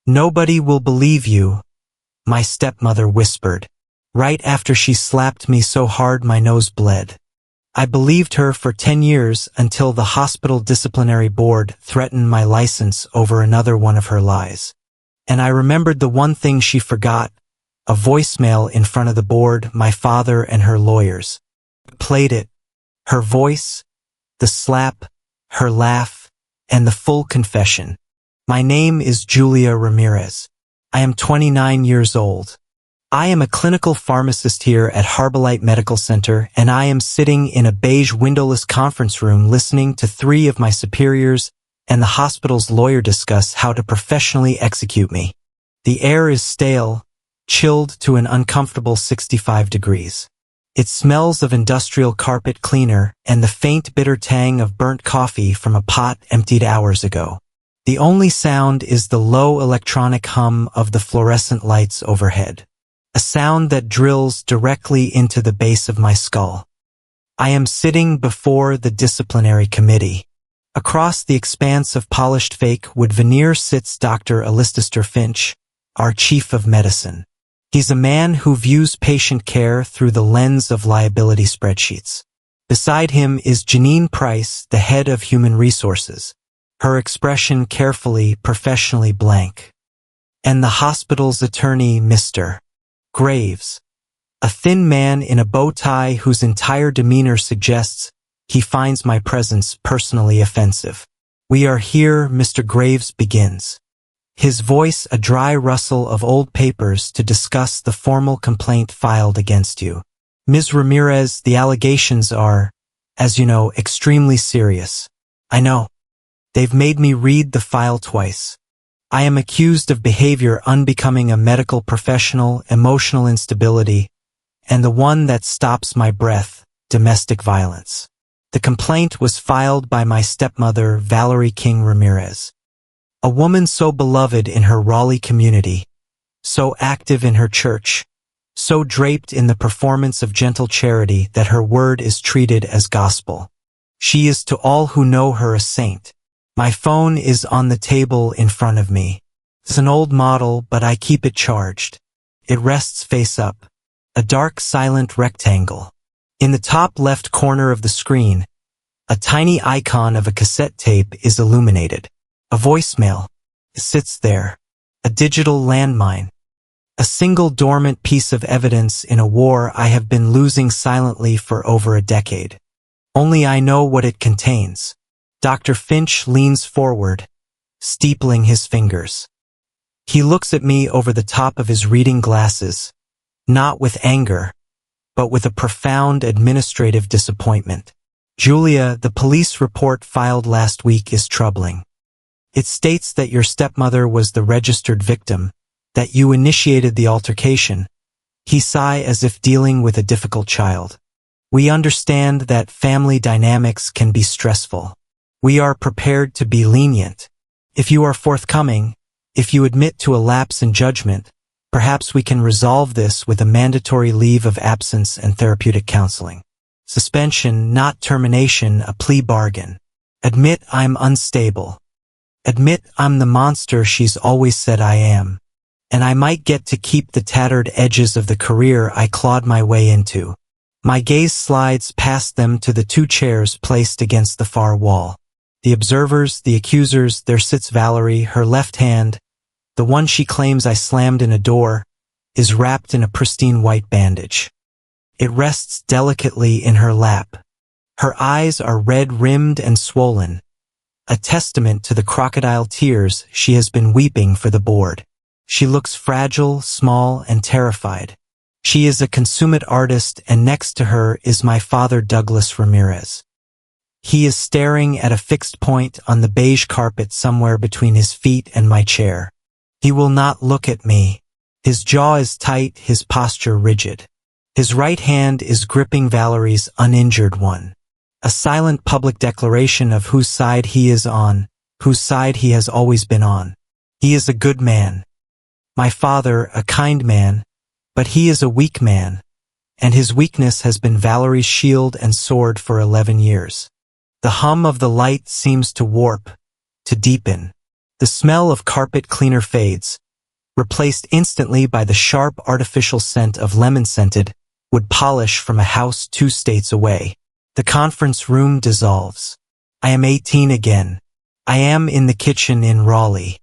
"Nobody will believe you," my stepmother whispered, right after she slapped me so hard my nose bled. I believed her for 10 years until the hospital disciplinary board threatened my license over another one of her lies. And I remembered the one thing she forgot, a voicemail in front of the board my father and her lawyers played it. Her voice, the slap, her laugh, and the full confession. "My name is Julia Ramirez. I am 29 years old. I am a clinical pharmacist here at Harbolite Medical Center, and I am sitting in a beige windowless conference room listening to 3 of my superiors and the hospital's lawyer discuss how to professionally execute me. The air is stale, chilled to an uncomfortable 65 degrees. It smells of industrial carpet cleaner and the faint bitter tang of burnt coffee from a pot emptied hours ago. The only sound is the low electronic hum of the fluorescent lights overhead, a sound that drills directly into the base of my skull. I am sitting before the disciplinary committee. Across the expanse of polished fake wood veneer sits Dr. Alistair Finch, our chief of medicine. He's a man who views patient care through the lens of liability spreadsheets. Beside him is Janine Price, the head of human resources, her expression carefully, professionally blank. And the hospital's attorney, Mr. Graves, a thin man in a bow tie whose entire demeanor suggests he finds my presence personally offensive. "We are here," Mr. Graves begins, his voice a dry rustle of old papers, "to discuss the formal complaint filed against you. Ms. Ramirez, the allegations are, as you know, extremely serious. I know. They've made me read the file twice. I am accused of behavior unbecoming a medical professional, emotional instability, and the one that stops my breath, domestic violence. The complaint was filed by my stepmother, Valerie King Ramirez. A woman so beloved in her Raleigh community, so active in her church, so draped in the performance of gentle charity that her word is treated as gospel. She is to all who know her a saint. My phone is on the table in front of me. It's an old model, but I keep it charged. It rests face up, a dark silent rectangle. In the top left corner of the screen, a tiny icon of a cassette tape is illuminated. A voicemail sits there, a digital landmine, a single dormant piece of evidence in a war I have been losing silently for over a decade. Only I know what it contains. Dr. Finch leans forward, steepling his fingers. He looks at me over the top of his reading glasses, not with anger, but with a profound administrative disappointment. "Julia, the police report filed last week is troubling. It states that your stepmother was the registered victim, that you initiated the altercation." He sighed as if dealing with a difficult child. "We understand that family dynamics can be stressful. We are prepared to be lenient. If you are forthcoming, if you admit to a lapse in judgment, perhaps we can resolve this with a mandatory leave of absence and therapeutic counseling. Suspension, not termination, a plea bargain. Admit I'm unstable. Admit I'm the monster she's always said I am. And I might get to keep the tattered edges of the career I clawed my way into." My gaze slides past them to the 2 chairs placed against the far wall. The observers, the accusers, there sits Valerie, her left hand, the one she claims I slammed in a door, is wrapped in a pristine white bandage. It rests delicately in her lap. Her eyes are red-rimmed and swollen, a testament to the crocodile tears she has been weeping for the board. She looks fragile, small, and terrified. She is a consummate artist, and next to her is my father, Douglas Ramirez. He is staring at a fixed point on the beige carpet somewhere between his feet and my chair. He will not look at me. His jaw is tight, his posture rigid. His right hand is gripping Valerie's uninjured one. A silent public declaration of whose side he is on, whose side he has always been on. He is a good man. My father, a kind man, but he is a weak man, and his weakness has been Valerie's shield and sword for 11 years. The hum of the light seems to warp, to deepen. The smell of carpet cleaner fades, replaced instantly by the sharp artificial scent of lemon-scented wood polish from a house 2 states away. The conference room dissolves. I am 18 again. I am in the kitchen in Raleigh.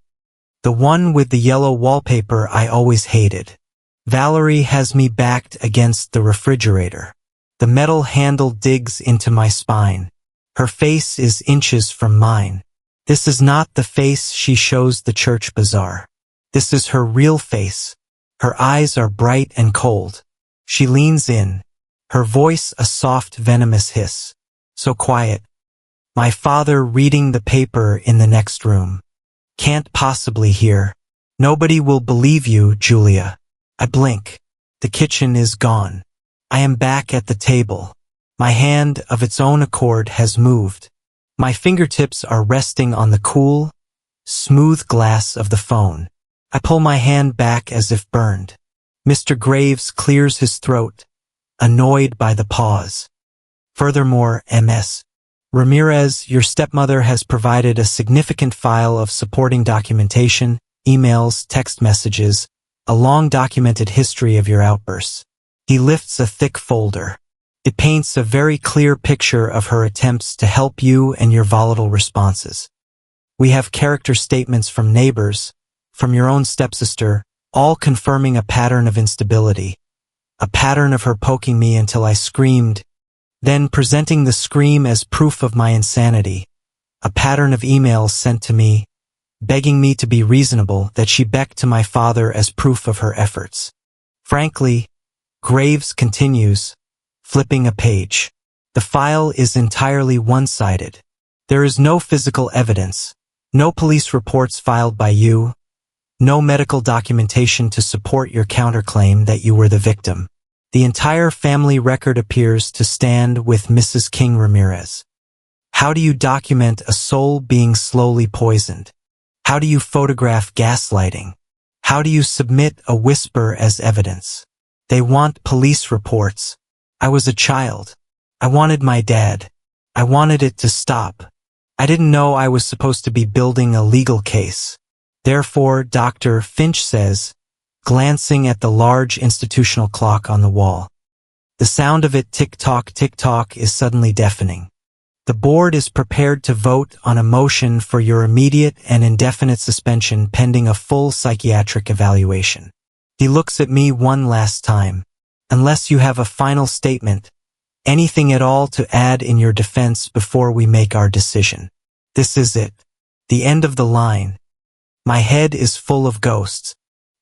The one with the yellow wallpaper I always hated. Valerie has me backed against the refrigerator. The metal handle digs into my spine. Her face is inches from mine. This is not the face she shows the church bazaar. This is her real face. Her eyes are bright and cold. She leans in, her voice a soft venomous hiss. So quiet. My father reading the paper in the next room. Can't possibly hear. Nobody will believe you, Julia. I blink. The kitchen is gone. I am back at the table. My hand of its own accord has moved. My fingertips are resting on the cool, smooth glass of the phone. I pull my hand back as if burned. Mr. Graves clears his throat, annoyed by the pause. Furthermore, Ms. Ramirez, your stepmother has provided a significant file of supporting documentation, emails, text messages, a long documented history of your outbursts. He lifts a thick folder. It paints a very clear picture of her attempts to help you and your volatile responses. We have character statements from neighbors, from your own stepsister, all confirming a pattern of instability, a pattern of her poking me until I screamed, then presenting the scream as proof of my insanity, a pattern of emails sent to me, begging me to be reasonable, that she becked to my father as proof of her efforts. Frankly, Graves continues, flipping a page. The file is entirely one-sided. There is no physical evidence, no police reports filed by you, no medical documentation to support your counterclaim that you were the victim. The entire family record appears to stand with Mrs. King Ramirez. How do you document a soul being slowly poisoned? How do you photograph gaslighting? How do you submit a whisper as evidence? They want police reports. I was a child. I wanted my dad. I wanted it to stop. I didn't know I was supposed to be building a legal case. Therefore, Dr. Finch says, glancing at the large institutional clock on the wall. The sound of it tick-tock is suddenly deafening. The board is prepared to vote on a motion for your immediate and indefinite suspension pending a full psychiatric evaluation. He looks at me one last time. Unless you have a final statement, anything at all to add in your defense before we make our decision. This is it. The end of the line. My head is full of ghosts.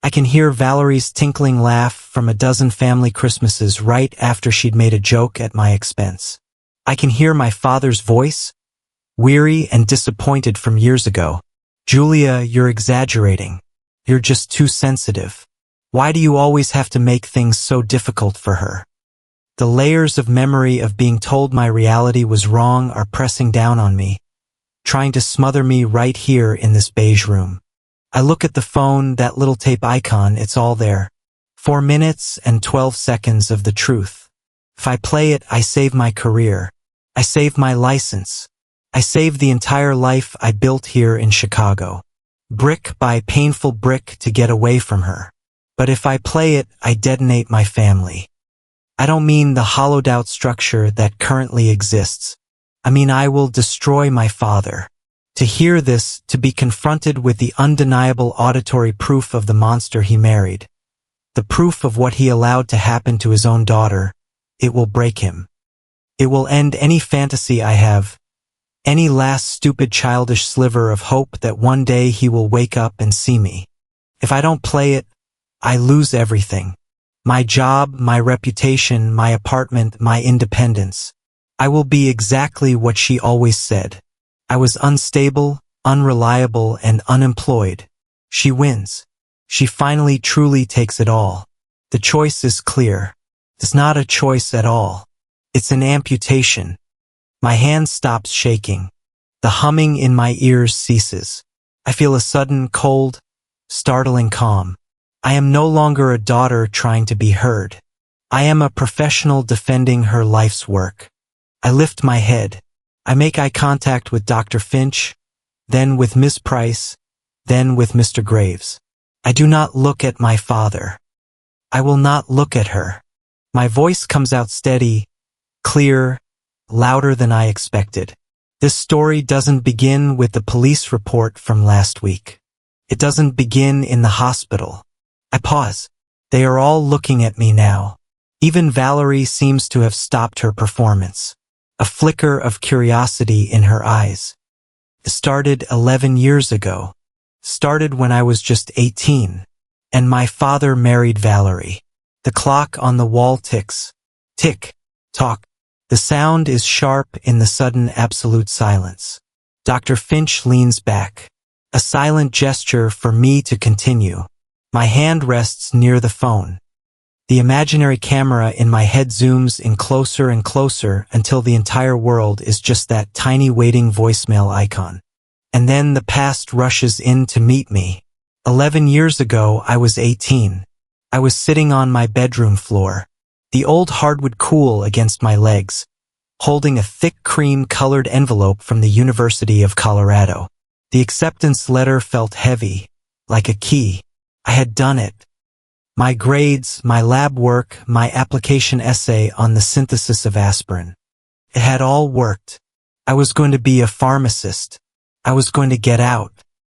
I can hear Valerie's tinkling laugh from a dozen family Christmases right after she'd made a joke at my expense. I can hear my father's voice, weary and disappointed from years ago. Julia, you're exaggerating. You're just too sensitive. Why do you always have to make things so difficult for her? The layers of memory of being told my reality was wrong are pressing down on me, trying to smother me right here in this beige room. I look at the phone, that little tape icon, it's all there. 4 minutes and 12 seconds of the truth. If I play it, I save my career. I save my license. I save the entire life I built here in Chicago. Brick by painful brick to get away from her. But if I play it, I detonate my family. I don't mean the hollowed out structure that currently exists. I mean I will destroy my father. To hear this, to be confronted with the undeniable auditory proof of the monster he married, the proof of what he allowed to happen to his own daughter, it will break him. It will end any fantasy I have, any last stupid childish sliver of hope that one day he will wake up and see me. If I don't play it, I lose everything. My job, my reputation, my apartment, my independence. I will be exactly what she always said. I was unstable, unreliable, and unemployed. She wins. She finally truly takes it all. The choice is clear. It's not a choice at all. It's an amputation. My hand stops shaking. The humming in my ears ceases. I feel a sudden, cold, startling calm. I am no longer a daughter trying to be heard. I am a professional defending her life's work. I lift my head. I make eye contact with Dr. Finch, then with Ms. Price, then with Mr. Graves. I do not look at my father. I will not look at her. My voice comes out steady, clear, louder than I expected. This story doesn't begin with the police report from last week. It doesn't begin in the hospital. I pause. They are all looking at me now. Even Valerie seems to have stopped her performance. A flicker of curiosity in her eyes. It started 11 years ago. Started when I was just 18. And my father married Valerie. The clock on the wall ticks. Tick. Tock. The sound is sharp in the sudden absolute silence. Dr. Finch leans back. A silent gesture for me to continue. My hand rests near the phone. The imaginary camera in my head zooms in closer and closer until the entire world is just that tiny waiting voicemail icon. And then the past rushes in to meet me. 11 years ago, I was 18. I was sitting on my bedroom floor. The old hardwood cool against my legs, holding a thick cream-colored envelope from the University of Colorado. The acceptance letter felt heavy, like a key. I had done it. My grades, my lab work, my application essay on the synthesis of aspirin. It had all worked. I was going to be a pharmacist. I was going to get out.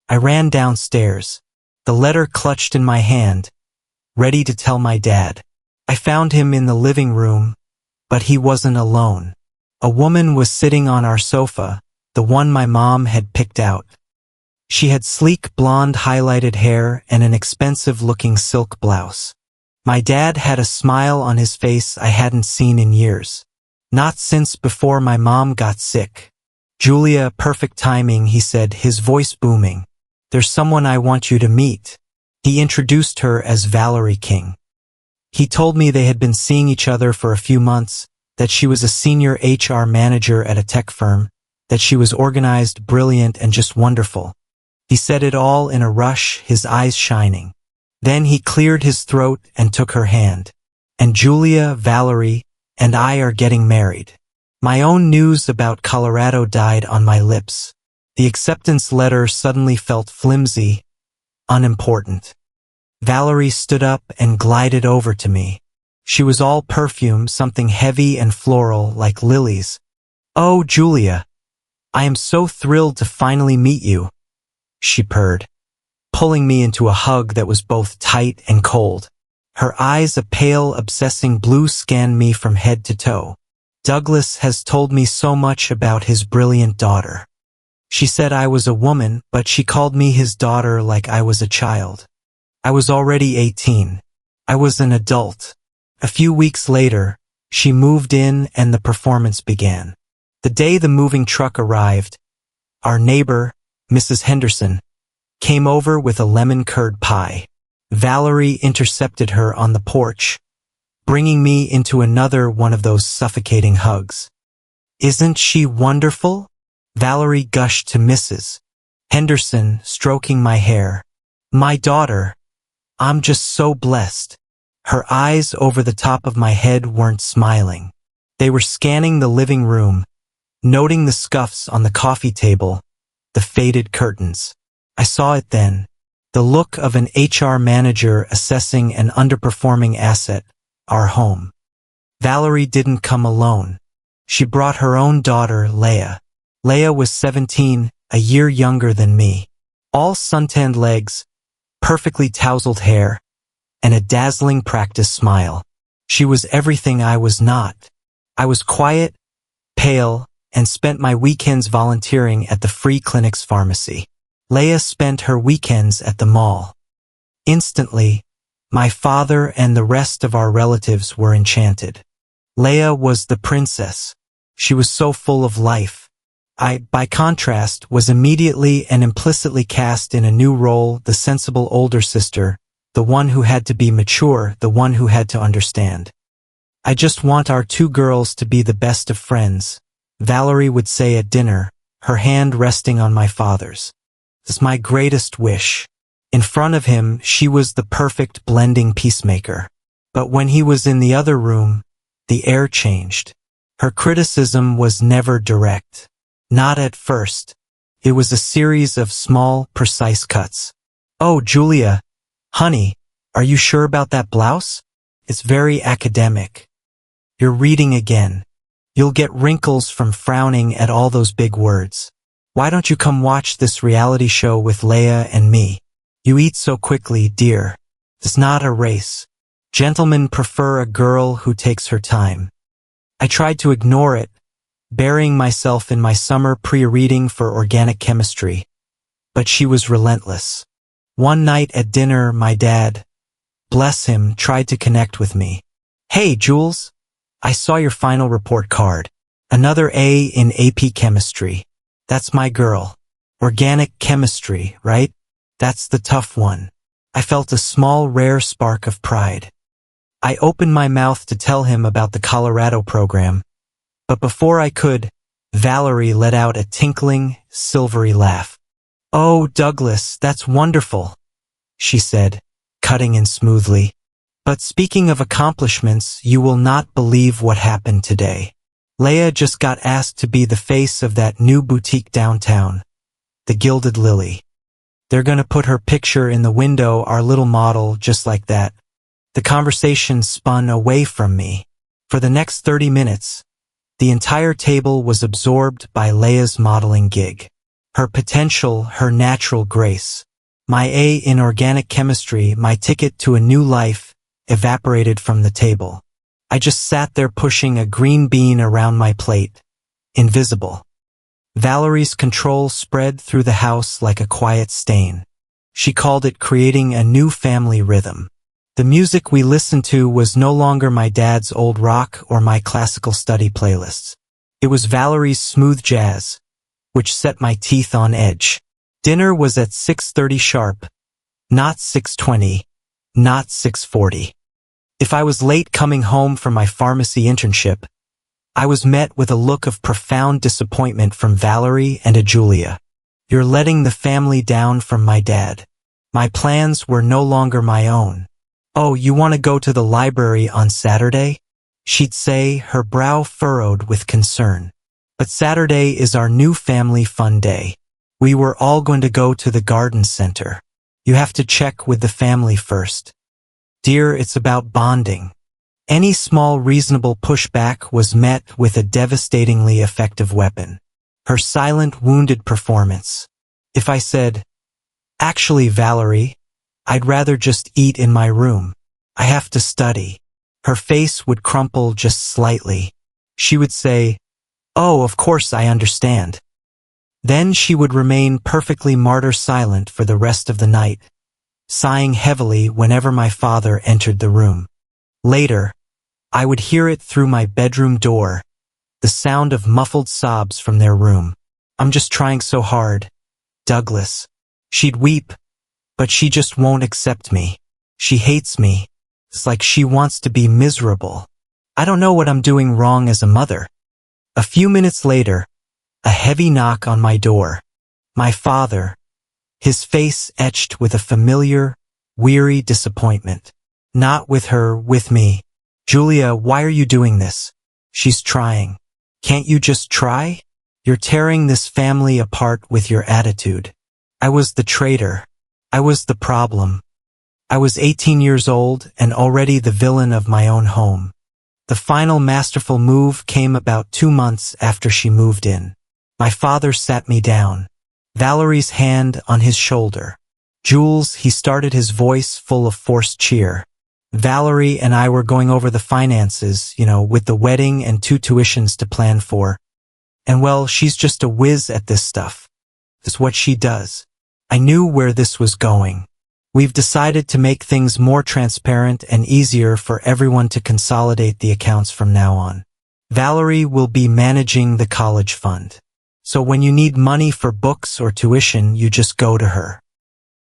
I ran downstairs. The letter clutched in my hand, ready to tell my dad. I found him in the living room, but he wasn't alone. A woman was sitting on our sofa, the one my mom had picked out. She had sleek blonde highlighted hair and an expensive-looking silk blouse. My dad had a smile on his face I hadn't seen in years. Not since before my mom got sick. "Julia, perfect timing," he said, his voice booming. "There's someone I want you to meet." He introduced her as Valerie King. He told me they had been seeing each other for a few months, that she was a senior HR manager at a tech firm, that she was organized, brilliant, and just wonderful. He said it all in a rush, his eyes shining. Then he cleared his throat and took her hand. "And Julia, Valerie, and I are getting married." My own news about Colorado died on my lips. The acceptance letter suddenly felt flimsy, unimportant. Valerie stood up and glided over to me. She was all perfume, something heavy and floral like lilies. "Oh, Julia, I am so thrilled to finally meet you," she purred, pulling me into a hug that was both tight and cold. Her eyes, a pale, obsessing blue, scanned me from head to toe. "Douglas has told me so much about his brilliant daughter." She said I was a woman, but she called me his daughter like I was a child. I was already 18. I was an adult. A few weeks later, she moved in and the performance began. The day the moving truck arrived, our neighbor, Mrs. Henderson, came over with a lemon curd pie. Valerie intercepted her on the porch, bringing me into another one of those suffocating hugs. "Isn't she wonderful?" Valerie gushed to Mrs. Henderson, stroking my hair. "My daughter. I'm just so blessed." Her eyes over the top of my head weren't smiling. They were scanning the living room, noting the scuffs on the coffee table, the faded curtains. I saw it then. The look of an HR manager assessing an underperforming asset, our home. Valerie didn't come alone. She brought her own daughter, Leia. Leia was 17, a year younger than me. All suntanned legs, perfectly tousled hair, and a dazzling practice smile. She was everything I was not. I was quiet, pale, and spent my weekends volunteering at the free clinic's pharmacy. Leia spent her weekends at the mall. Instantly, my father and the rest of our relatives were enchanted. Leia was the princess. She was so full of life. I, by contrast, was immediately and implicitly cast in a new role, the sensible older sister, the one who had to be mature, the one who had to understand. "I just want our two girls to be the best of friends," Valerie would say at dinner, her hand resting on my father's. "It's my greatest wish." In front of him, she was the perfect blending peacemaker. But when he was in the other room, the air changed. Her criticism was never direct. Not at first. It was a series of small, precise cuts. "Oh, Julia, honey, are you sure about that blouse? It's very academic. You're reading again. You'll get wrinkles from frowning at all those big words. Why don't you come watch this reality show with Leia and me? You eat so quickly, dear. It's not a race. Gentlemen prefer a girl who takes her time." I tried to ignore it, burying myself in my summer pre-reading for organic chemistry. But she was relentless. One night at dinner, my dad, bless him, tried to connect with me. "Hey, Jules, I saw your final report card. Another A in AP chemistry. That's my girl. Organic chemistry, right? That's the tough one." I felt a small, rare spark of pride. I opened my mouth to tell him about the Colorado program, but before I could, Valerie let out a tinkling, silvery laugh. "Oh, Douglas, that's wonderful," she said, cutting in smoothly. "But speaking of accomplishments, you will not believe what happened today. Leia just got asked to be the face of that new boutique downtown, the Gilded Lily. They're gonna put her picture in the window, our little model, just like that." The conversation spun away from me. For the next 30 minutes, the entire table was absorbed by Leia's modeling gig. Her potential, her natural grace. My A in organic chemistry, my ticket to a new life, evaporated from the table. I just sat there pushing a green bean around my plate, invisible. Valerie's control spread through the house like a quiet stain. She called it creating a new family rhythm. The music we listened to was no longer my dad's old rock or my classical study playlists. It was Valerie's smooth jazz, which set my teeth on edge. Dinner was at 6:30 sharp, not 6:20, not 6:40. If I was late coming home from my pharmacy internship, I was met with a look of profound disappointment from Valerie and Julia. "You're letting the family down from my dad. My plans were no longer my own." "Oh, you want to go to the library on Saturday?" she'd say, her brow furrowed with concern. "But Saturday is our new family fun day. We were all going to go to the garden center. You have to check with the family first." "Dear, it's about bonding." Any small reasonable pushback was met with a devastatingly effective weapon. Her silent, wounded performance. If I said, "Actually, Valerie, I'd rather just eat in my room. I have to study," her face would crumple just slightly. She would say, "Oh, of course I understand." Then she would remain perfectly martyr silent for the rest of the night, sighing heavily whenever my father entered the room. Later, I would hear it through my bedroom door, the sound of muffled sobs from their room. "I'm just trying so hard, Douglas." She'd weep, but she just won't accept me. She hates me. It's like she wants to be miserable. I don't know what I'm doing wrong as a mother. A few minutes later, a heavy knock on my door. My father, his face etched with a familiar, weary disappointment. "Not with her, with me." "Julia, why are you doing this? She's trying. Can't you just try? You're tearing this family apart with your attitude." I was the traitor. I was the problem. I was 18 years old and already the villain of my own home. The final masterful move came about 2 months after she moved in. My father sat me down, Valerie's hand on his shoulder. "Jules," he started, his voice full of forced cheer. "Valerie and I were going over the finances, with the wedding and 2 tuitions to plan for. And well, she's just a whiz at this stuff. It's what she does." I knew where this was going. "We've decided to make things more transparent and easier for everyone to consolidate the accounts from now on. Valerie will be managing the college fund. So when you need money for books or tuition, you just go to her.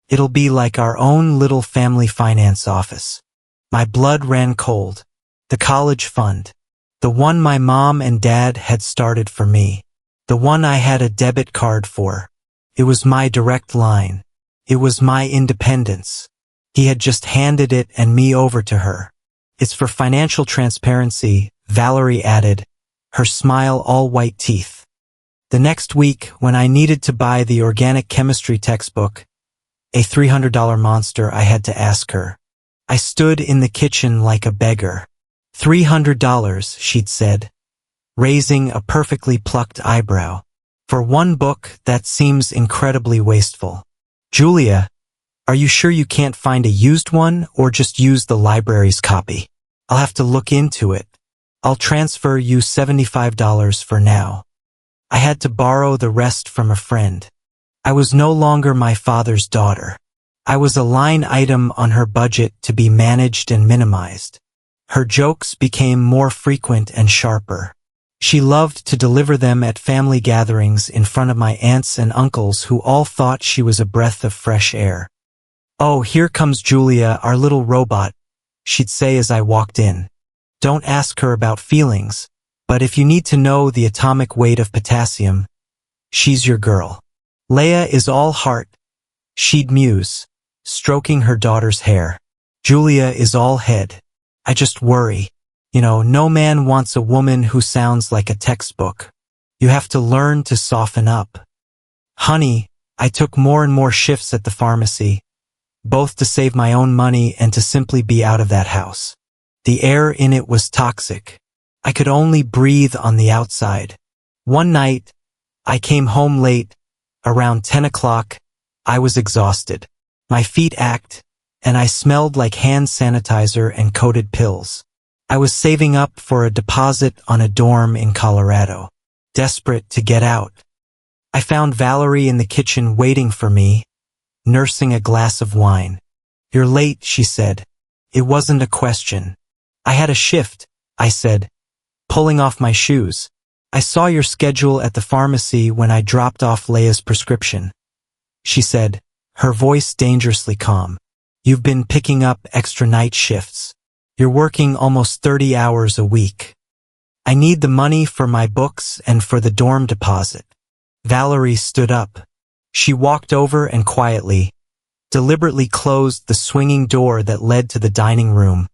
It'll be like our own little family finance office." My blood ran cold. The college fund. The one my mom and dad had started for me. The one I had a debit card for. It was my direct line. It was my independence. He had just handed it and me over to her. "It's for financial transparency," Valerie added, her smile all white teeth. The next week, when I needed to buy the organic chemistry textbook, a $300 monster, I had to ask her. I stood in the kitchen like a beggar. $300, she'd said, raising a perfectly plucked eyebrow. For one book, that seems incredibly wasteful. Julia, are you sure you can't find a used one or just use the library's copy? I'll have to look into it. I'll transfer you $75 for now. I had to borrow the rest from a friend. I was no longer my father's daughter. I was a line item on her budget to be managed and minimized. Her jokes became more frequent and sharper. She loved to deliver them at family gatherings in front of my aunts and uncles who all thought she was a breath of fresh air. "Oh, here comes Julia, our little robot," she'd say as I walked in. "Don't ask her about feelings, but if you need to know the atomic weight of potassium, she's your girl. Leia is all heart," she'd muse, stroking her daughter's hair. "Julia is all head. I just worry. No man wants a woman who sounds like a textbook. You have to learn to soften up." Honey, I took more and more shifts at the pharmacy, both to save my own money and to simply be out of that house. The air in it was toxic. I could only breathe on the outside. One night, I came home late, around 10 o'clock. I was exhausted. My feet ached, and I smelled like hand sanitizer and coated pills. I was saving up for a deposit on a dorm in Colorado, desperate to get out. I found Valerie in the kitchen waiting for me, nursing a glass of wine. "You're late," she said. It wasn't a question. "I had a shift," I said, pulling off my shoes. "I saw your schedule at the pharmacy when I dropped off Leia's prescription," she said, her voice dangerously calm. "You've been picking up extra night shifts. You're working almost 30 hours a week. I need the money for my books and for the dorm deposit." Valerie stood up. She walked over and quietly, deliberately closed the swinging door that led to the dining room,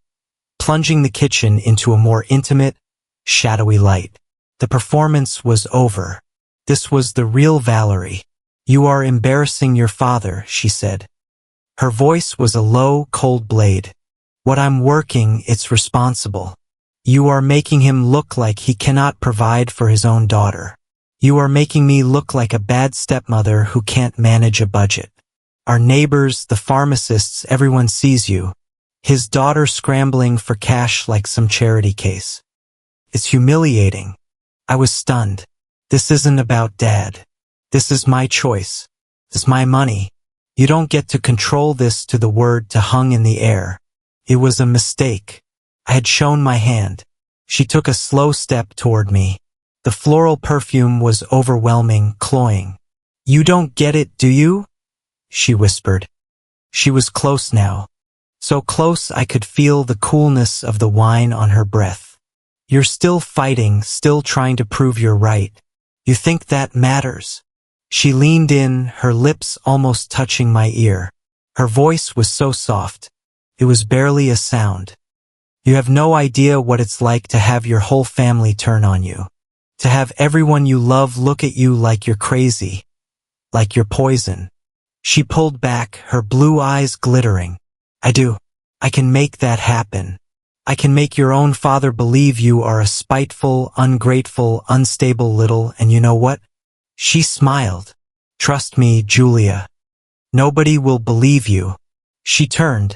plunging the kitchen into a more intimate, shadowy light. The performance was over. This was the real Valerie. "You are embarrassing your father," she said. Her voice was a low, cold blade. "What I'm working, it's responsible. You are making him look like he cannot provide for his own daughter. You are making me look like a bad stepmother who can't manage a budget. Our neighbors, the pharmacists, everyone sees you. His daughter scrambling for cash like some charity case. It's humiliating." I was stunned. "This isn't about Dad. This is my choice. It's my money. You don't get to control this." To the word to hung in the air. It was a mistake. I had shown my hand. She took a slow step toward me. The floral perfume was overwhelming, cloying. "You don't get it, do you?" she whispered. She was close now. So close I could feel the coolness of the wine on her breath. "You're still fighting, still trying to prove you're right. You think that matters?" She leaned in, her lips almost touching my ear. Her voice was so soft. It was barely a sound. "You have no idea what it's like to have your whole family turn on you. To have everyone you love look at you like you're crazy. Like you're poison." She pulled back, her blue eyes glittering. "I do. I can make that happen. I can make your own father believe you are a spiteful, ungrateful, unstable little, and you know what?" She smiled. "Trust me, Julia. Nobody will believe you." She turned,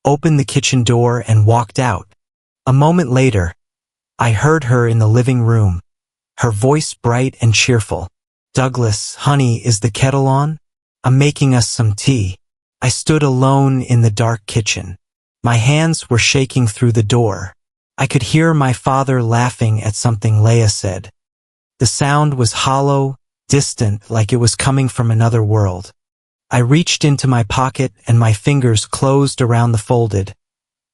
opened the kitchen door and walked out. A moment later, I heard her in the living room, her voice bright and cheerful. "Douglas, honey, is the kettle on? I'm making us some tea." I stood alone in the dark kitchen. My hands were shaking through the door. I could hear my father laughing at something Leia said. The sound was hollow, distant, like it was coming from another world. I reached into my pocket and my fingers closed around the folded,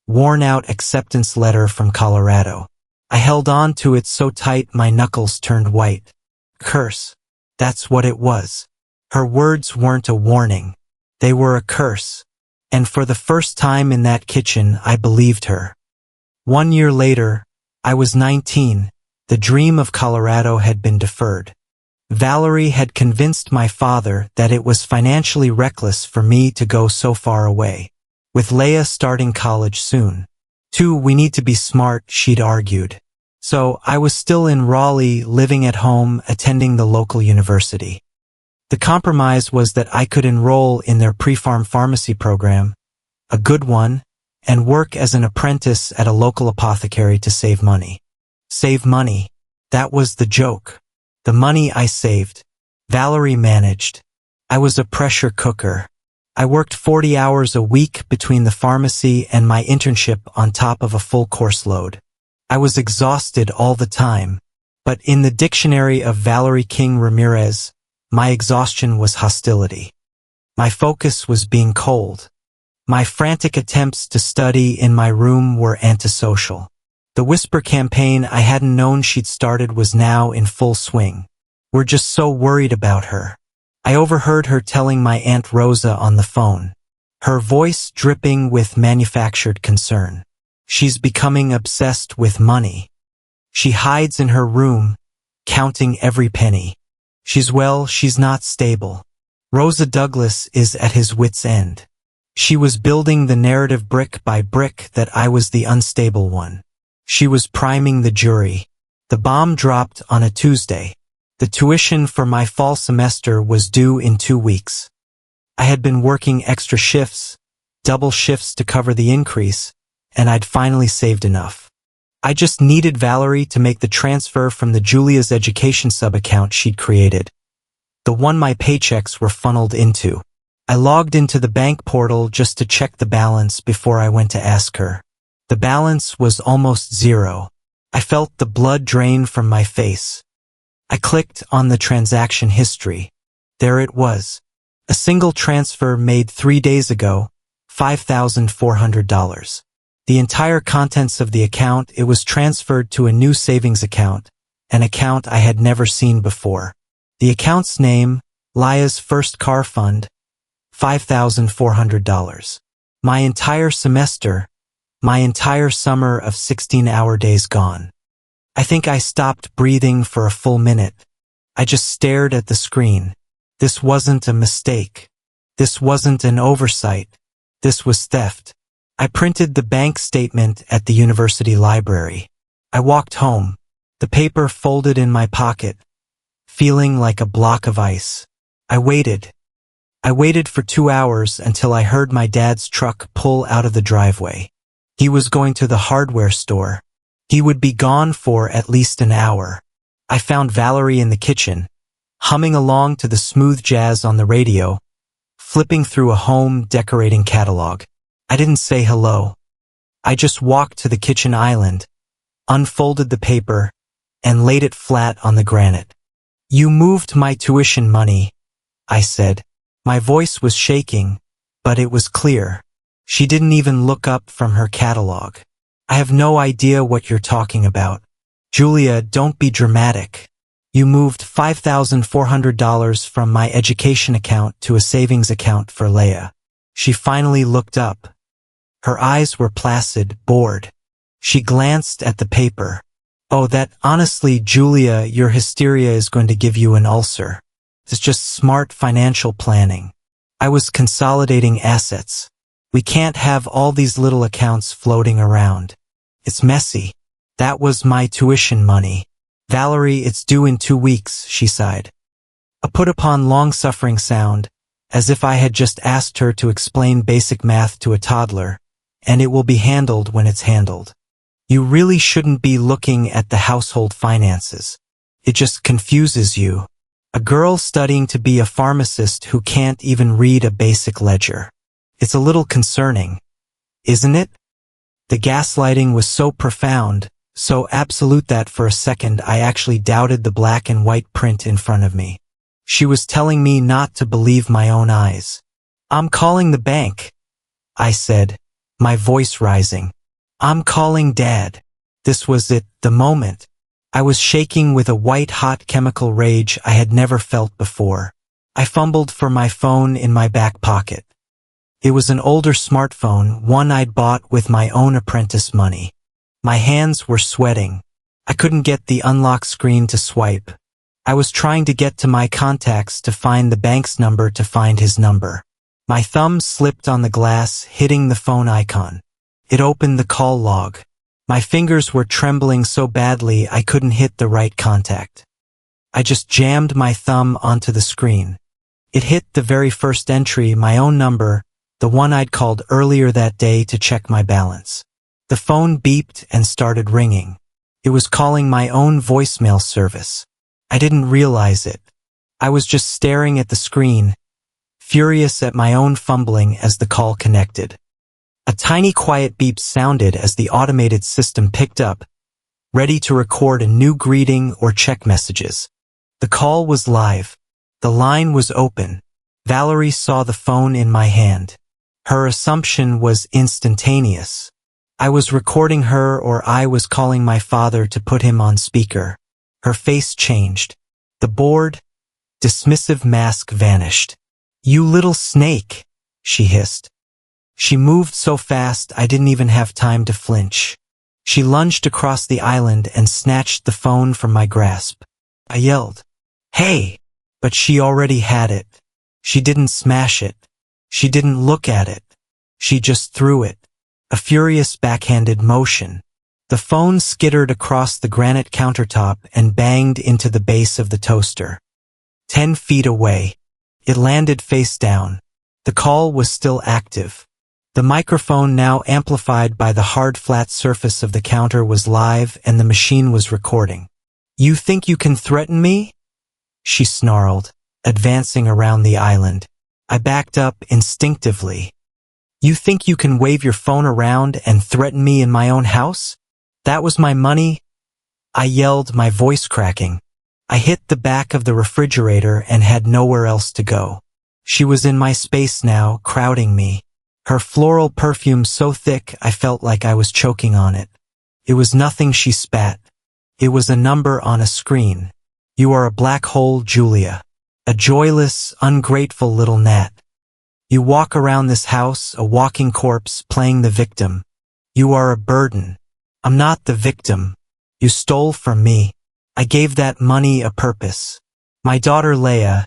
worn-out acceptance letter from Colorado. I held on to it so tight my knuckles turned white. Curse. That's what it was. Her words weren't a warning. They were a curse. And for the first time in that kitchen, I believed her. 1 year later, I was 19. The dream of Colorado had been deferred. Valerie had convinced my father that it was financially reckless for me to go so far away, with Leia starting college soon. 2, we need to be smart, she'd argued. So I was still in Raleigh, living at home, attending the local university. The compromise was that I could enroll in their pre-pharm pharmacy program, a good one, and work as an apprentice at a local apothecary to save money. Save money. That was the joke. The money I saved, Valerie managed. I was a pressure cooker. I worked 40 hours a week between the pharmacy and my internship on top of a full course load. I was exhausted all the time, but in the dictionary of Valerie King Ramirez, my exhaustion was hostility. My focus was being cold. My frantic attempts to study in my room were antisocial. The whisper campaign I hadn't known she'd started was now in full swing. We're just so worried about her. I overheard her telling my Aunt Rosa on the phone, her voice dripping with manufactured concern. She's becoming obsessed with money. She hides in her room, counting every penny. She's not stable. Rosa Douglas is at his wit's end. She was building the narrative brick by brick that I was the unstable one. She was priming the jury. The bomb dropped on a Tuesday. The tuition for my fall semester was due in 2 weeks. I had been working extra shifts, double shifts to cover the increase, and I'd finally saved enough. I just needed Valerie to make the transfer from the Julia's education sub-account she'd created, the one my paychecks were funneled into. I logged into the bank portal just to check the balance before I went to ask her. The balance was almost zero. I felt the blood drain from my face. I clicked on the transaction history. There it was. A single transfer made 3 days ago, $5,400. The entire contents of the account, it was transferred to a new savings account, an account I had never seen before. The account's name, Laya's First Car Fund, $5,400. My entire semester, my entire summer of 16-hour days gone. I think I stopped breathing for a full minute. I just stared at the screen. This wasn't a mistake. This wasn't an oversight. This was theft. I printed the bank statement at the university library. I walked home, the paper folded in my pocket, feeling like a block of ice. I waited. I waited for 2 hours until I heard my dad's truck pull out of the driveway. He was going to the hardware store. He would be gone for at least an hour. I found Valerie in the kitchen, humming along to the smooth jazz on the radio, flipping through a home decorating catalog. I didn't say hello. I just walked to the kitchen island, unfolded the paper, and laid it flat on the granite. "You moved my tuition money," I said. My voice was shaking, but it was clear. She didn't even look up from her catalog. "I have no idea what you're talking about. Julia, don't be dramatic. You moved $5,400 from my education account to a savings account for Leia." She finally looked up. Her eyes were placid, bored. She glanced at the paper. "Oh, that, honestly, Julia, your hysteria is going to give you an ulcer. It's just smart financial planning. I was consolidating assets. We can't have all these little accounts floating around. It's messy. That was my tuition money. Valerie, it's due in 2 weeks," she sighed. A put-upon long-suffering sound, as if I had just asked her to explain basic math to a toddler, and it will be handled when it's handled. You really shouldn't be looking at the household finances. It just confuses you. A girl studying to be a pharmacist who can't even read a basic ledger. It's a little concerning, isn't it? The gaslighting was so profound, so absolute that for a second I actually doubted the black and white print in front of me. She was telling me not to believe my own eyes. "I'm calling the bank," I said, my voice rising. "I'm calling Dad." This was it, the moment. I was shaking with a white-hot chemical rage I had never felt before. I fumbled for my phone in my back pocket. It was an older smartphone, one I'd bought with my own apprentice money. My hands were sweating. I couldn't get the unlock screen to swipe. I was trying to get to my contacts to find the bank's number to find his number. My thumb slipped on the glass, hitting the phone icon. It opened the call log. My fingers were trembling so badly I couldn't hit the right contact. I just jammed my thumb onto the screen. It hit the very first entry, my own number, the one I'd called earlier that day to check my balance. The phone beeped and started ringing. It was calling my own voicemail service. I didn't realize it. I was just staring at the screen, furious at my own fumbling as the call connected. A tiny quiet beep sounded as the automated system picked up, ready to record a new greeting or check messages. The call was live. The line was open. Valerie saw the phone in my hand. Her assumption was instantaneous. I was recording her, or I was calling my father to put him on speaker. Her face changed. The bored, dismissive mask vanished. "You little snake," she hissed. She moved so fast I didn't even have time to flinch. She lunged across the island and snatched the phone from my grasp. I yelled, "Hey!" But she already had it. She didn't smash it. She didn't look at it. She just threw it. A furious backhanded motion. The phone skittered across the granite countertop and banged into the base of the toaster. 10 feet away. It landed face down. The call was still active. The microphone, now amplified by the hard flat surface of the counter, was live and the machine was recording. "You think you can threaten me?" she snarled, advancing around the island. I backed up instinctively. "You think you can wave your phone around and threaten me in my own house? That was my money," I yelled, my voice cracking. I hit the back of the refrigerator and had nowhere else to go. She was in my space now, crowding me. Her floral perfume so thick I felt like I was choking on it. It was nothing she spat. It was a number on a screen. "You are a black hole, Julia. A joyless, ungrateful little gnat. You walk around this house, a walking corpse, playing the victim. You are a burden. I'm not the victim. You stole from me. I gave that money a purpose. My daughter Leia,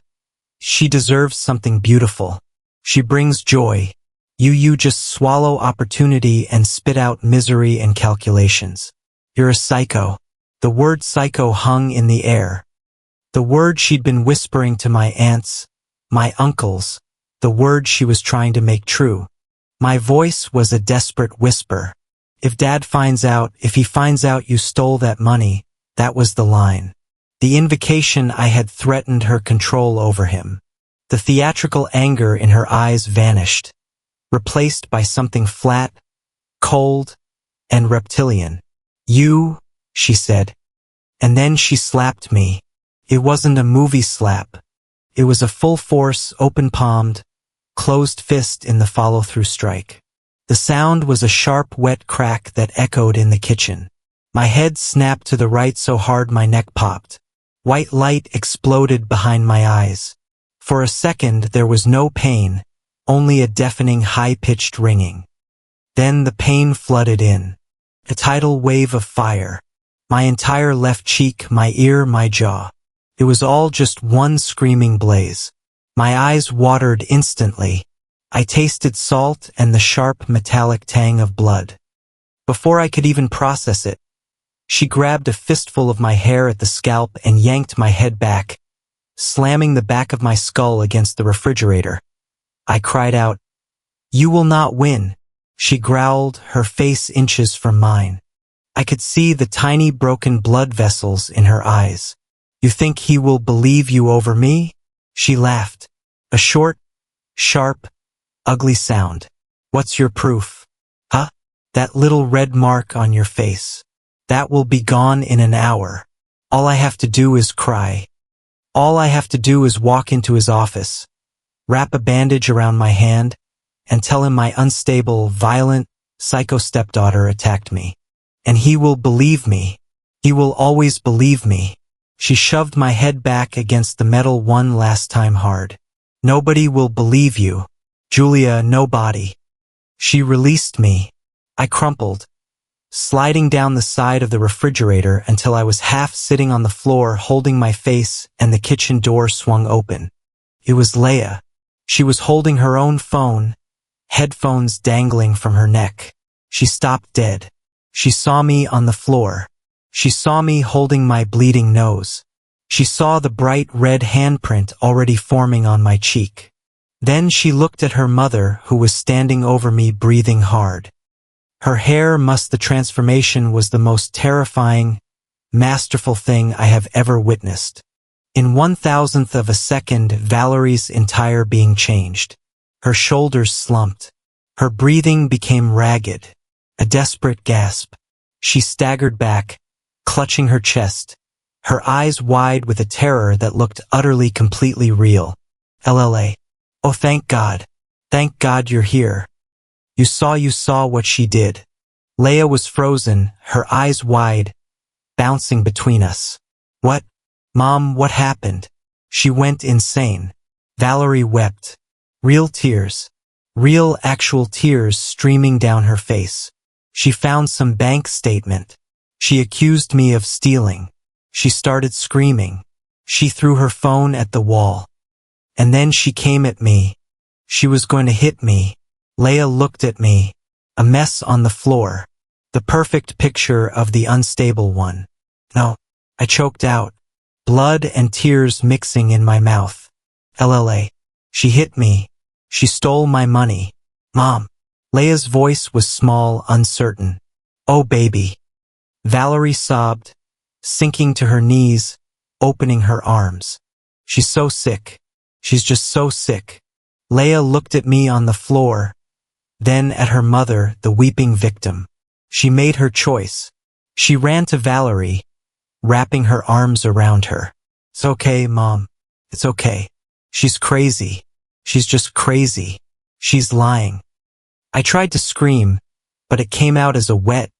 she deserves something beautiful. She brings joy. You just swallow opportunity and spit out misery and calculations. You're a psycho." The word psycho hung in the air. The word she'd been whispering to my aunts, my uncles, the word she was trying to make true. My voice was a desperate whisper. If Dad finds out, if he finds out you stole that money, that was the line. The invocation I had threatened her control over him. The theatrical anger in her eyes vanished, replaced by something flat, cold, and reptilian. "You," she said. And then she slapped me. It wasn't a movie slap. It was a full-force, open-palmed, closed fist in the follow-through strike. The sound was a sharp, wet crack that echoed in the kitchen. My head snapped to the right so hard my neck popped. White light exploded behind my eyes. For a second there was no pain, only a deafening high-pitched ringing. Then the pain flooded in. A tidal wave of fire. My entire left cheek, my ear, my jaw. It was all just one screaming blaze. My eyes watered instantly. I tasted salt and the sharp metallic tang of blood. Before I could even process it, she grabbed a fistful of my hair at the scalp and yanked my head back, slamming the back of my skull against the refrigerator. I cried out, "You will not win," she growled, her face inches from mine. I could see the tiny broken blood vessels in her eyes. "You think he will believe you over me?" She laughed. A short, sharp, ugly sound. "What's your proof? Huh? That little red mark on your face. That will be gone in an hour. All I have to do is cry. All I have to do is walk into his office, wrap a bandage around my hand, and tell him my unstable, violent, psycho stepdaughter attacked me. And he will believe me. He will always believe me." She shoved my head back against the metal one last time hard. "Nobody will believe you. Julia, nobody." She released me. I crumpled, sliding down the side of the refrigerator until I was half sitting on the floor holding my face and the kitchen door swung open. It was Leia. She was holding her own phone, headphones dangling from her neck. She stopped dead. She saw me on the floor. She saw me holding my bleeding nose. She saw the bright red handprint already forming on my cheek. Then she looked at her mother, who was standing over me breathing hard. Her hair must the transformation was the most terrifying, masterful thing I have ever witnessed. In 1,000th of a second, Valerie's entire being changed. Her shoulders slumped. Her breathing became ragged. A desperate gasp. She staggered back, clutching her chest, her eyes wide with a terror that looked utterly completely real. LLA. Oh, thank God. Thank God you're here. You saw what she did. Leia was frozen, her eyes wide, bouncing between us. What? Mom, what happened? She went insane. Valerie wept. Real tears. Real actual tears streaming down her face. She found some bank statement. She accused me of stealing. She started screaming. She threw her phone at the wall. And then she came at me. She was going to hit me. Leia looked at me. A mess on the floor. The perfect picture of the unstable one. No. I choked out. Blood and tears mixing in my mouth. LLA. She hit me. She stole my money. Mom. Leia's voice was small, uncertain. Oh, baby. Valerie sobbed, sinking to her knees, opening her arms. She's so sick. She's just so sick. Leia looked at me on the floor, then at her mother, the weeping victim. She made her choice. She ran to Valerie, wrapping her arms around her. It's okay, Mom. It's okay. She's crazy. She's just crazy. She's lying. I tried to scream, but it came out as a wet,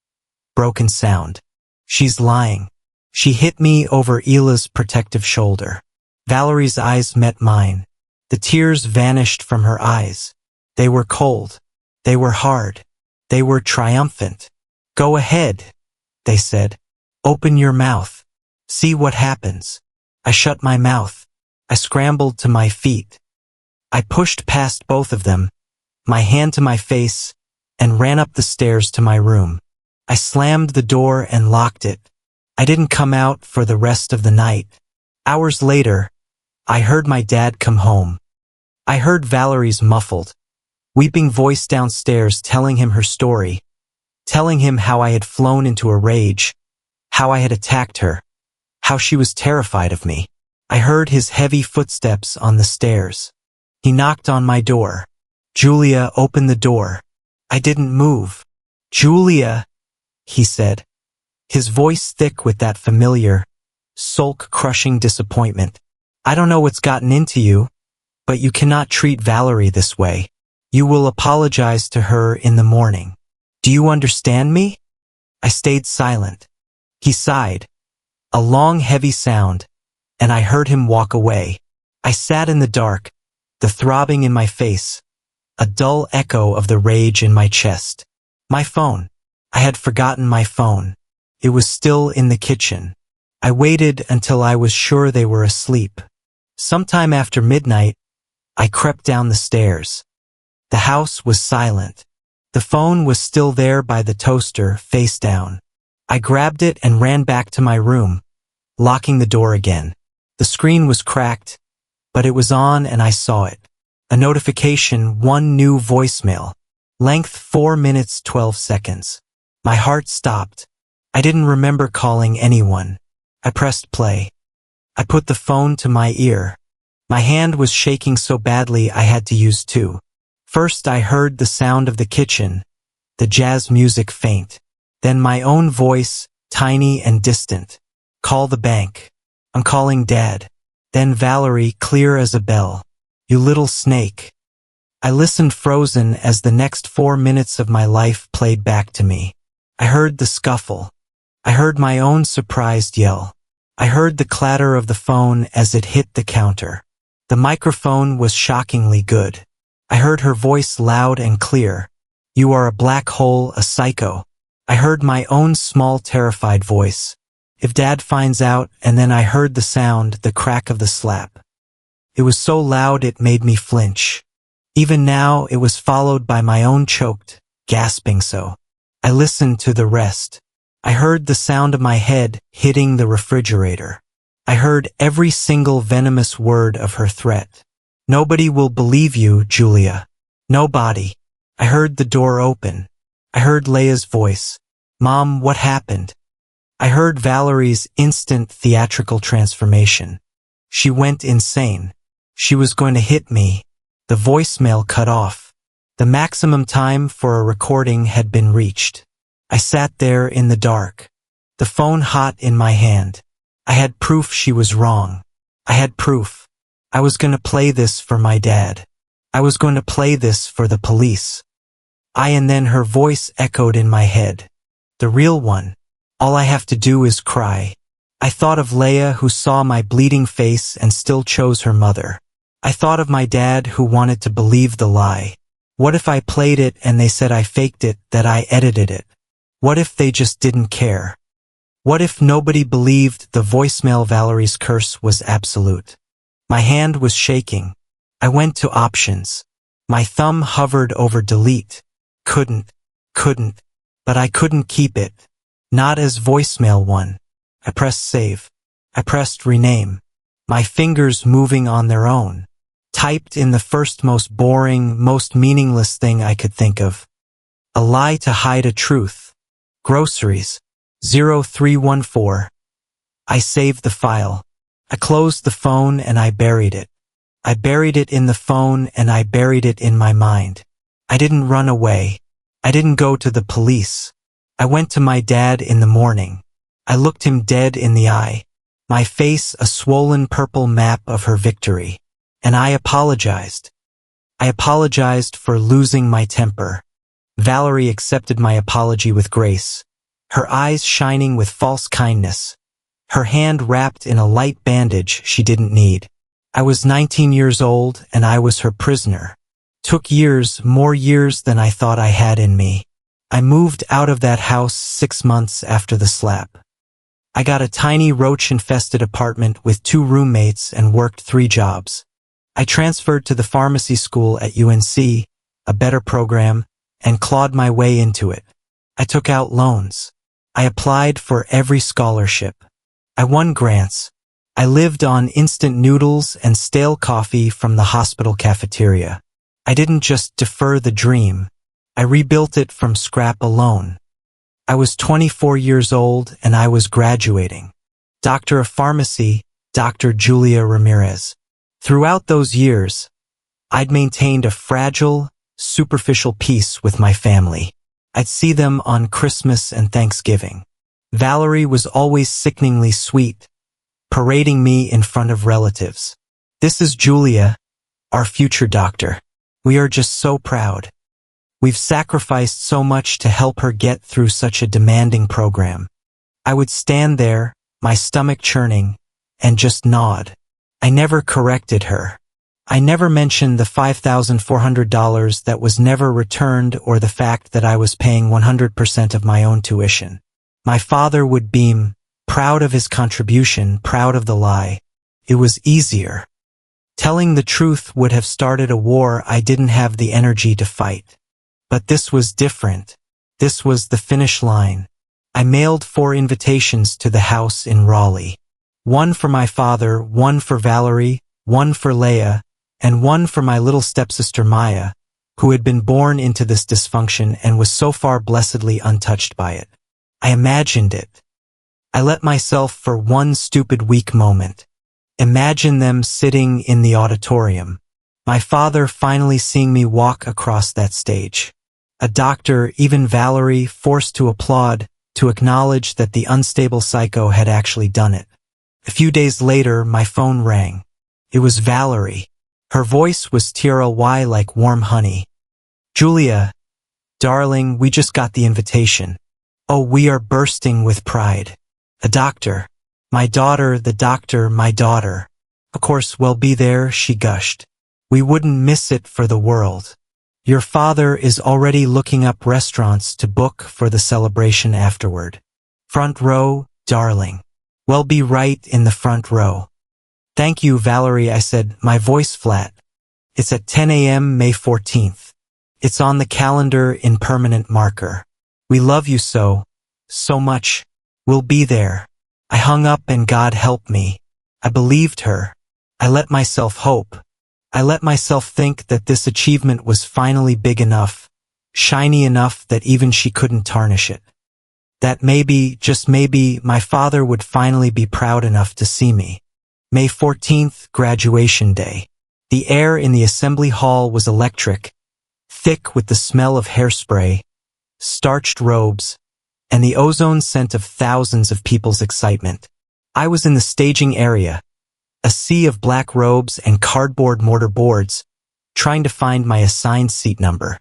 broken sound. She's lying. She hit me over Ila's protective shoulder. Valerie's eyes met mine. The tears vanished from her eyes. They were cold. They were hard. They were triumphant. Go ahead, they said. Open your mouth. See what happens. I shut my mouth. I scrambled to my feet. I pushed past both of them, my hand to my face, and ran up the stairs to my room. I slammed the door and locked it. I didn't come out for the rest of the night. Hours later, I heard my dad come home. I heard Valerie's muffled, weeping voice downstairs telling him her story, telling him how I had flown into a rage, how I had attacked her, how she was terrified of me. I heard his heavy footsteps on the stairs. He knocked on my door. Julia, open the door. I didn't move. Julia, he said, his voice thick with that familiar, soul-crushing disappointment. I don't know what's gotten into you, but you cannot treat Valerie this way. You will apologize to her in the morning. Do you understand me? I stayed silent. He sighed, a long, heavy sound, and I heard him walk away. I sat in the dark, the throbbing in my face, a dull echo of the rage in my chest. My phone. I had forgotten my phone. It was still in the kitchen. I waited until I was sure they were asleep. Sometime after midnight, I crept down the stairs. The house was silent. The phone was still there by the toaster, face down. I grabbed it and ran back to my room, locking the door again. The screen was cracked, but it was on and I saw it. A notification, one new voicemail. Length 4 minutes 12 seconds. My heart stopped. I didn't remember calling anyone. I pressed play. I put the phone to my ear. My hand was shaking so badly I had to use two. First I heard the sound of the kitchen, the jazz music faint. Then my own voice, tiny and distant. Call the bank. I'm calling Dad. Then Valerie, clear as a bell. You little snake. I listened frozen as the next 4 minutes of my life played back to me. I heard the scuffle. I heard my own surprised yell. I heard the clatter of the phone as it hit the counter. The microphone was shockingly good. I heard her voice loud and clear. You are a black hole, a psycho. I heard my own small, terrified voice. If Dad finds out, and then I heard the sound, the crack of the slap. It was so loud it made me flinch. Even now, it was followed by my own choked, gasping so. I listened to the rest. I heard the sound of my head hitting the refrigerator. I heard every single venomous word of her threat. Nobody will believe you, Julia. Nobody. I heard the door open. I heard Leia's voice. Mom, what happened? I heard Valerie's instant theatrical transformation. She went insane. She was going to hit me. The voicemail cut off. The maximum time for a recording had been reached. I sat there in the dark, the phone hot in my hand. I had proof she was wrong. I had proof. I was going to play this for my dad. I was going to play this for the police. And then her voice echoed in my head. The real one. All I have to do is cry. I thought of Leia, who saw my bleeding face and still chose her mother. I thought of my dad, who wanted to believe the lie. What if I played it and they said I faked it, that I edited it? What if they just didn't care? What if nobody believed the voicemail? Valerie's curse was absolute. My hand was shaking. I went to options. My thumb hovered over delete. Couldn't, but I couldn't keep it. Not as voicemail one. I pressed save. I pressed rename. My fingers moving on their own. Typed in the first most boring, most meaningless thing I could think of. A lie to hide a truth. Groceries. 0314. I saved the file. I closed the phone and I buried it. I buried it in the phone and I buried it in my mind. I didn't run away. I didn't go to the police. I went to my dad in the morning. I looked him dead in the eye. My face a swollen purple map of her victory. And I apologized. I apologized for losing my temper. Valerie accepted my apology with grace, her eyes shining with false kindness, her hand wrapped in a light bandage she didn't need. I was 19 years old and I was her prisoner. Took years, more years than I thought I had in me. I moved out of that house 6 months after the slap. I got a tiny roach-infested apartment with 2 roommates and worked 3 jobs. I transferred to the pharmacy school at UNC, a better program, and clawed my way into it. I took out loans. I applied for every scholarship. I won grants. I lived on instant noodles and stale coffee from the hospital cafeteria. I didn't just defer the dream. I rebuilt it from scrap alone. I was 24 years old and I was graduating. Doctor of Pharmacy, Dr. Julia Ramirez. Throughout those years, I'd maintained a fragile, superficial peace with my family. I'd see them on Christmas and Thanksgiving. Valerie was always sickeningly sweet, parading me in front of relatives. This is Julia, our future doctor. We are just so proud. We've sacrificed so much to help her get through such a demanding program. I would stand there, my stomach churning, and just nod. I never corrected her. I never mentioned the $5,400 that was never returned or the fact that I was paying 100% of my own tuition. My father would beam, proud of his contribution, proud of the lie. It was easier. Telling the truth would have started a war I didn't have the energy to fight. But this was different. This was the finish line. I mailed 4 invitations to the house in Raleigh. 1 for my father, 1 for Valerie, 1 for Leia, and 1 for my little stepsister Maya, who had been born into this dysfunction and was so far blessedly untouched by it. I imagined it. I let myself for one stupid weak moment. Imagine them sitting in the auditorium. My father finally seeing me walk across that stage. A doctor, even Valerie, forced to applaud, to acknowledge that the unstable psycho had actually done it. A few days later, my phone rang. It was Valerie. Her voice was TRLY like warm honey. Julia, darling, we just got the invitation. Oh, we are bursting with pride. A doctor. My daughter, the doctor, my daughter. Of course, we'll be there, she gushed. We wouldn't miss it for the world. Your father is already looking up restaurants to book for the celebration afterward. Front row, darling. Well, be right in the front row. Thank you, Valerie, I said, my voice flat. It's at 10 a.m. May 14th. It's on the calendar in permanent marker. We love you so much. We'll be there. I hung up and God help me. I believed her. I let myself hope. I let myself think that this achievement was finally big enough, shiny enough that even she couldn't tarnish it. That maybe, just maybe, my father would finally be proud enough to see me. May 14th, graduation day. The air in the assembly hall was electric, thick with the smell of hairspray, starched robes, and the ozone scent of thousands of people's excitement. I was in the staging area, a sea of black robes and cardboard mortar boards, trying to find my assigned seat number.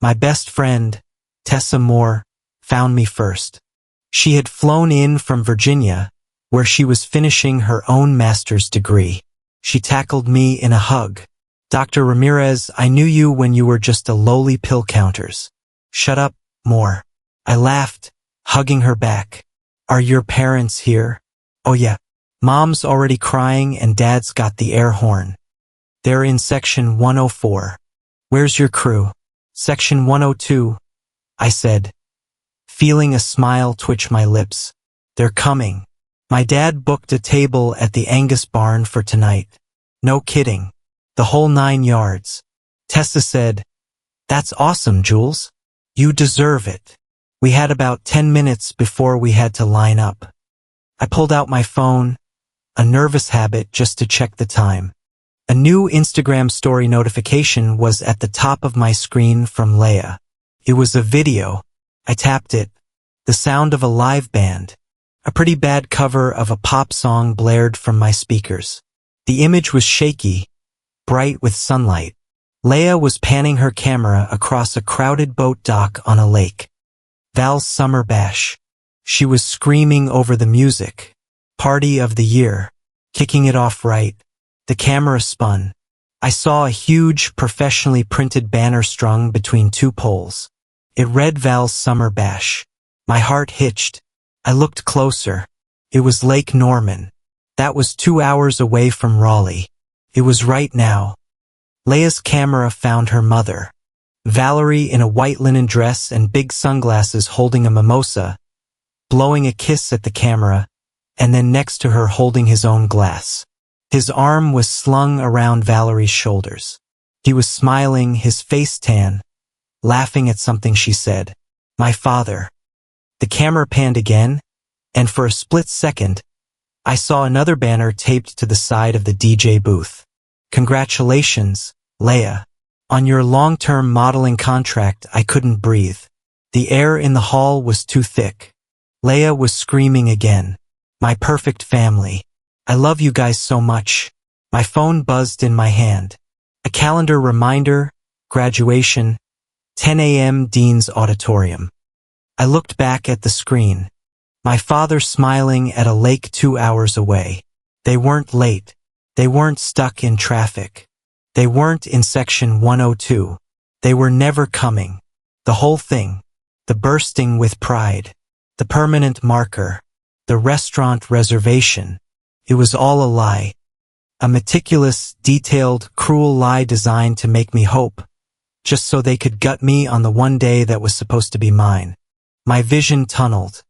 My best friend, Tessa Moore, found me first. She had flown in from Virginia, where she was finishing her own master's degree. She tackled me in a hug. Dr. Ramirez, I knew you when you were just a lowly pill counters. Shut up, Moore. I laughed, hugging her back. Are your parents here? Oh yeah. Mom's already crying and Dad's got the air horn. They're in section 104. Where's your crew? Section 102, I said, feeling a smile twitch my lips. They're coming. My dad booked a table at the Angus barn for tonight. No kidding. The whole 9 yards. Tessa said, That's awesome, Jules. You deserve it. We had about 10 minutes before we had to line up. I pulled out my phone, a nervous habit, just to check the time. A new Instagram story notification was at the top of my screen from Leia. It was a video. I tapped it. The sound of a live band. A pretty bad cover of a pop song blared from my speakers. The image was shaky, bright with sunlight. Leia was panning her camera across a crowded boat dock on a lake. Val's summer bash. She was screaming over the music. Party of the year. Kicking it off right. The camera spun. I saw a huge, professionally printed banner strung between two poles. It read Val's summer bash. My heart hitched. I looked closer. It was Lake Norman. That was 2 hours away from Raleigh. It was right now. Leia's camera found her mother. Valerie in a white linen dress and big sunglasses holding a mimosa, blowing a kiss at the camera, and then next to her holding his own glass. His arm was slung around Valerie's shoulders. He was smiling, his face tan, laughing at something she said. My father. The camera panned again, and for a split second, I saw another banner taped to the side of the DJ booth. Congratulations, Leia. On your long-term modeling contract. I couldn't breathe. The air in the hall was too thick. Leia was screaming again. My perfect family. I love you guys so much. My phone buzzed in my hand. A calendar reminder, graduation, 10 a.m. Dean's Auditorium. I looked back at the screen. My father smiling at a lake 2 hours away. They weren't late. They weren't stuck in traffic. They weren't in section 102. They were never coming. The whole thing. The bursting with pride. The permanent marker. The restaurant reservation. It was all a lie. A meticulous, detailed, cruel lie designed to make me hope, just so they could gut me on the one day that was supposed to be mine. My vision tunneled.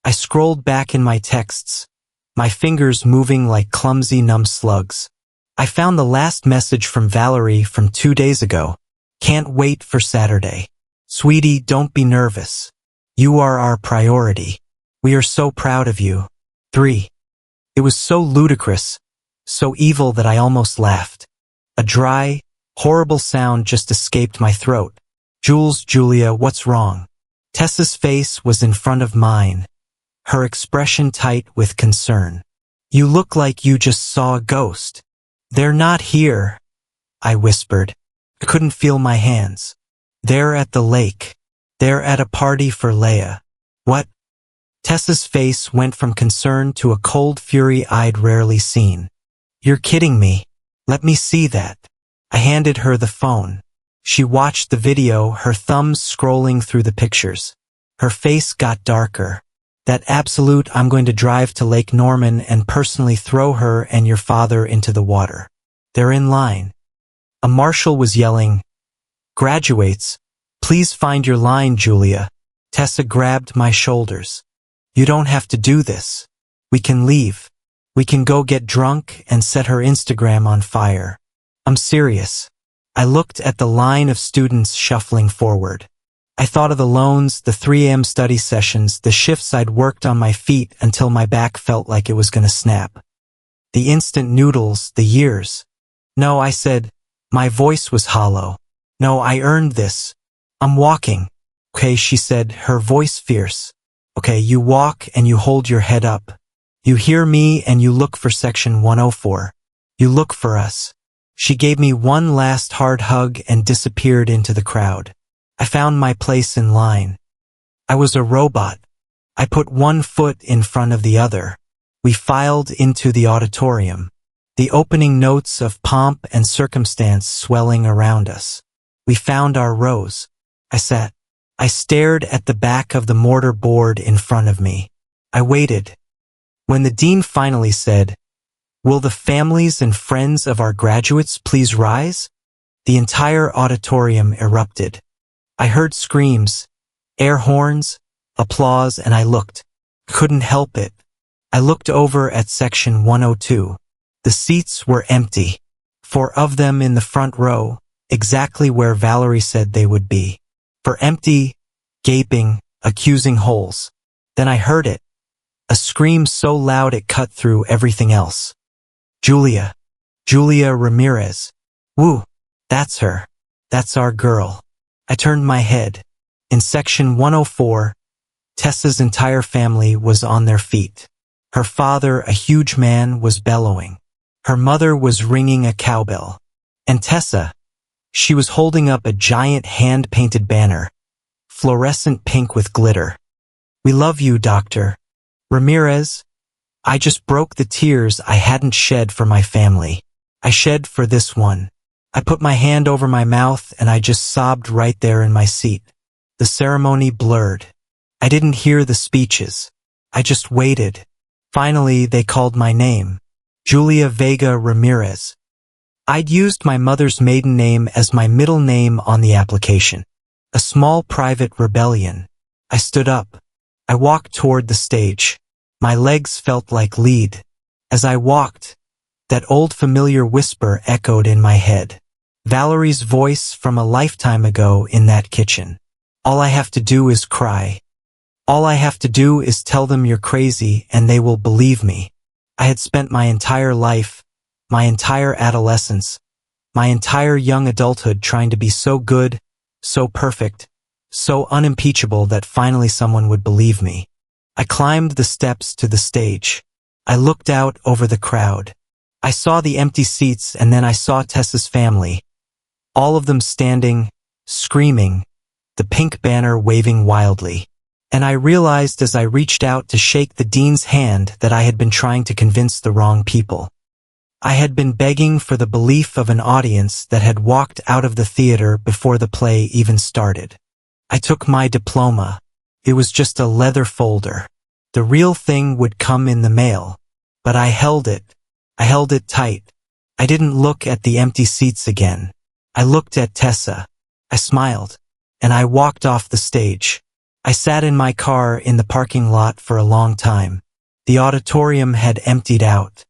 I scrolled back in my texts, my fingers moving like clumsy numb slugs. I found the last message from Valerie from 2 days ago. Can't wait for Saturday. Sweetie, don't be nervous. You are our priority. We are so proud of you. 3. It was so ludicrous, so evil that I almost laughed. A dry, horrible sound just escaped my throat. Jules, Julia, what's wrong? Tessa's face was in front of mine, her expression tight with concern. You look like you just saw a ghost. They're not here, I whispered. I couldn't feel my hands. They're at the lake. They're at a party for Leia. What? Tessa's face went from concern to a cold fury I'd rarely seen. You're kidding me. Let me see that. I handed her the phone. She watched the video, her thumbs scrolling through the pictures. Her face got darker. That absolute, I'm going to drive to Lake Norman and personally throw her and your father into the water. They're in line. A marshal was yelling, "Graduates, please find your line, Julia." Tessa grabbed my shoulders. "You don't have to do this. We can leave. We can go get drunk and set her Instagram on fire." "I'm serious." I looked at the line of students shuffling forward. I thought of the loans, the 3 a.m. study sessions, the shifts I'd worked on my feet until my back felt like it was gonna snap. The instant noodles, the years. "No," I said. My voice was hollow. "No, I earned this. I'm walking." "Okay," she said, her voice fierce. "Okay, you walk and you hold your head up. You hear me and you look for section 104. You look for us." She gave me one last hard hug and disappeared into the crowd. I found my place in line. I was a robot. I put one foot in front of the other. We filed into the auditorium, the opening notes of pomp and circumstance swelling around us. We found our rows. I sat. I stared at the back of the mortar board in front of me. I waited. When the dean finally said, "Will the families and friends of our graduates please rise?" the entire auditorium erupted. I heard screams, air horns, applause, and I looked. Couldn't help it. I looked over at section 102. The seats were empty. 4 of them in the front row, exactly where Valerie said they would be. 4 empty, gaping, accusing holes. Then I heard it. A scream so loud it cut through everything else. "Julia. Julia Ramirez. Woo, that's her. That's our girl." I turned my head. In section 104, Tessa's entire family was on their feet. Her father, a huge man, was bellowing. Her mother was ringing a cowbell. And Tessa, she was holding up a giant hand-painted banner, fluorescent pink with glitter. "We love you, Dr. Ramirez." I just broke the tears I hadn't shed for my family. I shed for this one. I put my hand over my mouth and I just sobbed right there in my seat. The ceremony blurred. I didn't hear the speeches. I just waited. Finally, they called my name. Julia Vega Ramirez. I'd used my mother's maiden name as my middle name on the application. A small private rebellion. I stood up. I walked toward the stage. My legs felt like lead. As I walked, that old familiar whisper echoed in my head. Valerie's voice from a lifetime ago in that kitchen. "All I have to do is cry. All I have to do is tell them you're crazy and they will believe me." I had spent my entire life, my entire adolescence, my entire young adulthood trying to be so good, so perfect, so unimpeachable that finally someone would believe me. I climbed the steps to the stage. I looked out over the crowd. I saw the empty seats and then I saw Tessa's family. All of them standing, screaming, the pink banner waving wildly. And I realized as I reached out to shake the dean's hand that I had been trying to convince the wrong people. I had been begging for the belief of an audience that had walked out of the theater before the play even started. I took my diploma. It was just a leather folder. The real thing would come in the mail. But I held it. I held it tight. I didn't look at the empty seats again. I looked at Tessa. I smiled. And I walked off the stage. I sat in my car in the parking lot for a long time. The auditorium had emptied out.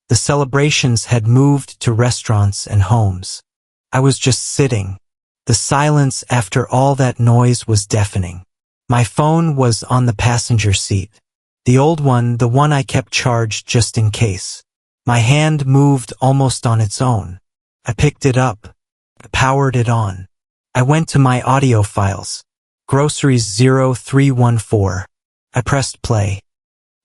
The celebrations had moved to restaurants and homes. I was just sitting. The silence after all that noise was deafening. My phone was on the passenger seat. The old one, the one I kept charged just in case. My hand moved almost on its own. I picked it up. I powered it on. I went to my audio files. Groceries 0314. I pressed play.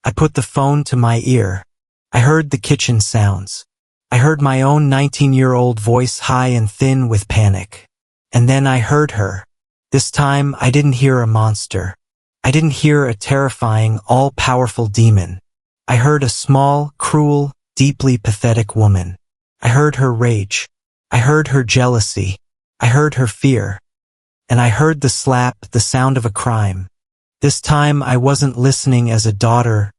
I put the phone to my ear. I heard the kitchen sounds. I heard my own 19-year-old voice high and thin with panic. And then I heard her. This time I didn't hear a monster. I didn't hear a terrifying, all-powerful demon. I heard a small, cruel, deeply pathetic woman. I heard her rage. I heard her jealousy. I heard her fear. And I heard the slap, the sound of a crime. This time I wasn't listening as a daughter,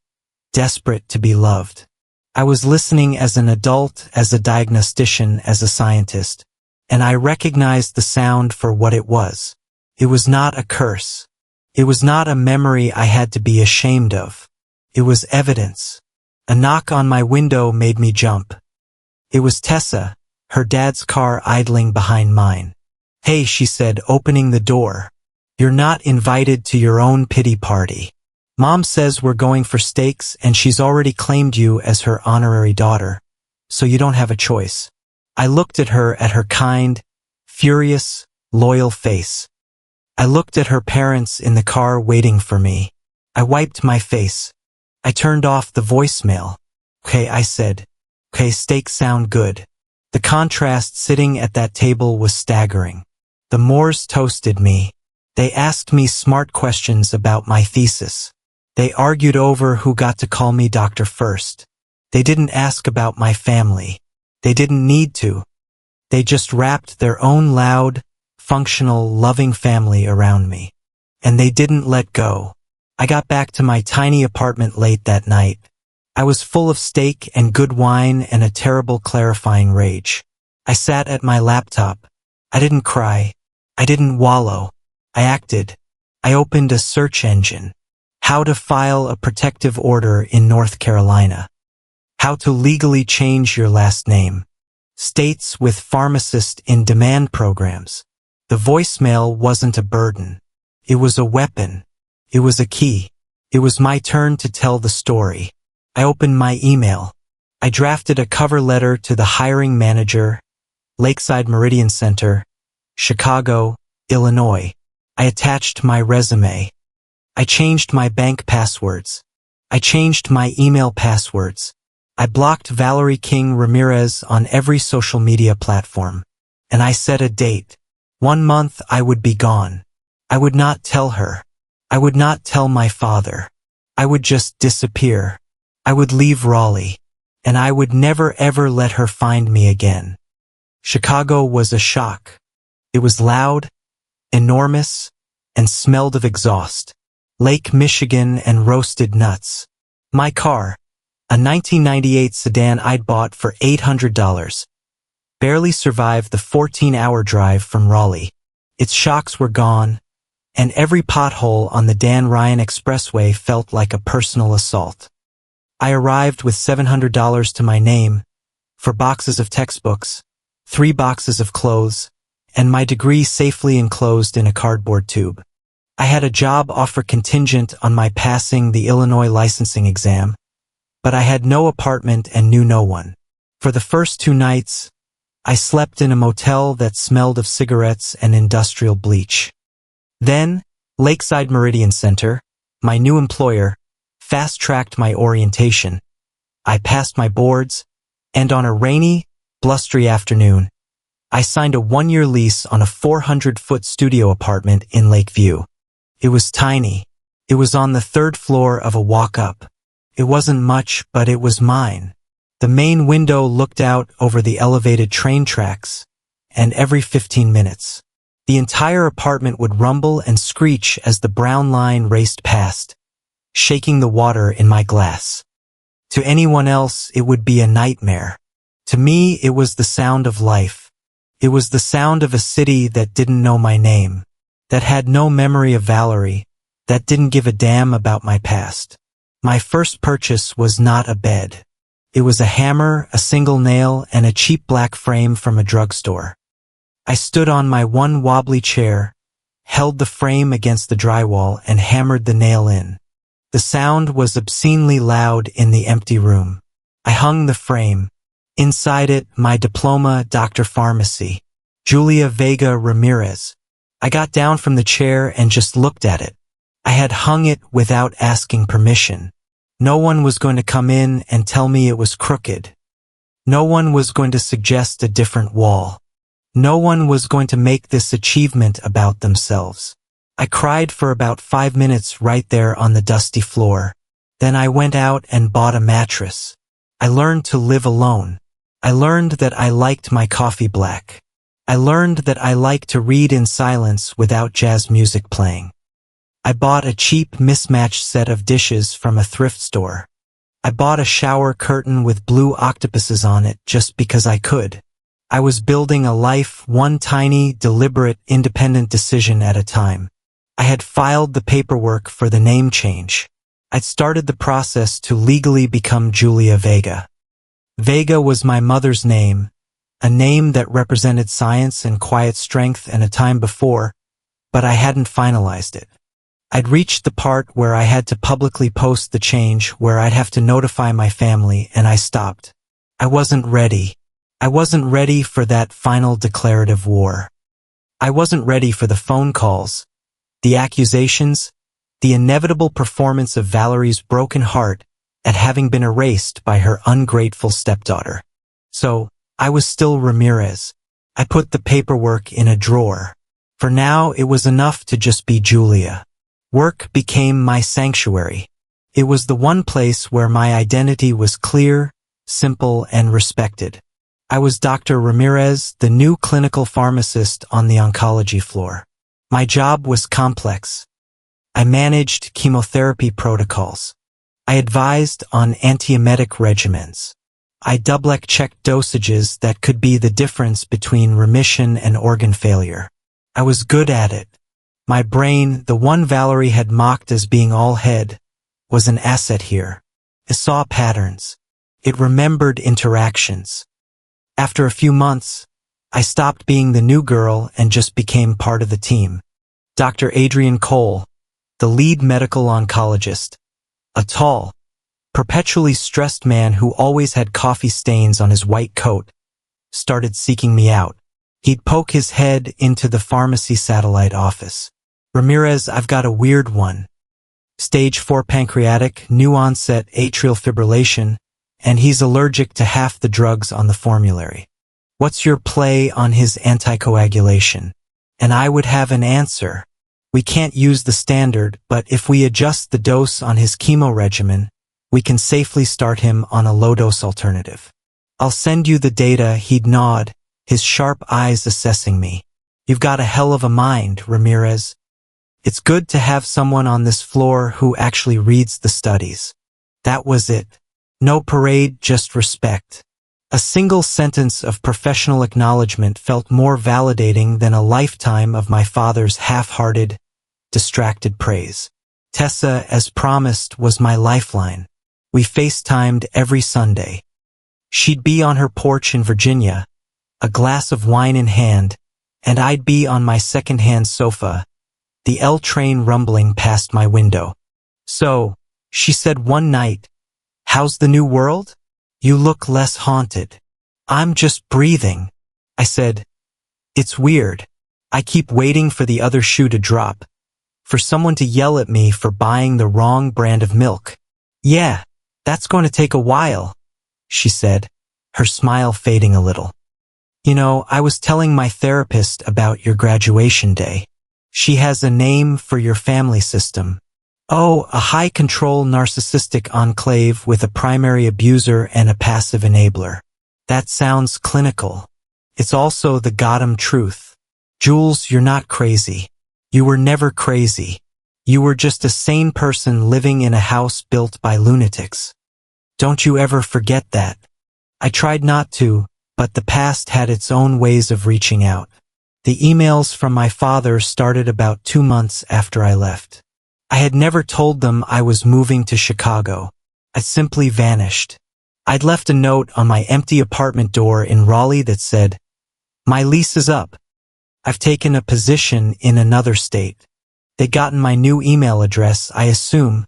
desperate to be loved. I was listening as an adult, as a diagnostician, as a scientist. And I recognized the sound for what it was. It was not a curse. It was not a memory I had to be ashamed of. It was evidence. A knock on my window made me jump. It was Tessa, her dad's car idling behind mine. "Hey," she said, opening the door. "You're not invited to your own pity party. Mom says we're going for steaks and she's already claimed you as her honorary daughter, so you don't have a choice." I looked at her kind, furious, loyal face. I looked at her parents in the car waiting for me. I wiped my face. I turned off the voicemail. "Okay," I said. "Okay, steaks sound good." The contrast sitting at that table was staggering. The Moores toasted me. They asked me smart questions about my thesis. They argued over who got to call me doctor first. They didn't ask about my family. They didn't need to. They just wrapped their own loud, functional, loving family around me. And they didn't let go. I got back to my tiny apartment late that night. I was full of steak and good wine and a terrible clarifying rage. I sat at my laptop. I didn't cry. I didn't wallow. I acted. I opened a search engine. How to file a protective order in North Carolina. How to legally change your last name. States with Pharmacist in demand programs. The voicemail wasn't a burden. It was a weapon. It was a key. It was my turn to tell the story. I opened my email. I drafted a cover letter to the hiring manager, Lakeside Meridian Center, Chicago, Illinois. I attached my resume. I changed my bank passwords. I changed my email passwords. I blocked Valerie King Ramirez on every social media platform. And I set a date. 1 month I would be gone. I would not tell her. I would not tell my father. I would just disappear. I would leave Raleigh. And I would never ever let her find me again. Chicago was a shock. It was loud, enormous, and smelled of exhaust. Lake Michigan and roasted nuts. My car, a 1998 sedan I'd bought for $800, barely survived the 14-hour drive from Raleigh. Its shocks were gone, and every pothole on the Dan Ryan Expressway felt like a personal assault. I arrived with $700 to my name, 4 boxes of textbooks, 3 boxes of clothes, and my degree safely enclosed in a cardboard tube. I had a job offer contingent on my passing the Illinois licensing exam, but I had no apartment and knew no one. For the first 2 nights, I slept in a motel that smelled of cigarettes and industrial bleach. Then, Lakeside Meridian Center, my new employer, fast-tracked my orientation. I passed my boards, and on a rainy, blustery afternoon, I signed a 1-year lease on a 400-foot studio apartment in Lakeview. It was tiny. It was on the 3rd floor of a walk-up. It wasn't much, but it was mine. The main window looked out over the elevated train tracks, and every 15 minutes, the entire apartment would rumble and screech as the brown line raced past, shaking the water in my glass. To anyone else, it would be a nightmare. To me, it was the sound of life. It was the sound of a city that didn't know my name, that had no memory of Valerie, that didn't give a damn about my past. My first purchase was not a bed. It was a hammer, a single nail, and a cheap black frame from a drugstore. I stood on my one wobbly chair, held the frame against the drywall, and hammered the nail in. The sound was obscenely loud in the empty room. I hung the frame. Inside it, my diploma, Dr. Pharmacy, Julia Vega Ramirez. I got down from the chair and just looked at it. I had hung it without asking permission. No one was going to come in and tell me it was crooked. No one was going to suggest a different wall. No one was going to make this achievement about themselves. I cried for about 5 minutes right there on the dusty floor. Then I went out and bought a mattress. I learned to live alone. I learned that I liked my coffee black. I learned that I like to read in silence without jazz music playing. I bought a cheap mismatched set of dishes from a thrift store. I bought a shower curtain with blue octopuses on it just because I could. I was building a life one tiny, deliberate, independent decision at a time. I had filed the paperwork for the name change. I'd started the process to legally become Julia Vega. Vega was my mother's name, a name that represented science and quiet strength and a time before, but I hadn't finalized it. I'd reached the part where I had to publicly post the change, where I'd have to notify my family, and I stopped. I wasn't ready. I wasn't ready for that final declarative war. I wasn't ready for the phone calls, the accusations, the inevitable performance of Valerie's broken heart at having been erased by her ungrateful stepdaughter. So, I was still Ramirez. I put the paperwork in a drawer. For now, it was enough to just be Julia. Work became my sanctuary. It was the one place where my identity was clear, simple, and respected. I was Dr. Ramirez, the new clinical pharmacist on the oncology floor. My job was complex. I managed chemotherapy protocols. I advised on antiemetic regimens. I double-checked dosages that could be the difference between remission and organ failure. I was good at it. My brain, the one Valerie had mocked as being all head, was an asset here. It saw patterns. It remembered interactions. After a few months, I stopped being the new girl and just became part of the team. Dr. Adrian Cole, the lead medical oncologist, a tall, perpetually stressed man who always had coffee stains on his white coat, started seeking me out. He'd poke his head into the pharmacy satellite office. Ramirez, I've got a weird one. Stage 4 pancreatic, new onset atrial fibrillation, and he's allergic to half the drugs on the formulary. What's your play on his anticoagulation? And I would have an answer. We can't use the standard, but if we adjust the dose on his chemo regimen, we can safely start him on a low-dose alternative. I'll send you the data. He'd nod, his sharp eyes assessing me. You've got a hell of a mind, Ramirez. It's good to have someone on this floor who actually reads the studies. That was it. No parade, just respect. A single sentence of professional acknowledgement felt more validating than a lifetime of my father's half-hearted, distracted praise. Tessa, as promised, was my lifeline. We FaceTimed every Sunday. She'd be on her porch in Virginia, a glass of wine in hand, and I'd be on my second-hand sofa, the L train rumbling past my window. So, she said one night, "How's the new world? You look less haunted." "I'm just breathing." I said, "It's weird. I keep waiting for the other shoe to drop, for someone to yell at me for buying the wrong brand of milk." "Yeah, that's going to take a while," she said, her smile fading a little. "You know, I was telling my therapist about your graduation day. She has a name for your family system. Oh, a high-control narcissistic enclave with a primary abuser and a passive enabler. That sounds clinical. It's also the goddamn truth. Jules, you're not crazy. You were never crazy. You were just a sane person living in a house built by lunatics. Don't you ever forget that." I tried not to, but the past had its own ways of reaching out. The emails from my father started about 2 months after I left. I had never told them I was moving to Chicago. I simply vanished. I'd left a note on my empty apartment door in Raleigh that said, "My lease is up. I've taken a position in another state." They'd gotten my new email address, I assume,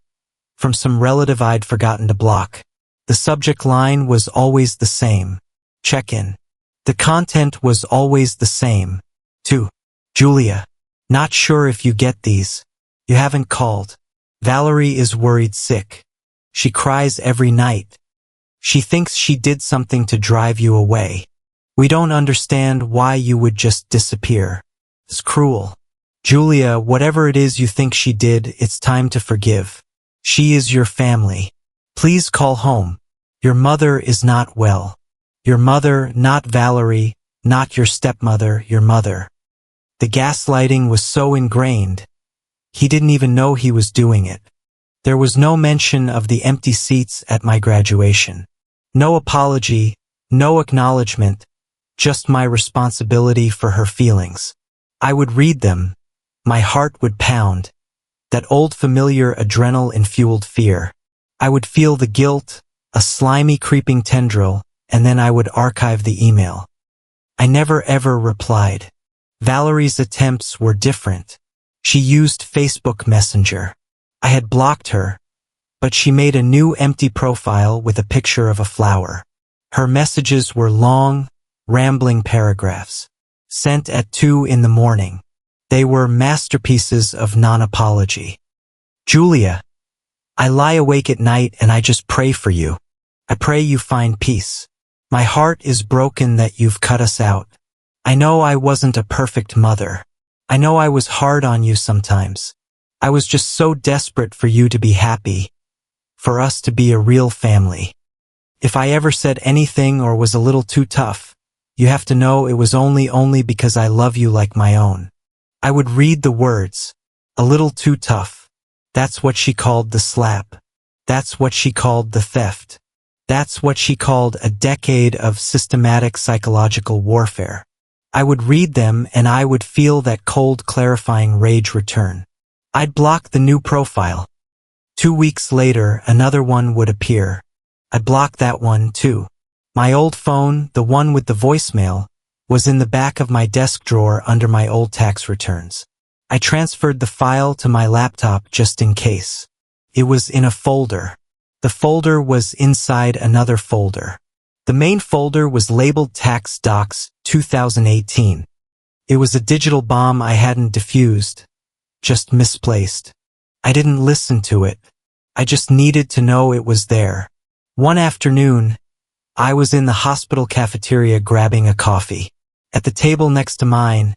from some relative I'd forgotten to block. The subject line was always the same. Check-in. The content was always the same. To Julia. Not sure if you get these. You haven't called. Valerie is worried sick. She cries every night. She thinks she did something to drive you away. We don't understand why you would just disappear. It's cruel. Julia, whatever it is you think she did, it's time to forgive. She is your family. Please call home. Your mother is not well. Your mother, not Valerie, not your stepmother, your mother. The gaslighting was so ingrained, he didn't even know he was doing it. There was no mention of the empty seats at my graduation. No apology, no acknowledgement, just my responsibility for her feelings. I would read them. My heart would pound. That old familiar adrenaline-fueled fear. I would feel the guilt, a slimy creeping tendril, and then I would archive the email. I never ever replied. Valerie's attempts were different. She used Facebook Messenger. I had blocked her, but she made a new empty profile with a picture of a flower. Her messages were long, rambling paragraphs, sent at 2 in the morning. They were masterpieces of non-apology. Julia, I lie awake at night and I just pray for you. I pray you find peace. My heart is broken that you've cut us out. I know I wasn't a perfect mother. I know I was hard on you sometimes. I was just so desperate for you to be happy, for us to be a real family. If I ever said anything or was a little too tough, you have to know it was only because I love you like my own. I would read the words, a little too tough. That's what she called the slap. That's what she called the theft. That's what she called a decade of systematic psychological warfare. I would read them and I would feel that cold, clarifying rage return. I'd block the new profile. 2 weeks later, another one would appear. I'd block that one too. My old phone, the one with the voicemail, was in the back of my desk drawer under my old tax returns. I transferred the file to my laptop just in case. It was in a folder. The folder was inside another folder. The main folder was labeled Tax Docs 2018. It was a digital bomb I hadn't diffused, just misplaced. I didn't listen to it. I just needed to know it was there. One afternoon, I was in the hospital cafeteria grabbing a coffee. At the table next to mine,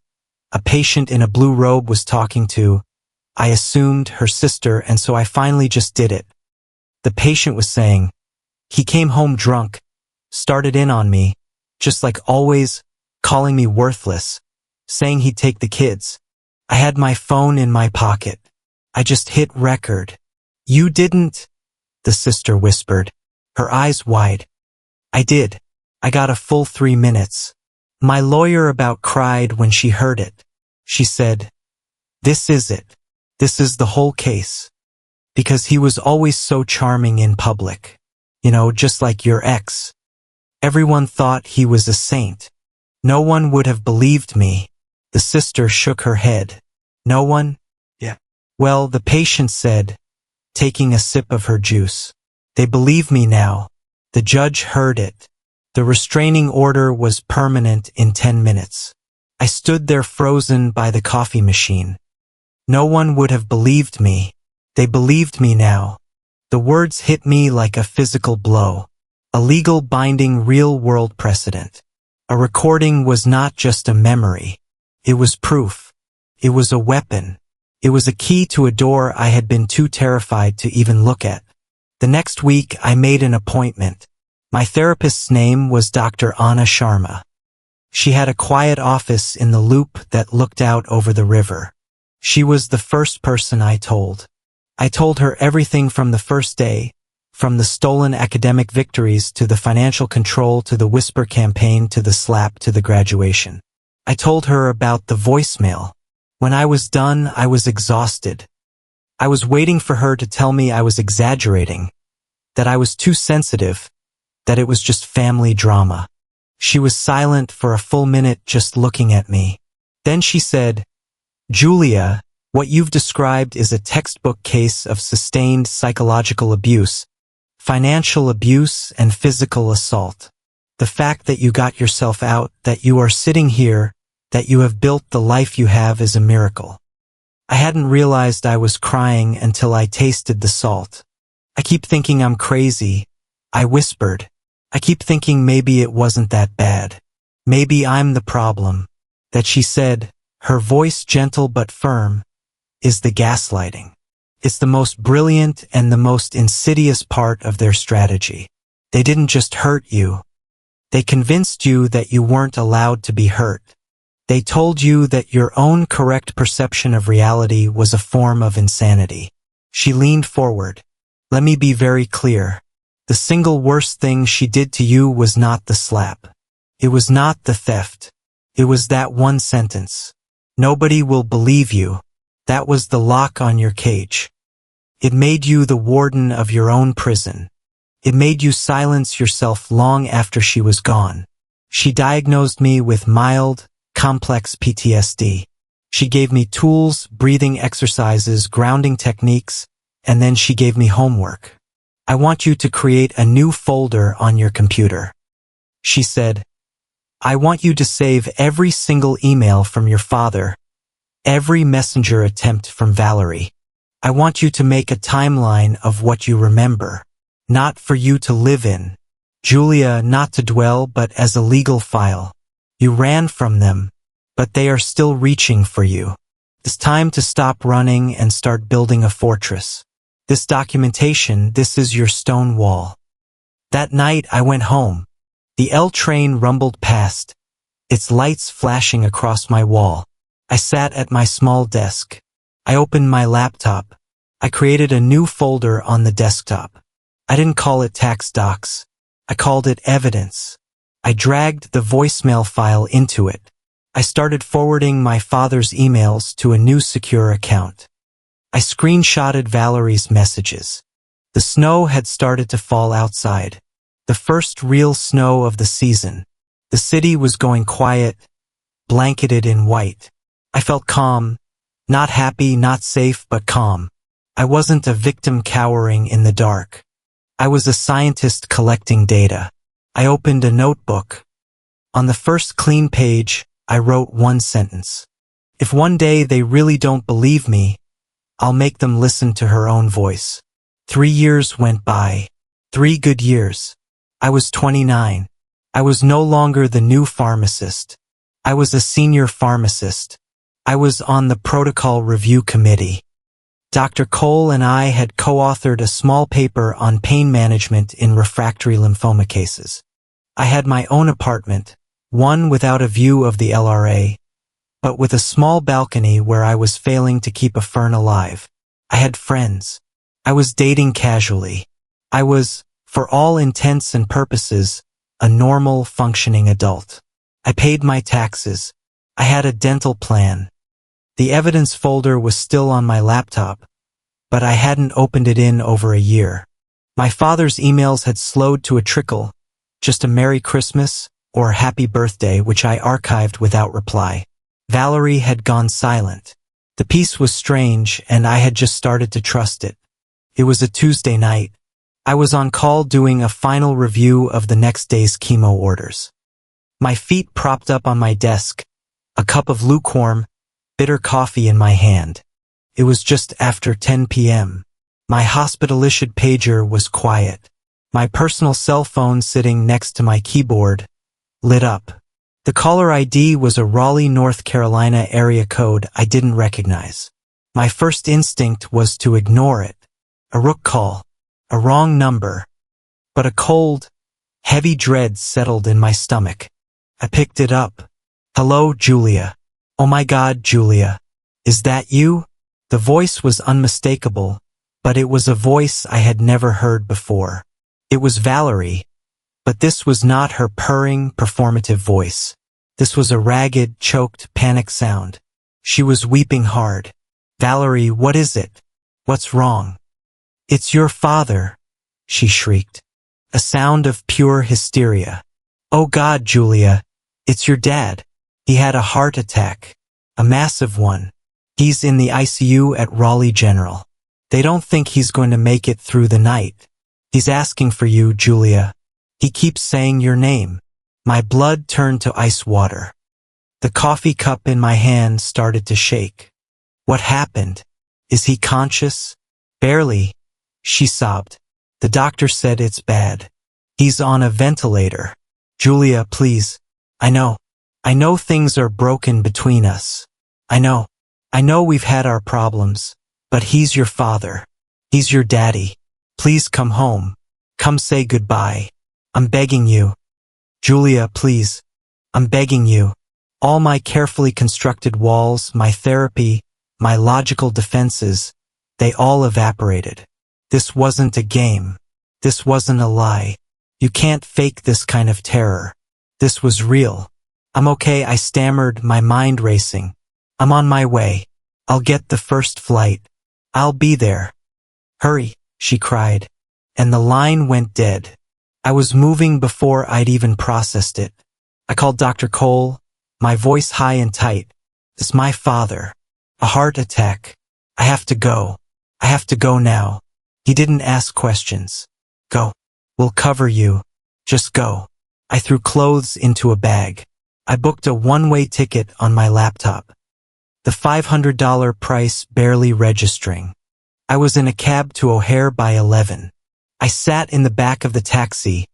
a patient in a blue robe was talking to, I assumed, her sister, and so I finally just did it. The patient was saying, he came home drunk, started in on me, just like always, calling me worthless, saying he'd take the kids. I had my phone in my pocket. I just hit record. You didn't? The sister whispered, her eyes wide. I did. I got a full 3 minutes. My lawyer about cried when she heard it. She said, this is it. This is the whole case. Because he was always so charming in public. You know, just like your ex. Everyone thought he was a saint. No one would have believed me. The sister shook her head. No one? Yeah. Well, the patient said, taking a sip of her juice. They believe me now. The judge heard it. The restraining order was permanent in 10 minutes. I stood there frozen by the coffee machine. No one would have believed me. They believed me now. The words hit me like a physical blow. A legal binding real-world precedent. A recording was not just a memory. It was proof. It was a weapon. It was a key to a door I had been too terrified to even look at. The next week, I made an appointment. My therapist's name was Dr. Anna Sharma. She had a quiet office in the loop that looked out over the river. She was the first person I told. I told her everything from the first day, from the stolen academic victories to the financial control to the whisper campaign to the slap to the graduation. I told her about the voicemail. When I was done, I was exhausted. I was waiting for her to tell me I was exaggerating, that I was too sensitive, that it was just family drama. She was silent for a full minute just looking at me. Then she said, Julia, what you've described is a textbook case of sustained psychological abuse, financial abuse and physical assault. The fact that you got yourself out, that you are sitting here, that you have built the life you have is a miracle. I hadn't realized I was crying until I tasted the salt. I keep thinking I'm crazy. I whispered. I keep thinking maybe it wasn't that bad. Maybe I'm the problem. That she said, her voice gentle but firm, is the gaslighting. It's the most brilliant and the most insidious part of their strategy. They didn't just hurt you. They convinced you that you weren't allowed to be hurt. They told you that your own correct perception of reality was a form of insanity. She leaned forward. Let me be very clear. The single worst thing she did to you was not the slap. It was not the theft. It was that one sentence. Nobody will believe you. That was the lock on your cage. It made you the warden of your own prison. It made you silence yourself long after she was gone. She diagnosed me with mild, complex PTSD. She gave me tools, breathing exercises, grounding techniques, and then she gave me homework. I want you to create a new folder on your computer. She said, I want you to save every single email from your father, every messenger attempt from Valerie. I want you to make a timeline of what you remember, not for you to live in. Julia, not to dwell, but as a legal file. You ran from them, but they are still reaching for you. It's time to stop running and start building a fortress. This documentation, this is your stone wall. That night I went home. The L train rumbled past, its lights flashing across my wall. I sat at my small desk. I opened my laptop. I created a new folder on the desktop. I didn't call it tax docs. I called it evidence. I dragged the voicemail file into it. I started forwarding my father's emails to a new secure account. I screenshotted Valerie's messages. The snow had started to fall outside. The first real snow of the season. The city was going quiet, blanketed in white. I felt calm, not happy, not safe, but calm. I wasn't a victim cowering in the dark. I was a scientist collecting data. I opened a notebook. On the first clean page, I wrote one sentence. If one day they really don't believe me, I'll make them listen to her own voice. 3 years went by. 3 good years. I was 29. I was no longer the new pharmacist. I was a senior pharmacist. I was on the protocol review committee. Dr. Cole and I had co-authored a small paper on pain management in refractory lymphoma cases. I had my own apartment, one without a view of the LRA, but with a small balcony where I was failing to keep a fern alive. I had friends. I was dating casually. I was, for all intents and purposes, a normal, functioning adult. I paid my taxes. I had a dental plan. The evidence folder was still on my laptop, but I hadn't opened it in over a year. My father's emails had slowed to a trickle, just a Merry Christmas or Happy Birthday, which I archived without reply. Valerie had gone silent. The peace was strange, and I had just started to trust it. It was a Tuesday night. I was on call doing a final review of the next day's chemo orders. My feet propped up on my desk, a cup of lukewarm, bitter coffee in my hand. It was just after 10 p.m. My hospital-issued pager was quiet. My personal cell phone sitting next to my keyboard lit up. The caller ID was a Raleigh, North Carolina area code I didn't recognize. My first instinct was to ignore it. A rook call. A wrong number. But a cold, heavy dread settled in my stomach. I picked it up. Hello, Julia. Oh my God, Julia. Is that you? The voice was unmistakable, but it was a voice I had never heard before. It was Valerie, but this was not her purring, performative voice. This was a ragged, choked, panic sound. She was weeping hard. Valerie, what is it? What's wrong? It's your father, she shrieked. A sound of pure hysteria. Oh God, Julia, it's your dad. He had a heart attack. A massive one. He's in the ICU at Raleigh General. They don't think he's going to make it through the night. He's asking for you, Julia. He keeps saying your name. My blood turned to ice water. The coffee cup in my hand started to shake. What happened? Is he conscious? Barely, she sobbed. The doctor said it's bad. He's on a ventilator. Julia, please. I know things are broken between us. I know we've had our problems, but he's your father. He's your daddy. Please come home. Come say goodbye. I'm begging you. Julia, please. I'm begging you. All my carefully constructed walls, my therapy, my logical defenses, they all evaporated. This wasn't a game. This wasn't a lie. You can't fake this kind of terror. This was real. I'm okay, I stammered, my mind racing. I'm on my way. I'll get the first flight. I'll be there. Hurry, she cried. And the line went dead. I was moving before I'd even processed it. I called Dr. Cole, my voice high and tight. It's my father. A heart attack. I have to go. I have to go now. He didn't ask questions. Go. We'll cover you. Just go. I threw clothes into a bag. I booked a one-way ticket on my laptop. The $500 price barely registering. I was in a cab to O'Hare by 11. I sat in the back of the taxi,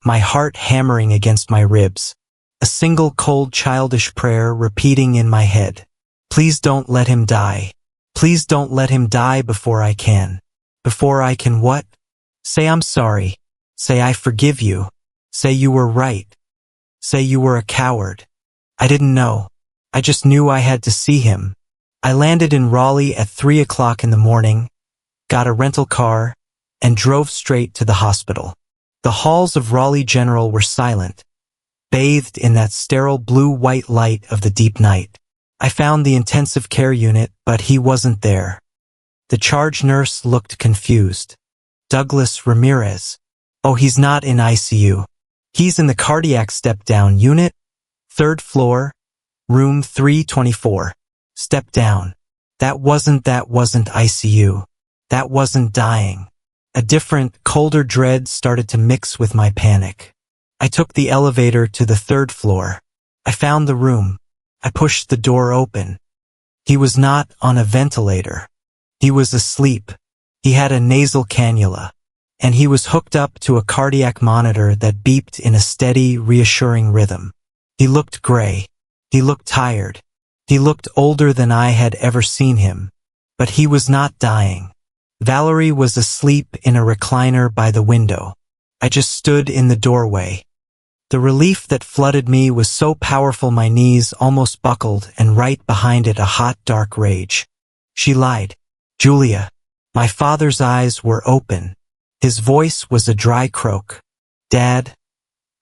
my heart hammering against my ribs. A single cold childish prayer repeating in my head. Please don't let him die. Please don't let him die before I can. Before I can what? Say I'm sorry. Say I forgive you. Say you were right. Say you were a coward. I didn't know. I just knew I had to see him. I landed in Raleigh at 3 o'clock in the morning, got a rental car, and drove straight to the hospital. The halls of Raleigh General were silent, bathed in that sterile blue-white light of the deep night. I found the intensive care unit, but he wasn't there. The charge nurse looked confused. Douglas Ramirez. Oh, he's not in ICU. He's in the cardiac step-down unit, 3rd floor, room 324. Step down. That wasn't ICU. That wasn't dying. A different, colder dread started to mix with my panic. I took the elevator to the 3rd floor. I found the room. I pushed the door open. He was not on a ventilator. He was asleep. He had a nasal cannula, and he was hooked up to a cardiac monitor that beeped in a steady, reassuring rhythm. He looked gray. He looked tired. He looked older than I had ever seen him. But he was not dying. Valerie was asleep in a recliner by the window. I just stood in the doorway. The relief that flooded me was so powerful my knees almost buckled, and right behind it a hot, dark rage. She lied. Julia. My father's eyes were open. His voice was a dry croak. Dad?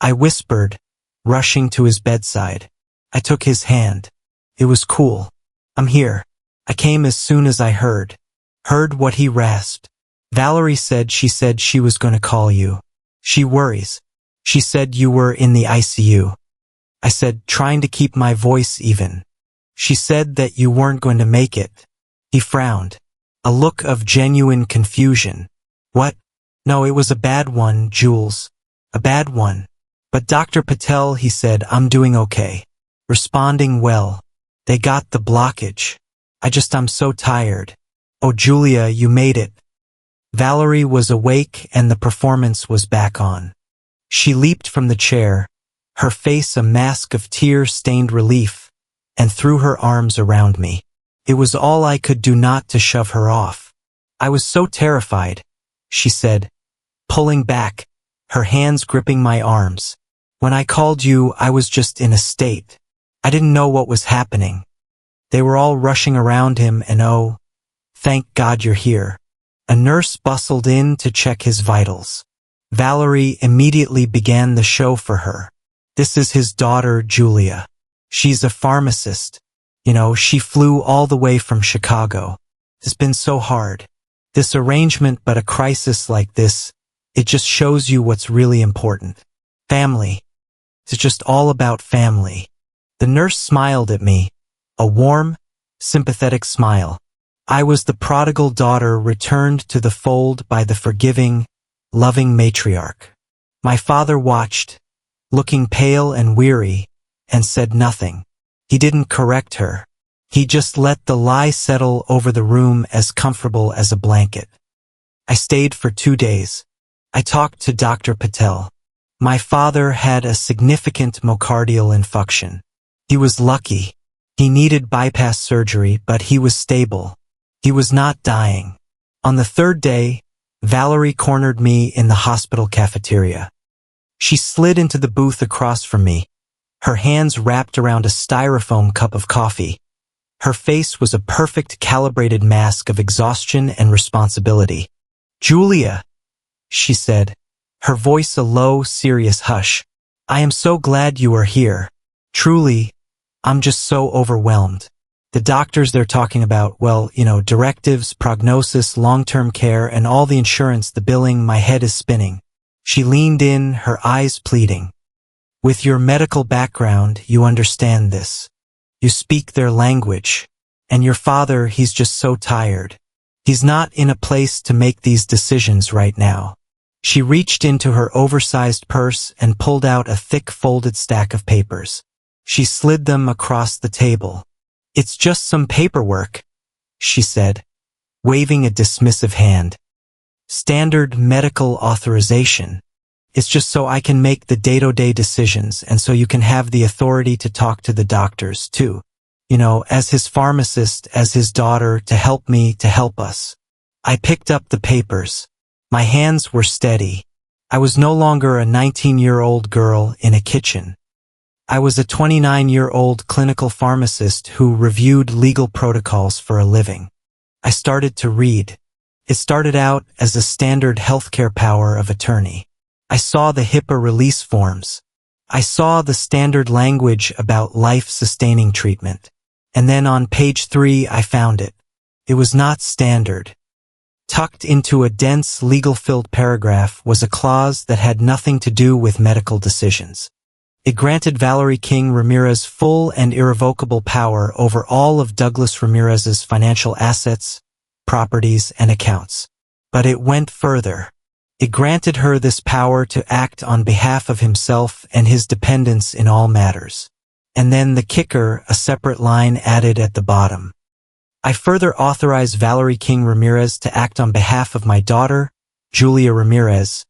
I whispered, rushing to his bedside. I took his hand. It was cool. I'm here. I came as soon as I heard what he rasped. Valerie said she was going to call you. She worries. She said you were in the ICU. I said, trying to keep my voice even. She said that you weren't going to make it. He frowned. A look of genuine confusion. What? No, it was a bad one, Jules. A bad one. But Dr. Patel, he said, I'm doing okay. Responding well. They got the blockage. I'm so tired. Oh, Julia, you made it. Valerie was awake and the performance was back on. She leaped from the chair, her face a mask of tear-stained relief, and threw her arms around me. It was all I could do not to shove her off. I was so terrified, she said, pulling back, her hands gripping my arms. When I called you, I was just in a state. I didn't know what was happening. They were all rushing around him and oh, thank God you're here. A nurse bustled in to check his vitals. Valerie immediately began the show for her. This is his daughter, Julia. She's a pharmacist. You know, she flew all the way from Chicago. It's been so hard. This arrangement, but a crisis like this, it just shows you what's really important. Family. It's just all about family. The nurse smiled at me, a warm, sympathetic smile. I was the prodigal daughter returned to the fold by the forgiving, loving matriarch. My father watched, looking pale and weary, and said nothing. He didn't correct her. He just let the lie settle over the room as comfortable as a blanket. I stayed for 2 days. I talked to Dr. Patel. My father had a significant myocardial infarction. He was lucky. He needed bypass surgery, but he was stable. He was not dying. On the 3rd day, Valerie cornered me in the hospital cafeteria. She slid into the booth across from me, her hands wrapped around a styrofoam cup of coffee. Her face was a perfect calibrated mask of exhaustion and responsibility. "Julia," she said, her voice a low, serious hush. "I am so glad you are here. Truly, I'm just so overwhelmed. The doctors they're talking about, well, directives, prognosis, long-term care, and all the insurance, the billing, my head is spinning." She leaned in, her eyes pleading. "With your medical background, you understand this. You speak their language. And your father, he's just so tired. He's not in a place to make these decisions right now." She reached into her oversized purse and pulled out a thick folded stack of papers. She slid them across the table. "It's just some paperwork," she said, waving a dismissive hand. "Standard medical authorization. It's just so I can make the day-to-day decisions and so you can have the authority to talk to the doctors, too. As his pharmacist, as his daughter, to help me, to help us." I picked up the papers. My hands were steady. I was no longer a 19-year-old girl in a kitchen. I was a 29-year-old clinical pharmacist who reviewed legal protocols for a living. I started to read. It started out as a standard healthcare power of attorney. I saw the HIPAA release forms. I saw the standard language about life-sustaining treatment. And then on page 3 I found it. It was not standard. Tucked into a dense legal-filled paragraph was a clause that had nothing to do with medical decisions. It granted Valerie King Ramirez full and irrevocable power over all of Douglas Ramirez's financial assets, properties, and accounts. But it went further. It granted her this power to act on behalf of himself and his dependents in all matters. And then the kicker, a separate line added at the bottom. I further authorize Valerie King Ramirez to act on behalf of my daughter, Julia Ramirez,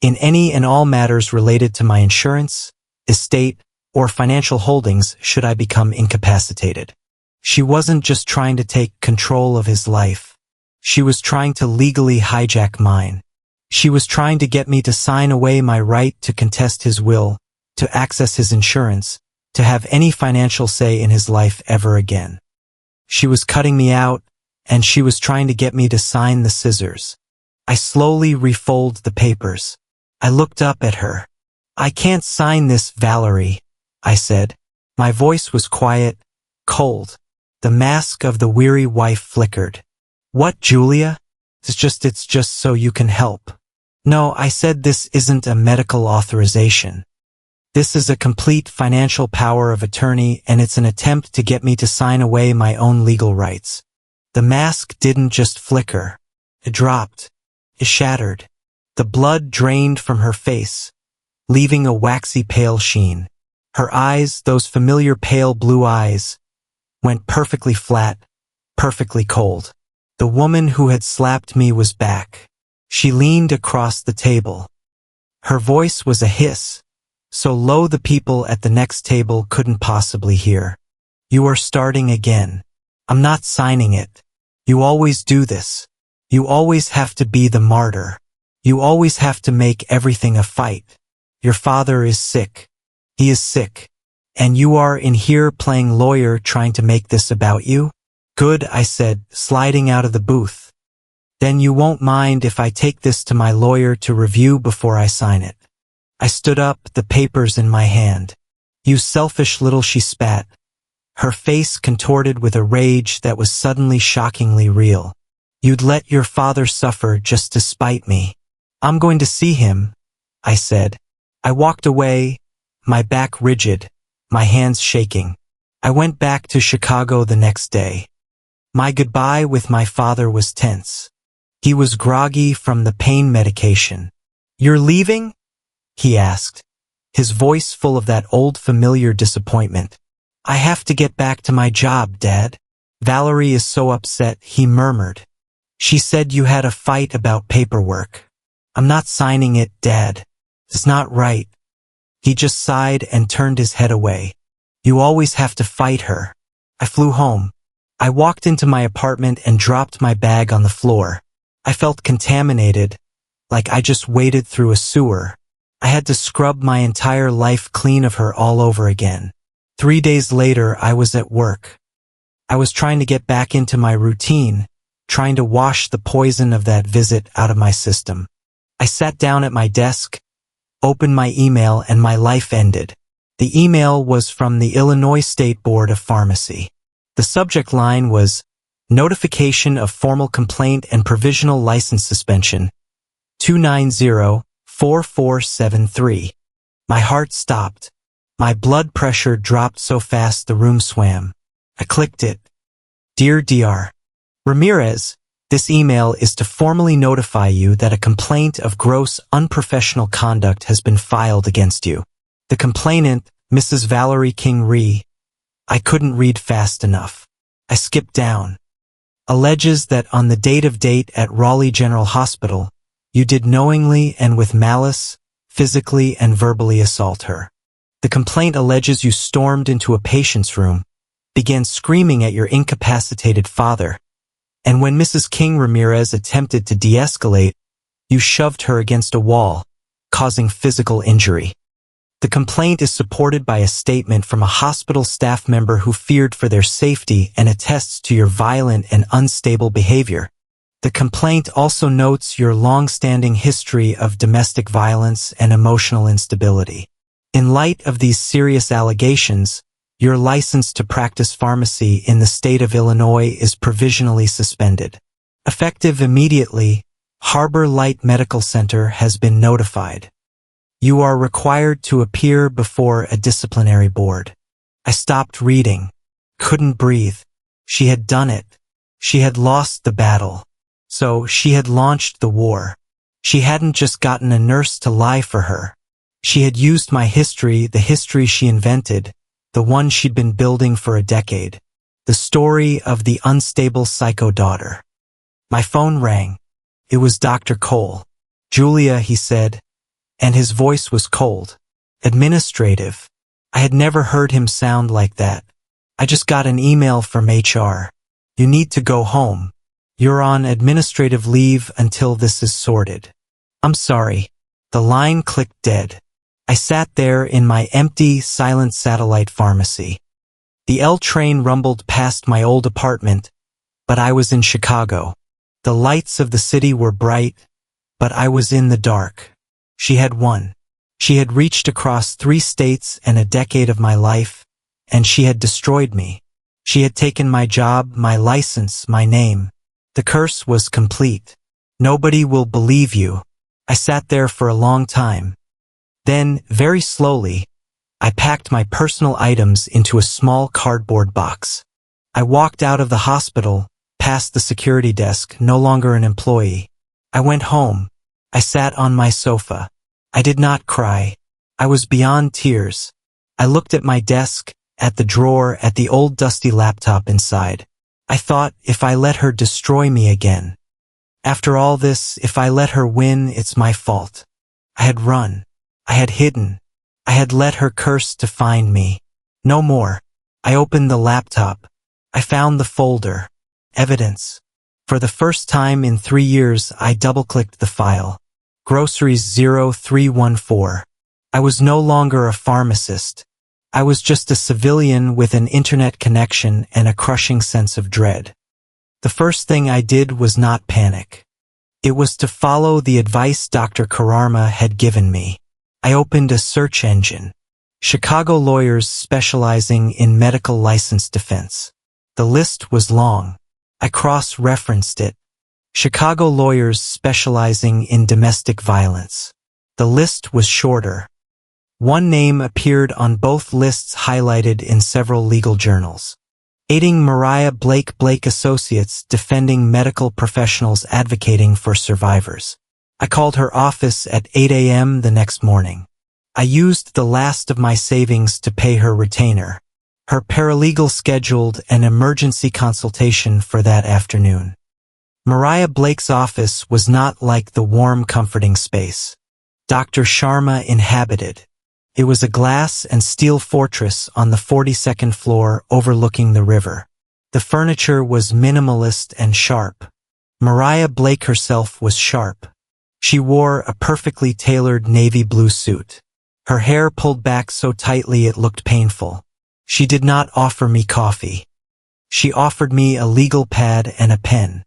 in any and all matters related to my insurance, estate, or financial holdings should I become incapacitated. She wasn't just trying to take control of his life. She was trying to legally hijack mine. She was trying to get me to sign away my right to contest his will, to access his insurance, to have any financial say in his life ever again. She was cutting me out, and she was trying to get me to sign the scissors. I slowly refolded the papers. I looked up at her. "I can't sign this, Valerie," I said. My voice was quiet, cold. The mask of the weary wife flickered. "What, Julia? It's just so you can help." "No," I said, "this isn't a medical authorization. This is a complete financial power of attorney, and it's an attempt to get me to sign away my own legal rights." The mask didn't just flicker. It dropped. It shattered. The blood drained from her face, leaving a waxy pale sheen. Her eyes, those familiar pale blue eyes, went perfectly flat, perfectly cold. The woman who had slapped me was back. She leaned across the table. Her voice was a hiss, so low the people at the next table couldn't possibly hear. "You are starting again. I'm not signing it. You always do this. You always have to be the martyr. You always have to make everything a fight. Your father is sick. He is sick. And you are in here playing lawyer trying to make this about you?" "Good," I said, sliding out of the booth. "Then you won't mind if I take this to my lawyer to review before I sign it." I stood up, the papers in my hand. "You selfish little," she spat, her face contorted with a rage that was suddenly shockingly real. "You'd let your father suffer just to spite me." "I'm going to see him," I said. I walked away, my back rigid, my hands shaking. I went back to Chicago the next day. My goodbye with my father was tense. He was groggy from the pain medication. "You're leaving?" he asked, his voice full of that old familiar disappointment. "I have to get back to my job, Dad. Valerie is so upset," he murmured. "She said you had a fight about paperwork." "I'm not signing it, Dad. It's not right." He just sighed and turned his head away. "You always have to fight her." I flew home. I walked into my apartment and dropped my bag on the floor. I felt contaminated, like I just waded through a sewer. I had to scrub my entire life clean of her all over again. 3 days later, I was at work. I was trying to get back into my routine, trying to wash the poison of that visit out of my system. I sat down at my desk, opened my email, and my life ended. The email was from the Illinois State Board of Pharmacy. The subject line was, "Notification of formal complaint and provisional license suspension, 290-4473. My heart stopped. My blood pressure dropped so fast the room swam. I clicked it. Dear Dr. Ramirez, this email is to formally notify you that a complaint of gross unprofessional conduct has been filed against you. The complainant, Mrs. Valerie King-Ree, I couldn't read fast enough. I skipped down. Alleges that on the date at Raleigh General Hospital, you did knowingly and with malice, physically and verbally assault her. The complaint alleges you stormed into a patient's room, began screaming at your incapacitated father, and when Mrs. King Ramirez attempted to de-escalate, you shoved her against a wall, causing physical injury. The complaint is supported by a statement from a hospital staff member who feared for their safety and attests to your violent and unstable behavior. The complaint also notes your long-standing history of domestic violence and emotional instability. In light of these serious allegations, your license to practice pharmacy in the state of Illinois is provisionally suspended. Effective immediately, Harbor Light Medical Center has been notified. You are required to appear before a disciplinary board. I stopped reading. Couldn't breathe. She had done it. She had lost the battle. So she had launched the war. She hadn't just gotten a nurse to lie for her. She had used my history, the history she invented, the one she'd been building for a decade. The story of the unstable psycho daughter. My phone rang. It was Dr. Cole. "Julia," he said, and his voice was cold. Administrative. I had never heard him sound like that. "I just got an email from HR. You need to go home. You're on administrative leave until this is sorted." "I'm sorry." The line clicked dead. I sat there in my empty, silent satellite pharmacy. The L train rumbled past my old apartment, but I was in Chicago. The lights of the city were bright, but I was in the dark. She had won. She had reached across 3 states and a decade of my life, and she had destroyed me. She had taken my job, my license, my name. The curse was complete. Nobody will believe you. I sat there for a long time. Then, very slowly, I packed my personal items into a small cardboard box. I walked out of the hospital, past the security desk, no longer an employee. I went home. I sat on my sofa. I did not cry. I was beyond tears. I looked at my desk, at the drawer, at the old dusty laptop inside. I thought, if I let her destroy me again. After all this, if I let her win, it's my fault. I had run. I had hidden. I had let her curse to find me. No more. I opened the laptop. I found the folder. Evidence. For the first time in 3 years, I double-clicked the file. Groceries 0314. I was no longer a pharmacist. I was just a civilian with an internet connection and a crushing sense of dread. The first thing I did was not panic. It was to follow the advice Dr. Kararma had given me. I opened a search engine. Chicago lawyers specializing in medical license defense. The list was long. I cross-referenced it. Chicago lawyers specializing in domestic violence. The list was shorter. One name appeared on both lists, highlighted in several legal journals. Aiding Mariah Blake Associates, defending medical professionals advocating for survivors. I called her office at 8 a.m. the next morning. I used the last of my savings to pay her retainer. Her paralegal scheduled an emergency consultation for that afternoon. Mariah Blake's office was not like the warm, comforting space Dr. Sharma inhabited. It was a glass and steel fortress on the 42nd floor overlooking the river. The furniture was minimalist and sharp. Mariah Blake herself was sharp. She wore a perfectly tailored navy blue suit. Her hair pulled back so tightly it looked painful. She did not offer me coffee. She offered me a legal pad and a pen.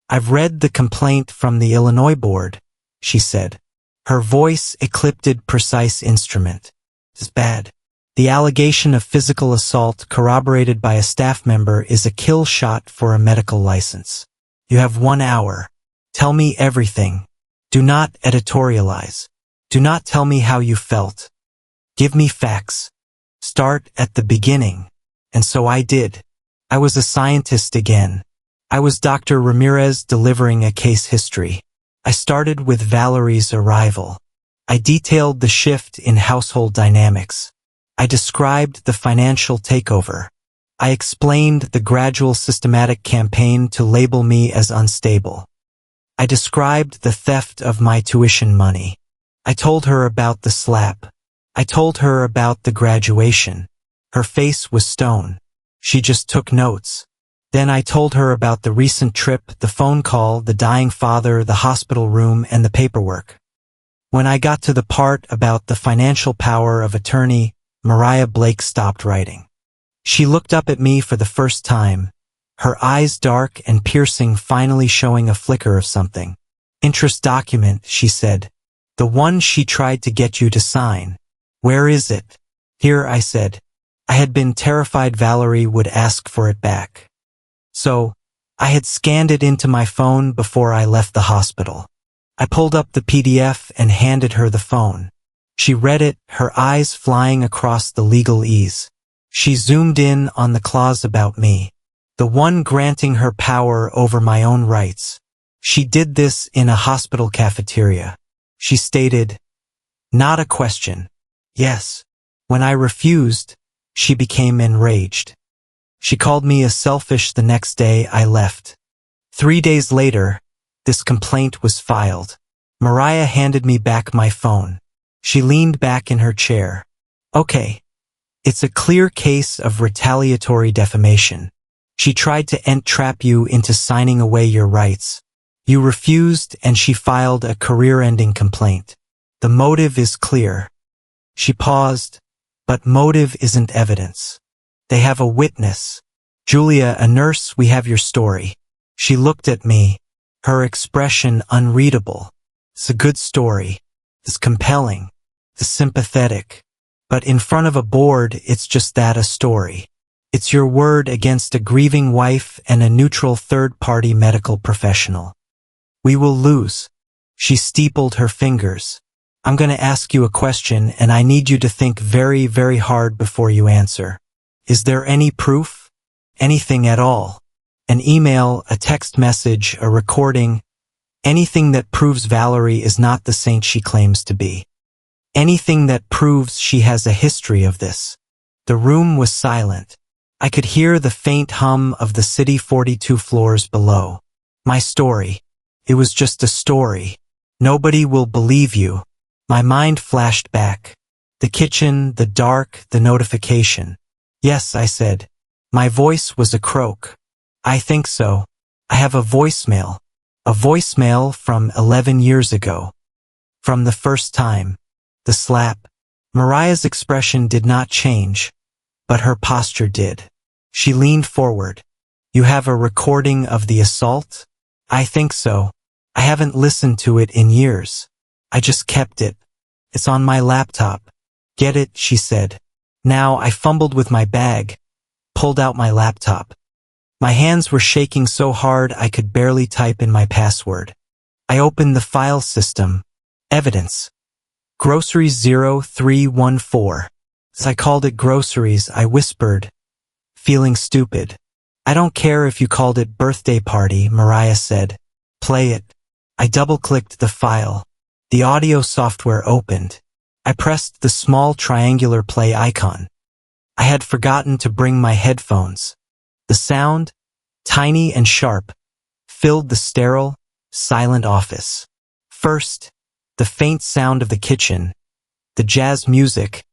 "I've read the complaint from the Illinois board," she said. Her voice eclipsed precise instrument. "It's bad. The allegation of physical assault corroborated by a staff member is a kill shot for a medical license. You have 1 hour. Tell me everything. Do not editorialize. Do not tell me how you felt. Give me facts. Start at the beginning." And so I did. I was a scientist again. I was Dr. Ramirez delivering a case history. I started with Valerie's arrival. I detailed the shift in household dynamics. I described the financial takeover. I explained the gradual systematic campaign to label me as unstable. I described the theft of my tuition money. I told her about the slap. I told her about the graduation. Her face was stone. She just took notes. Then I told her about the recent trip, the phone call, the dying father, the hospital room, and the paperwork. When I got to the part about the financial power of attorney, Mariah Blake stopped writing. She looked up at me for the first time, her eyes dark and piercing, finally showing a flicker of something. "Interest document," she said. "The one she tried to get you to sign. Where is it?" "Here," I said. I had been terrified Valerie would ask for it back. So, I had scanned it into my phone before I left the hospital. I pulled up the PDF and handed her the phone. She read it, her eyes flying across the legalese. She zoomed in on the clause about me, the one granting her power over my own rights. She did this in a hospital cafeteria. She stated, "Not a question. Yes." When I refused, she became enraged. She called me a selfish. The next day I left. 3 days later, this complaint was filed. Mariah handed me back my phone. She leaned back in her chair. "Okay. It's a clear case of retaliatory defamation. She tried to entrap you into signing away your rights. You refused and she filed a career-ending complaint. The motive is clear." She paused. "But motive isn't evidence. They have a witness. Julia, a nurse, we have your story." She looked at me, her expression unreadable. "It's a good story. It's compelling. It's sympathetic. But in front of a board, it's just that, a story. It's your word against a grieving wife and a neutral third-party medical professional. We will lose." She steepled her fingers. "I'm going to ask you a question and I need you to think very, very hard before you answer. Is there any proof? Anything at all? An email, a text message, a recording? Anything that proves Valerie is not the saint she claims to be? Anything that proves she has a history of this?" The room was silent. I could hear the faint hum of the city 42 floors below. My story. It was just a story. Nobody will believe you. My mind flashed back. The kitchen, the dark, the notification. "Yes," I said. My voice was a croak. "I think so. I have a voicemail. A voicemail from 11 years ago. From the first time. The slap." Mariah's expression did not change, but her posture did. She leaned forward. "You have a recording of the assault?" "I think so. I haven't listened to it in years. I just kept it. It's on my laptop." "Get it," she said. Now I fumbled with my bag, pulled out my laptop. My hands were shaking so hard I could barely type in my password. I opened the file system. Evidence. Groceries 0314. As I called it groceries, I whispered, feeling stupid. "I don't care if you called it birthday party," Mariah said. "Play it." I double-clicked the file. The audio software opened. I pressed the small triangular play icon. I had forgotten to bring my headphones. The sound, tiny and sharp, filled the sterile, silent office. First, the faint sound of the kitchen, the jazz music,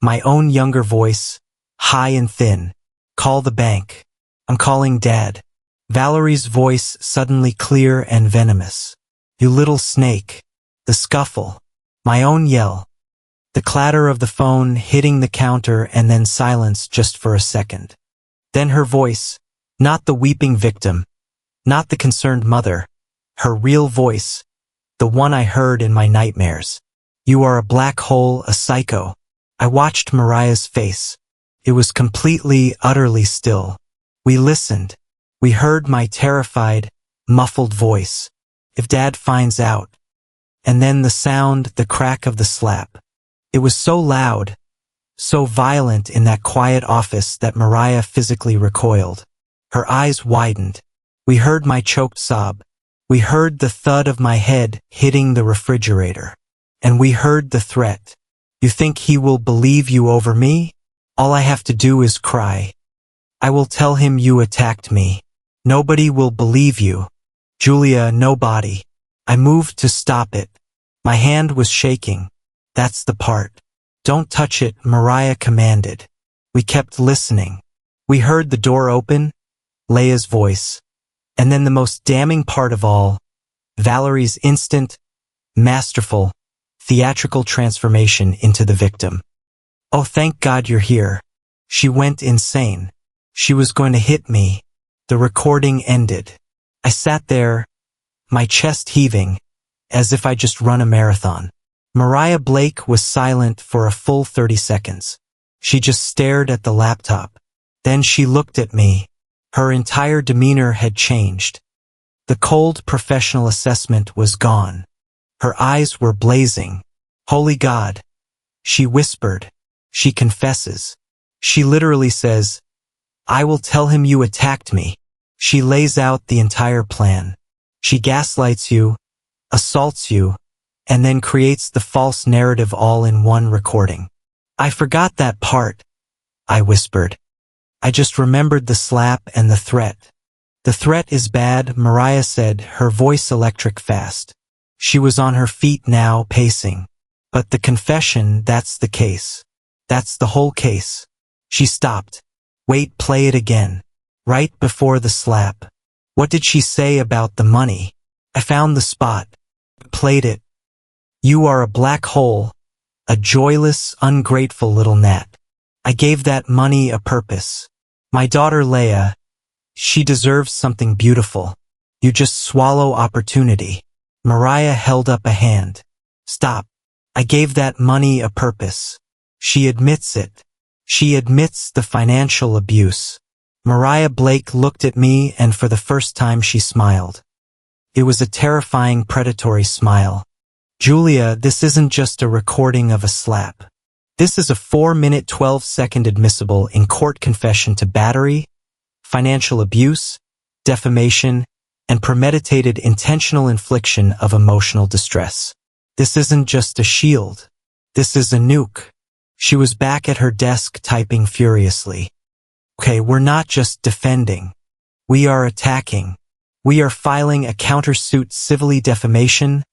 my own younger voice, high and thin. "Call the bank. I'm calling Dad." Valerie's voice suddenly clear and venomous. "You little snake. the scuffle, my own yell, the clatter of the phone hitting the counter, and then silence just for a second. Then her voice, not the weeping victim, not the concerned mother, her real voice, the one I heard in my nightmares. You are a black hole, a psycho. I watched Mariah's face. It was completely, utterly still. We listened. We heard my terrified, muffled voice. If Dad finds out. And then the sound, the crack of the slap. It was so loud, so violent in that quiet office that Mariah physically recoiled. Her eyes widened. We heard my choked sob. We heard the thud of my head hitting the refrigerator. And we heard the threat. You think he will believe you over me? All I have to do is cry. I will tell him you attacked me. Nobody will believe you. Julia, nobody. I moved to stop it. My hand was shaking. That's the part. Don't touch it, Mariah commanded. We kept listening. We heard the door open, Leia's voice. And then the most damning part of all, Valerie's instant, masterful, theatrical transformation into the victim. Oh, thank God you're here. She went insane. She was going to hit me. The recording ended. I sat there, my chest heaving, as if I just run a marathon. Mariah Blake was silent for a full 30 seconds. She just stared at the laptop. Then she looked at me. Her entire demeanor had changed. The cold professional assessment was gone. Her eyes were blazing. Holy God. She whispered. She confesses. She literally says, I will tell him you attacked me. She lays out the entire plan. She gaslights you, assaults you, and then creates the false narrative all in one recording. I forgot that part, I whispered. I just remembered the slap and the threat. The threat is bad, Mariah said, her voice electric fast. She was on her feet now, pacing. But the confession, that's the case. That's the whole case. She stopped. Wait, play it again. Right before the slap. What did she say about the money? I found the spot. Played it. You are a black hole, a joyless, ungrateful little gnat. I gave that money a purpose. My daughter Leia, she deserves something beautiful. You just swallow opportunity. Mariah held up a hand. Stop. I gave that money a purpose. She admits it. She admits the financial abuse. Mariah Blake looked at me, and for the first time she smiled. It was a terrifying, predatory smile. Julia, this isn't just a recording of a slap. This is a 4-minute 12-second admissible in court confession to battery, financial abuse, defamation, and premeditated intentional infliction of emotional distress. This isn't just a shield. This is a nuke. She was back at her desk typing furiously. Okay, we're not just defending. We are attacking. We are filing a countersuit, civilly defamation,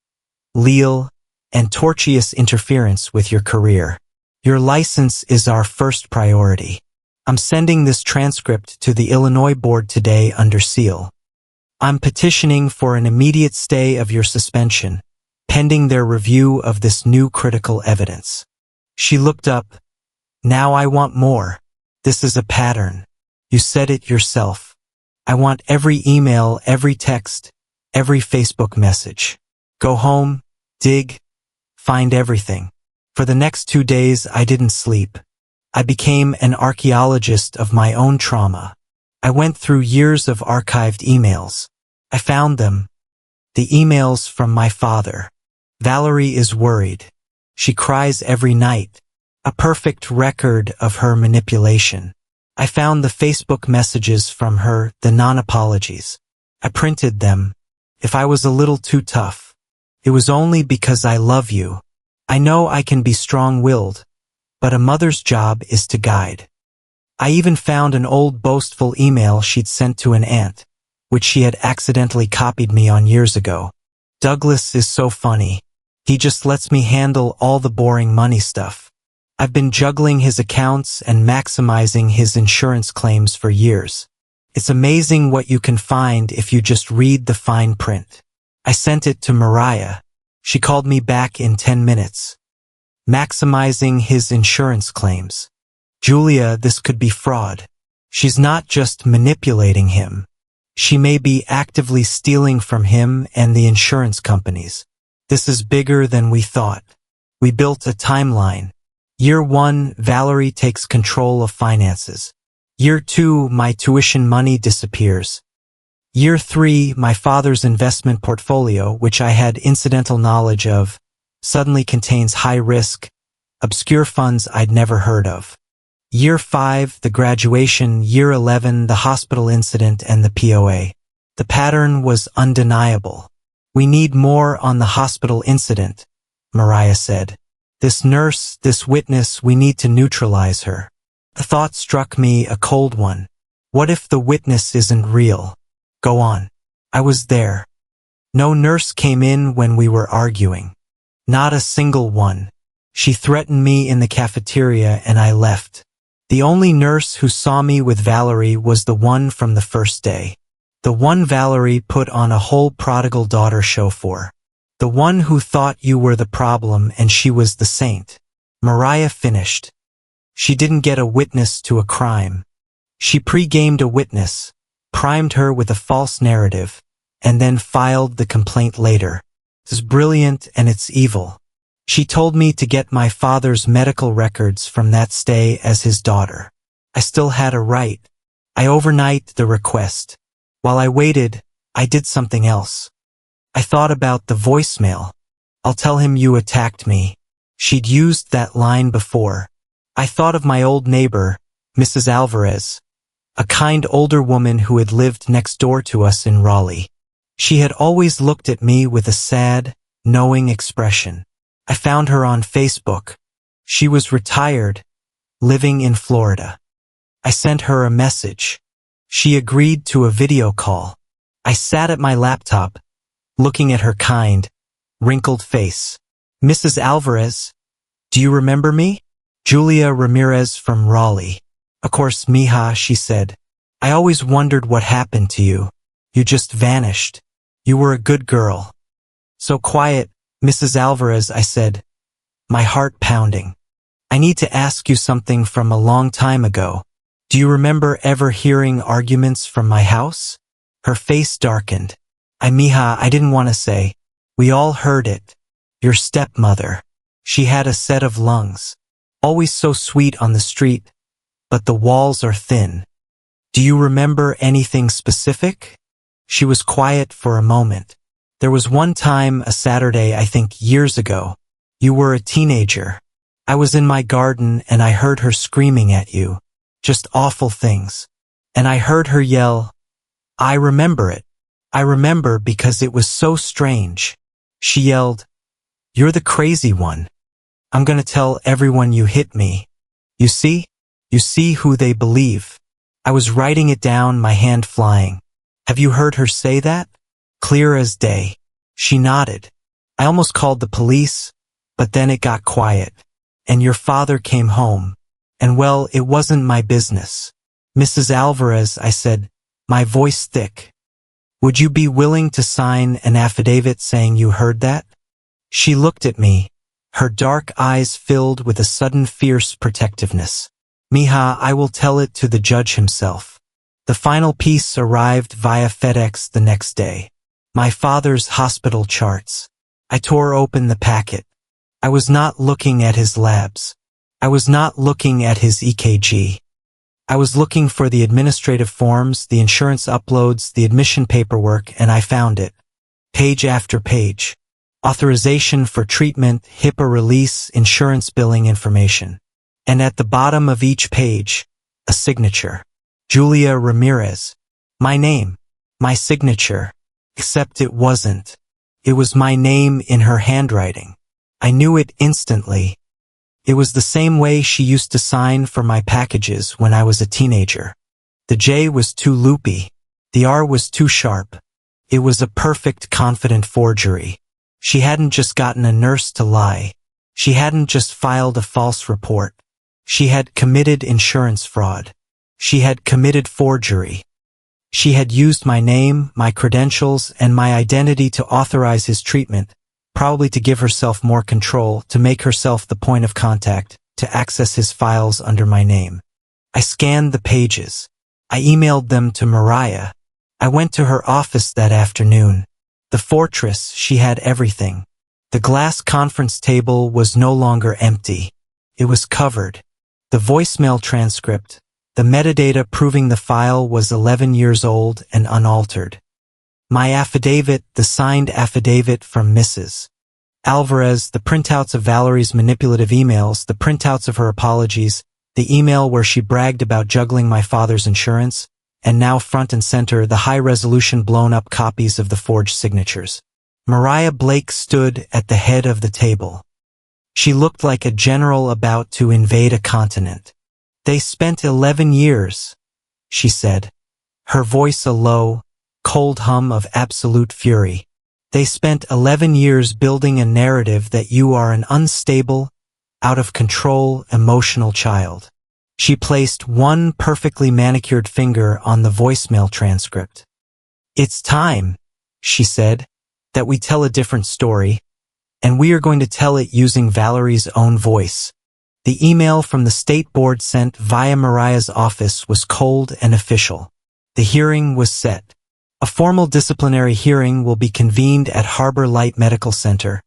leal, and tortious interference with your career. Your license is our first priority. I'm sending this transcript to the Illinois board today under seal. I'm petitioning for an immediate stay of your suspension, pending their review of this new critical evidence. She looked up. Now I want more. This is a pattern. You said it yourself. I want every email, every text, every Facebook message. Go home, dig, find everything. For the next 2 days, I didn't sleep. I became an archaeologist of my own trauma. I went through years of archived emails. I found them. The emails from my father. Valerie is worried. She cries every night. A perfect record of her manipulation. I found the Facebook messages from her, the non-apologies. I printed them. If I was a little too tough, it was only because I love you. I know I can be strong-willed, but a mother's job is to guide. I even found an old boastful email she'd sent to an aunt, which she had accidentally copied me on years ago. Douglas is so funny. He just lets me handle all the boring money stuff. I've been juggling his accounts and maximizing his insurance claims for years. It's amazing what you can find if you just read the fine print. I sent it to Mariah. She called me back in 10 minutes. Maximizing his insurance claims. Julia, this could be fraud. She's not just manipulating him. She may be actively stealing from him and the insurance companies. This is bigger than we thought. We built a timeline. Year 1, Valerie takes control of finances. Year 2, my tuition money disappears. Year 3, my father's investment portfolio, which I had incidental knowledge of, suddenly contains high-risk, obscure funds I'd never heard of. Year 5, the graduation. Year 11, the hospital incident and the POA. The pattern was undeniable. We need more on the hospital incident, Mariah said. This nurse, this witness, we need to neutralize her. The thought struck me, a cold one. What if the witness isn't real? Go on. I was there. No nurse came in when we were arguing. Not a single one. She threatened me in the cafeteria and I left. The only nurse who saw me with Valerie was the one from the first day. The one Valerie put on a whole prodigal daughter show for. The one who thought you were the problem and she was the saint. Mariah finished. She didn't get a witness to a crime. She pre-gamed a witness, primed her with a false narrative, and then filed the complaint later. It's brilliant and it's evil. She told me to get my father's medical records from that stay as his daughter. I still had a right. I overnight the request. While I waited, I did something else. I thought about the voicemail. I'll tell him you attacked me. She'd used that line before. I thought of my old neighbor, Mrs. Alvarez, a kind older woman who had lived next door to us in Raleigh. She had always looked at me with a sad, knowing expression. I found her on Facebook. She was retired, living in Florida. I sent her a message. She agreed to a video call. I sat at my laptop, looking at her kind, wrinkled face. Mrs. Alvarez, do you remember me? Julia Ramirez from Raleigh. Of course, mija, she said. I always wondered what happened to you. You just vanished. You were a good girl. So quiet, Mrs. Alvarez, I said, my heart pounding. I need to ask you something from a long time ago. Do you remember ever hearing arguments from my house? Her face darkened. Mija, I didn't want to say. We all heard it. Your stepmother. She had a set of lungs. Always so sweet on the street, but the walls are thin. Do you remember anything specific? She was quiet for a moment. There was one time, a Saturday, I think years ago. You were a teenager. I was in my garden and I heard her screaming at you. Just awful things. And I heard her yell, I remember it. I remember because it was so strange. She yelled, you're the crazy one. I'm gonna tell everyone you hit me. You see? You see who they believe. I was writing it down, my hand flying. Have you heard her say that? Clear as day. She nodded. I almost called the police, but then it got quiet. And your father came home. And well, it wasn't my business. Mrs. Alvarez, I said, my voice thick. Would you be willing to sign an affidavit saying you heard that? She looked at me, her dark eyes filled with a sudden fierce protectiveness. Mija, I will tell it to the judge himself. The final piece arrived via FedEx the next day. My father's hospital charts. I tore open the packet. I was not looking at his labs. I was not looking at his EKG. I was looking for the administrative forms, the insurance uploads, the admission paperwork, and I found it. Page after page. Authorization for treatment, HIPAA release, insurance billing information. And at the bottom of each page, a signature. Julia Ramirez. My name. My signature. Except it wasn't. It was my name in her handwriting. I knew it instantly. It was the same way she used to sign for my packages when I was a teenager. The J was too loopy. The R was too sharp. It was a perfect, confident forgery. She hadn't just gotten a nurse to lie. She hadn't just filed a false report. She had committed insurance fraud. She had committed forgery. She had used my name, my credentials, and my identity to authorize his treatment, probably to give herself more control, to make herself the point of contact, to access his files under my name. I scanned the pages. I emailed them to Mariah. I went to her office that afternoon. The fortress, she had everything. The glass conference table was no longer empty. It was covered. The voicemail transcript, the metadata proving the file was 11 years old and unaltered. My affidavit, the signed affidavit from Mrs. Alvarez, the printouts of Valerie's manipulative emails, the printouts of her apologies, the email where she bragged about juggling my father's insurance, and now front and center the high-resolution blown-up copies of the forged signatures. Mariah Blake stood at the head of the table. She looked like a general about to invade a continent. "They spent 11 years," she said, her voice a low, cold hum of absolute fury. "They spent 11 years building a narrative that you are an unstable, out-of-control, emotional child." She placed one perfectly manicured finger on the voicemail transcript. "It's time," she said, "that we tell a different story, and we are going to tell it using Valerie's own voice." The email from the state board sent via Mariah's office was cold and official. The hearing was set. "A formal disciplinary hearing will be convened at Harbor Light Medical Center.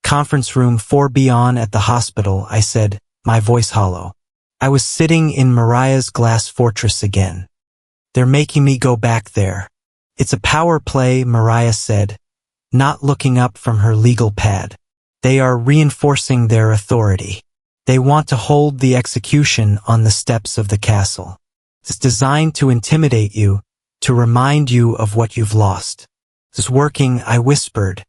Conference room 4B on at the hospital," I said, my voice hollow. I was sitting in Mariah's glass fortress again. "They're making me go back there." "It's a power play," Mariah said, not looking up from her legal pad. "They are reinforcing their authority. They want to hold the execution on the steps of the castle. It's designed to intimidate you, to remind you of what you've lost." "It's working," I whispered.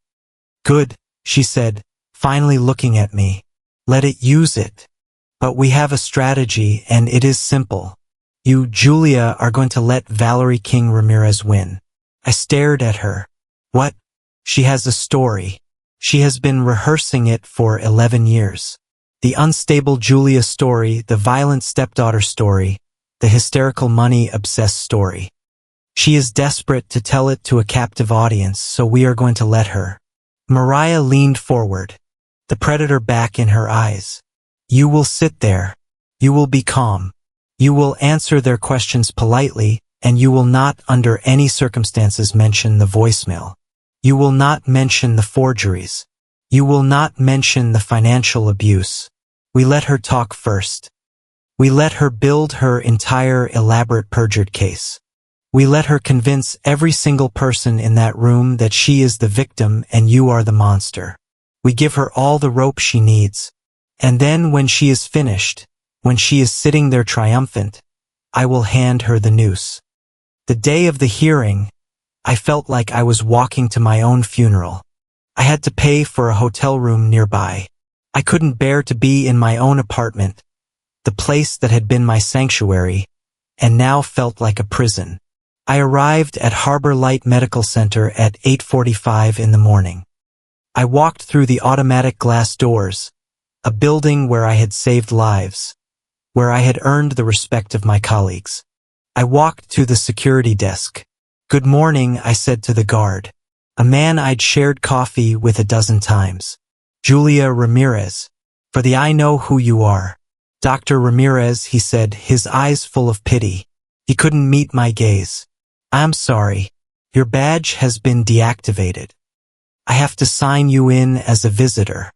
"Good," she said, finally looking at me. "Let it use it. But we have a strategy, and it is simple. You, Julia, are going to let Valerie King Ramirez win." I stared at her. "What?" "She has a story. She has been rehearsing it for 11 years. The unstable Julia story, the violent stepdaughter story, the hysterical money-obsessed story. She is desperate to tell it to a captive audience, so we are going to let her." Mariah leaned forward, the predator back in her eyes. "You will sit there. You will be calm. You will answer their questions politely, and you will not under any circumstances mention the voicemail. You will not mention the forgeries. You will not mention the financial abuse." We let her talk first. We let her build her entire elaborate perjured case. We let her convince every single person in that room that she is the victim and you are the monster. We give her all the rope she needs. And then when she is finished, when she is sitting there triumphant, I will hand her the noose. The day of the hearing, I felt like I was walking to my own funeral. I had to pay for a hotel room nearby. I couldn't bear to be in my own apartment, the place that had been my sanctuary, and now felt like a prison. I arrived at Harbor Light Medical Center at 8:45 in the morning. I walked through the automatic glass doors, a building where I had saved lives, where I had earned the respect of my colleagues. I walked to the security desk. "Good morning," I said to the guard, a man I'd shared coffee with a dozen times. "Julia Ramirez. For the I know who you are." "Dr. Ramirez," he said, his eyes full of pity. He couldn't meet my gaze. "I'm sorry. Your badge has been deactivated. I have to sign you in as a visitor."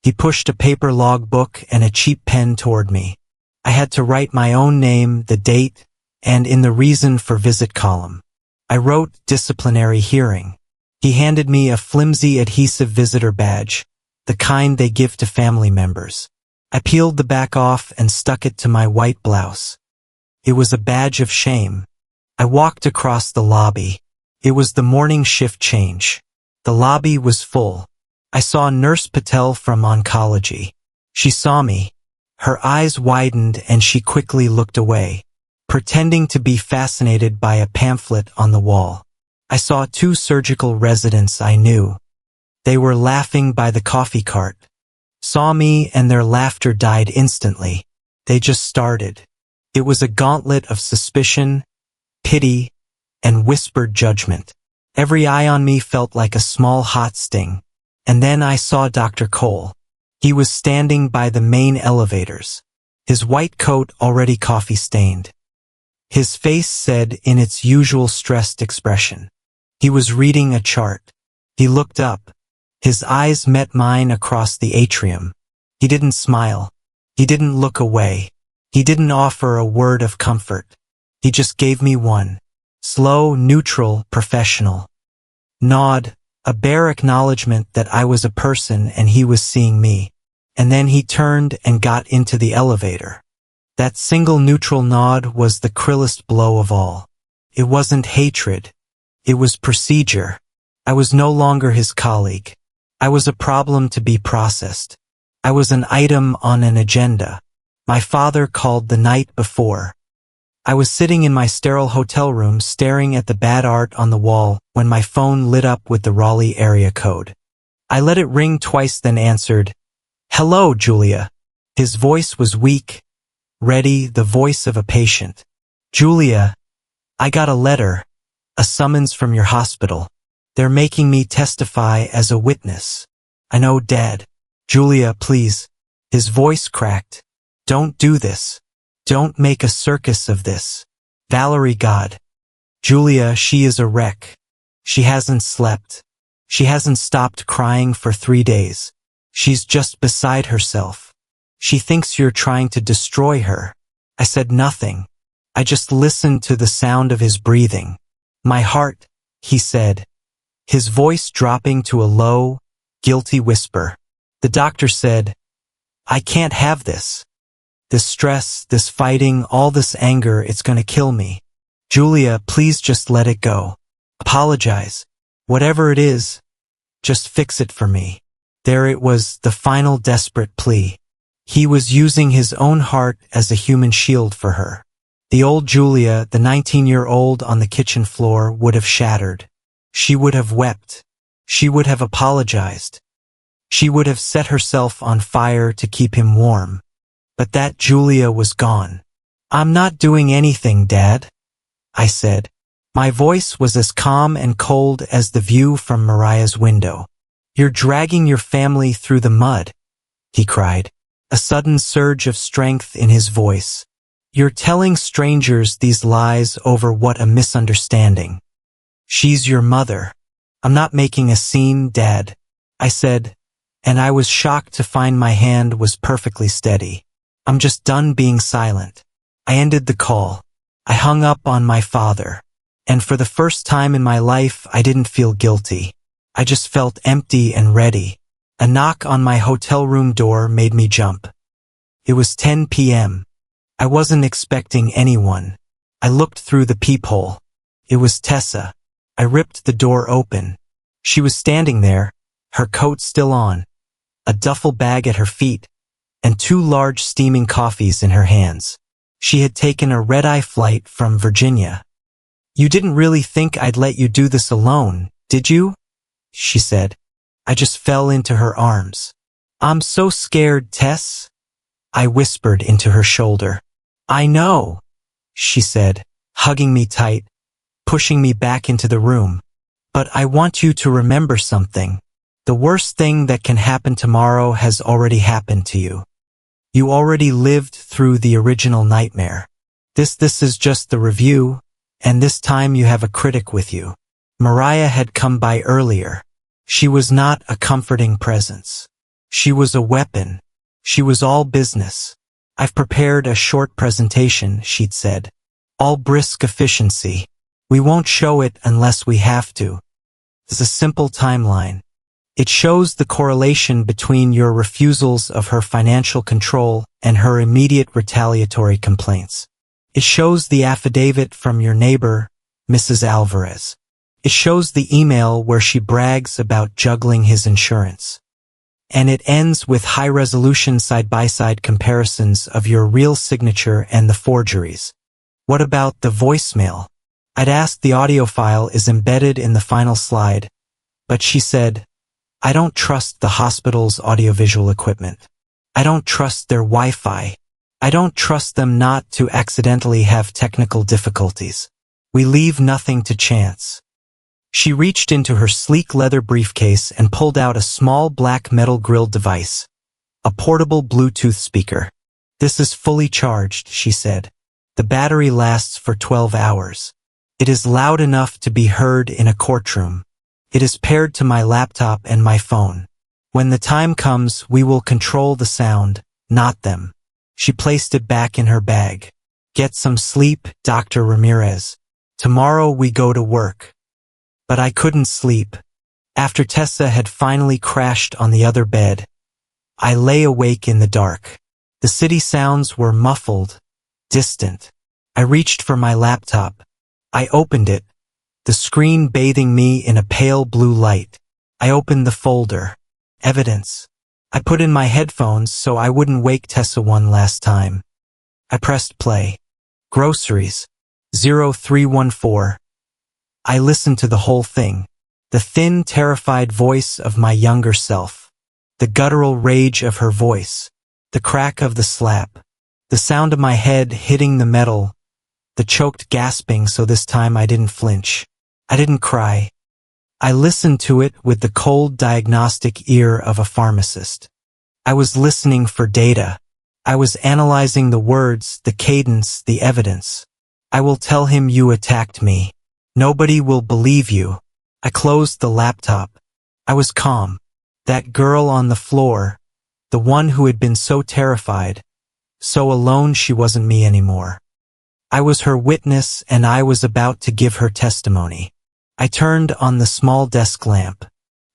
He pushed a paper logbook and a cheap pen toward me. I had to write my own name, the date, and in the reason for visit column. I wrote disciplinary hearing. He handed me a flimsy adhesive visitor badge, the kind they give to family members. I peeled the back off and stuck it to my white blouse. It was a badge of shame. I walked across the lobby. It was the morning shift change. The lobby was full. I saw Nurse Patel from oncology. She saw me. Her eyes widened and she quickly looked away, pretending to be fascinated by a pamphlet on the wall. I saw two surgical residents I knew. They were laughing by the coffee cart. Saw me and their laughter died instantly. They just started. It was a gauntlet of suspicion, pity, and whispered judgment. Every eye on me felt like a small hot sting. And then I saw Dr. Cole. He was standing by the main elevators, his white coat already coffee-stained. His face said in its usual stressed expression. He was reading a chart. He looked up. His eyes met mine across the atrium. He didn't smile. He didn't look away. He didn't offer a word of comfort. He just gave me one slow, neutral, professional nod, a bare acknowledgement that I was a person and he was seeing me. And then he turned and got into the elevator. That single neutral nod was the cruelest blow of all. It wasn't hatred. It was procedure. I was no longer his colleague. I was a problem to be processed. I was an item on an agenda. My father called the night before. I was sitting in my sterile hotel room staring at the bad art on the wall when my phone lit up with the Raleigh area code. I let it ring twice, then answered, "Hello, Julia." His voice was weak, ready, the voice of a patient. "Julia, I got a letter, a summons from your hospital. They're making me testify as a witness." "I know, Dad." "Julia, please." His voice cracked. "Don't do this. Don't make a circus of this. Valerie, God. Julia, she is a wreck. She hasn't slept. She hasn't stopped crying for 3 days. She's just beside herself. She thinks you're trying to destroy her." I said nothing. I just listened to the sound of his breathing. "My heart," he said, his voice dropping to a low, guilty whisper. "The doctor said, I can't have this. This stress, this fighting, all this anger, it's gonna kill me. Julia, please just let it go. Apologize. Whatever it is, just fix it for me." There it was, the final desperate plea. He was using his own heart as a human shield for her. The old Julia, the 19-year-old on the kitchen floor, would have shattered. She would have wept. She would have apologized. She would have set herself on fire to keep him warm. But that Julia was gone. "I'm not doing anything, Dad," I said. My voice was as calm and cold as the view from Mariah's window. "You're dragging your family through the mud," he cried, a sudden surge of strength in his voice. "You're telling strangers these lies over what a misunderstanding. She's your mother." "I'm not making a scene, Dad," I said, and I was shocked to find my hand was perfectly steady. "I'm just done being silent." I ended the call. I hung up on my father. And for the first time in my life, I didn't feel guilty. I just felt empty and ready. A knock on my hotel room door made me jump. It was 10 p.m. I wasn't expecting anyone. I looked through the peephole. It was Tessa. I ripped the door open. She was standing there, her coat still on, a duffel bag at her feet, and 2 large steaming coffees in her hands. She had taken a red-eye flight from Virginia. "You didn't really think I'd let you do this alone, did you?" she said. I just fell into her arms. "I'm so scared, Tess," I whispered into her shoulder. "I know," she said, hugging me tight, pushing me back into the room. "But I want you to remember something. The worst thing that can happen tomorrow has already happened to you. You already lived through the original nightmare. This is just the review, and this time you have a critic with you." Mariah had come by earlier. She was not a comforting presence. She was a weapon. She was all business. "I've prepared a short presentation," she'd said. "All brisk efficiency. We won't show it unless we have to. It's a simple timeline. It shows the correlation between your refusals of her financial control and her immediate retaliatory complaints. It shows the affidavit from your neighbor, Mrs. Alvarez. It shows the email where she brags about juggling his insurance. And it ends with high-resolution side-by-side comparisons of your real signature and the forgeries. What about the voicemail? I'd asked. The audio file is embedded in the final slide, but she said, "I don't trust the hospital's audiovisual equipment. I don't trust their Wi-Fi. I don't trust them not to accidentally have technical difficulties. We leave nothing to chance." She reached into her sleek leather briefcase and pulled out a small black metal grilled device, a portable Bluetooth speaker. "This is fully charged," she said. "The battery lasts for 12 hours. It is loud enough to be heard in a courtroom. It is paired to my laptop and my phone. When the time comes, we will control the sound, not them." She placed it back in her bag. "Get some sleep, Dr. Ramirez. Tomorrow we go to work." But I couldn't sleep. After Tessa had finally crashed on the other bed, I lay awake in the dark. The city sounds were muffled, distant. I reached for my laptop. I opened it, the screen bathing me in a pale blue light. I opened the folder. Evidence. I put in my headphones so I wouldn't wake Tessa one last time. I pressed play. Groceries. 0314. I listened to the whole thing. The thin, terrified voice of my younger self. The guttural rage of her voice. The crack of the slap. The sound of my head hitting the metal. The choked gasping, so this time I didn't flinch. I didn't cry. I listened to it with the cold diagnostic ear of a pharmacist. I was listening for data. I was analyzing the words, the cadence, the evidence. "I will tell him you attacked me. Nobody will believe you." I closed the laptop. I was calm. That girl on the floor, the one who had been so terrified, so alone, she wasn't me anymore. I was her witness and I was about to give her testimony. I turned on the small desk lamp.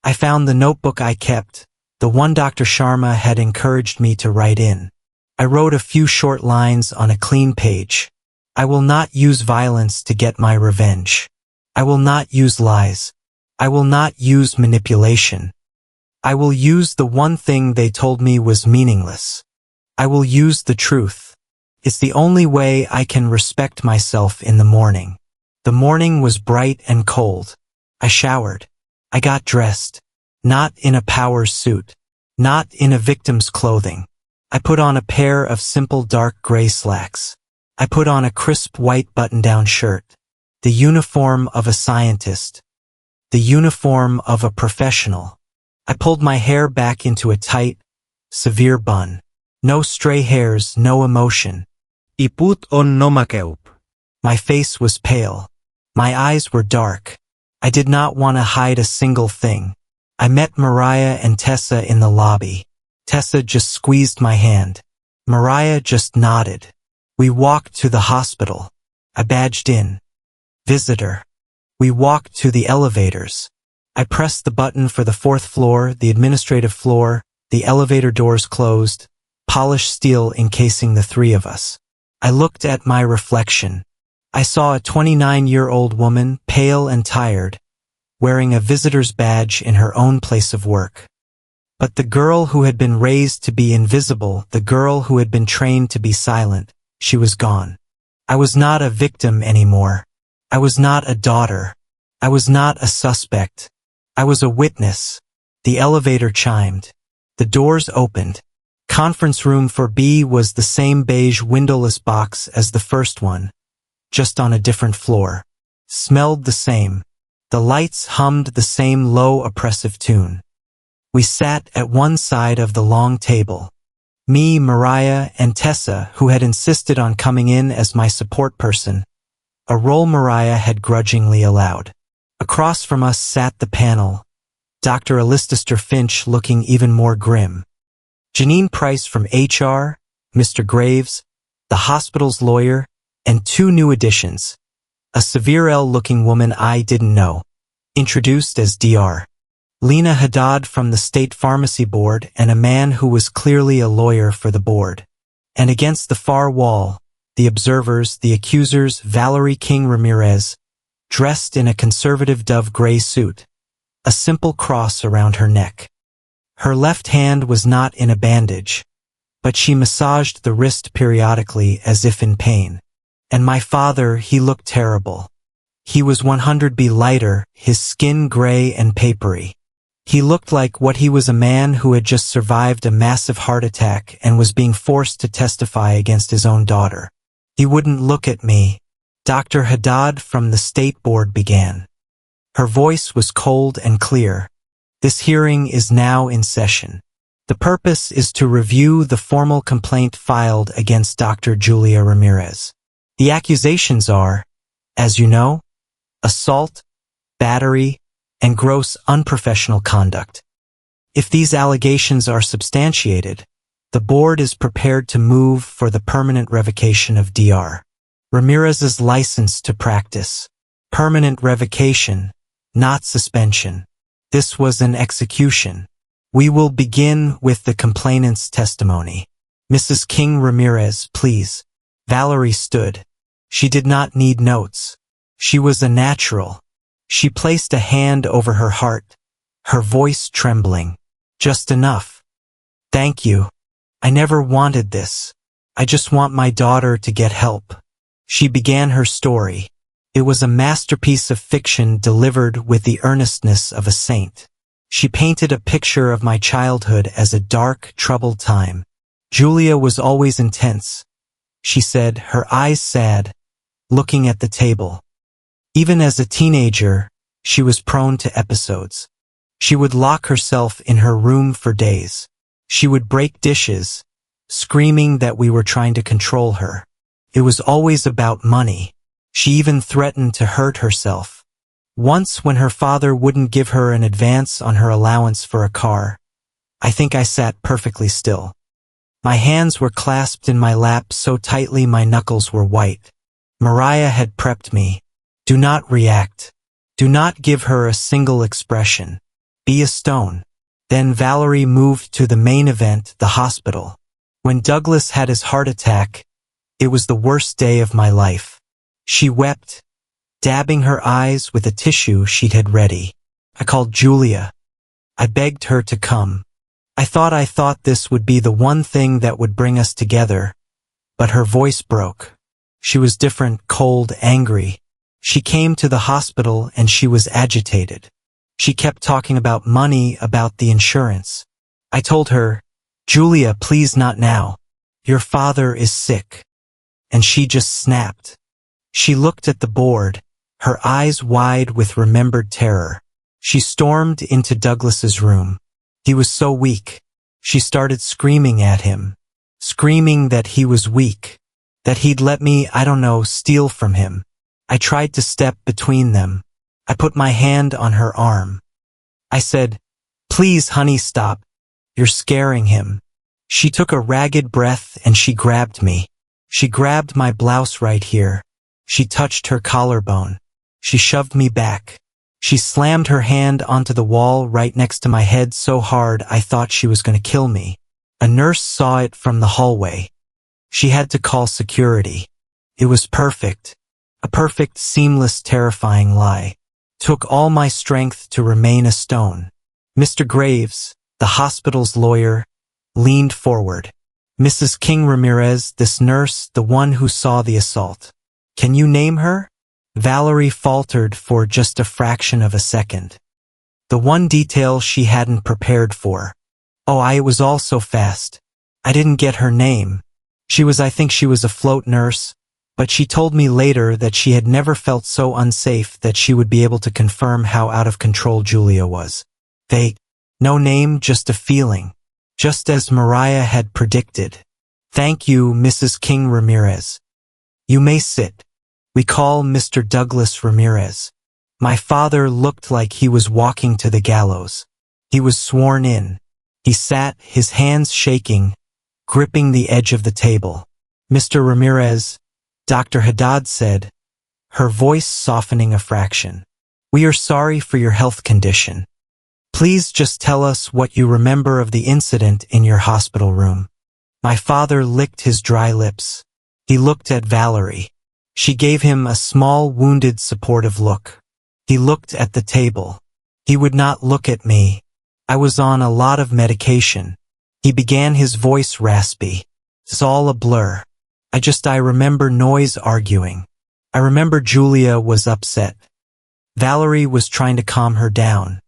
I found the notebook I kept, the one Dr. Sharma had encouraged me to write in. I wrote a few short lines on a clean page. "I will not use violence to get my revenge. I will not use lies. I will not use manipulation. I will use the one thing they told me was meaningless. I will use the truth. It's the only way I can respect myself in the morning." The morning was bright and cold. I showered. I got dressed. Not in a power suit. Not in a victim's clothing. I put on a pair of simple dark gray slacks. I put on a crisp white button-down shirt. The uniform of a scientist. The uniform of a professional. I pulled my hair back into a tight, severe bun. No stray hairs, no emotion. I put on no makeup. My face was pale. My eyes were dark. I did not want to hide a single thing. I met Mariah and Tessa in the lobby. Tessa just squeezed my hand. Mariah just nodded. We walked to the hospital. I badged in. Visitor. We walked to the elevators. I pressed the button for the 4th floor, the administrative floor. The elevator doors closed, polished steel encasing the three of us. I looked at my reflection. I saw a 29-year-old woman, pale and tired, wearing a visitor's badge in her own place of work. But the girl who had been raised to be invisible, the girl who had been trained to be silent, she was gone. I was not a victim anymore. I was not a daughter. I was not a suspect. I was a witness. The elevator chimed. The doors opened. Conference room 4B was the same beige windowless box as the first one, just on a different floor. Smelled the same. The lights hummed the same low, oppressive tune. We sat at one side of the long table. Me, Mariah, and Tessa, who had insisted on coming in as my support person, a role Mariah had grudgingly allowed. Across from us sat the panel, Dr. Alistair Finch looking even more grim. Janine Price from HR, Mr. Graves, the hospital's lawyer, and 2 new additions. A severe L-looking woman I didn't know, introduced as Dr. Lena Haddad from the State Pharmacy Board, and a man who was clearly a lawyer for the board. And against the far wall, the observers, the accusers, Valerie King Ramirez, dressed in a conservative dove gray suit, a simple cross around her neck. Her left hand was not in a bandage, but she massaged the wrist periodically as if in pain. And my father, he looked terrible. He was 100 lighter, his skin gray and papery. He looked like what he was, a man who had just survived a massive heart attack and was being forced to testify against his own daughter. He wouldn't look at me. Dr. Haddad from the State Board began. Her voice was cold and clear. This hearing is now in session. The purpose is to review the formal complaint filed against Dr. Julia Ramirez. The accusations are, as you know, assault, battery, and gross unprofessional conduct. If these allegations are substantiated, the board is prepared to move for the permanent revocation of Dr. Ramirez's license to practice. Permanent revocation, not suspension. This was an execution. We will begin with the complainant's testimony. Mrs. King Ramirez, please. Valerie stood. She did not need notes. She was a natural. She placed a hand over her heart, her voice trembling. Just enough. Thank you. I never wanted this. I just want my daughter to get help. She began her story. It was a masterpiece of fiction delivered with the earnestness of a saint. She painted a picture of my childhood as a dark, troubled time. Julia was always intense, she said, her eyes sad, looking at the table. Even as a teenager, she was prone to episodes. She would lock herself in her room for days. She would break dishes, screaming that we were trying to control her. It was always about money. She even threatened to hurt herself. Once, when her father wouldn't give her an advance on her allowance for a car, I think I sat perfectly still. My hands were clasped in my lap so tightly my knuckles were white. Mariah had prepped me. Do not react. Do not give her a single expression. Be a stone. Then Valerie moved to the main event, the hospital. When Douglas had his heart attack, it was the worst day of my life. She wept, dabbing her eyes with a tissue she'd had ready. I called Julia. I begged her to come. I thought this would be the one thing that would bring us together, but her voice broke. She was different, cold, angry. She came to the hospital and she was agitated. She kept talking about money, about the insurance. I told her, Julia, please not now. Your father is sick. And she just snapped. She looked at the board, her eyes wide with remembered terror. She stormed into Douglas's room. He was so weak. She started screaming at him, screaming that he was weak, that he'd let me, steal from him. I tried to step between them. I put my hand on her arm. I said, please, honey, stop. You're scaring him. She took a ragged breath and she grabbed me. She grabbed my blouse right here. She touched her collarbone. She shoved me back. She slammed her hand onto the wall right next to my head so hard I thought she was going to kill me. A nurse saw it from the hallway. She had to call security. It was perfect. A perfect, seamless, terrifying lie. Took all my strength to remain a stone. Mr. Graves, the hospital's lawyer, leaned forward. Mrs. King Ramirez, this nurse, the one who saw the assault. Can you name her? Valerie faltered for just a fraction of a second. The one detail she hadn't prepared for. It was all so fast. I didn't get her name. I think she was a float nurse, but she told me later that she had never felt so unsafe that she would be able to confirm how out of control Julia was. No name, just a feeling. Just as Mariah had predicted. Thank you, Mrs. King Ramirez. You may sit. We call Mr. Douglas Ramirez. My father looked like he was walking to the gallows. He was sworn in. He sat, his hands shaking, gripping the edge of the table. Mr. Ramirez, Dr. Haddad said, her voice softening a fraction. We are sorry for your health condition. Please just tell us what you remember of the incident in your hospital room. My father licked his dry lips. He looked at Valerie. She gave him a small, wounded, supportive look. He looked at the table. He would not look at me. I was on a lot of medication. He began, his voice raspy. It's all a blur. I remember noise, arguing. I remember Julia was upset. Valerie was trying to calm her down.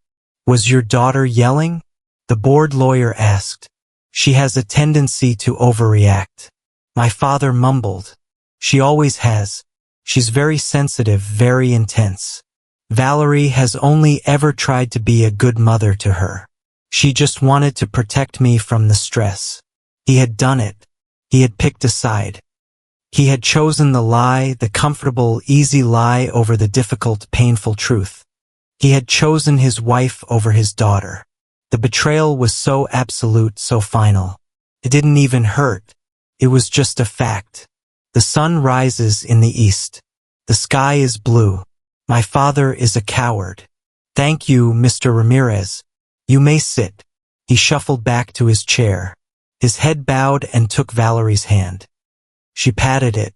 Was your daughter yelling? The board lawyer asked. She has a tendency to overreact. My father mumbled. She always has. She's very sensitive, very intense. Valerie has only ever tried to be a good mother to her. She just wanted to protect me from the stress. He had done it. He had picked a side. He had chosen the lie, the comfortable, easy lie over the difficult, painful truth. He had chosen his wife over his daughter. The betrayal was so absolute, so final. It didn't even hurt. It was just a fact. The sun rises in the east. The sky is blue. My father is a coward. Thank you, Mr. Ramirez. You may sit. He shuffled back to his chair. His head bowed and took Valerie's hand. She patted it.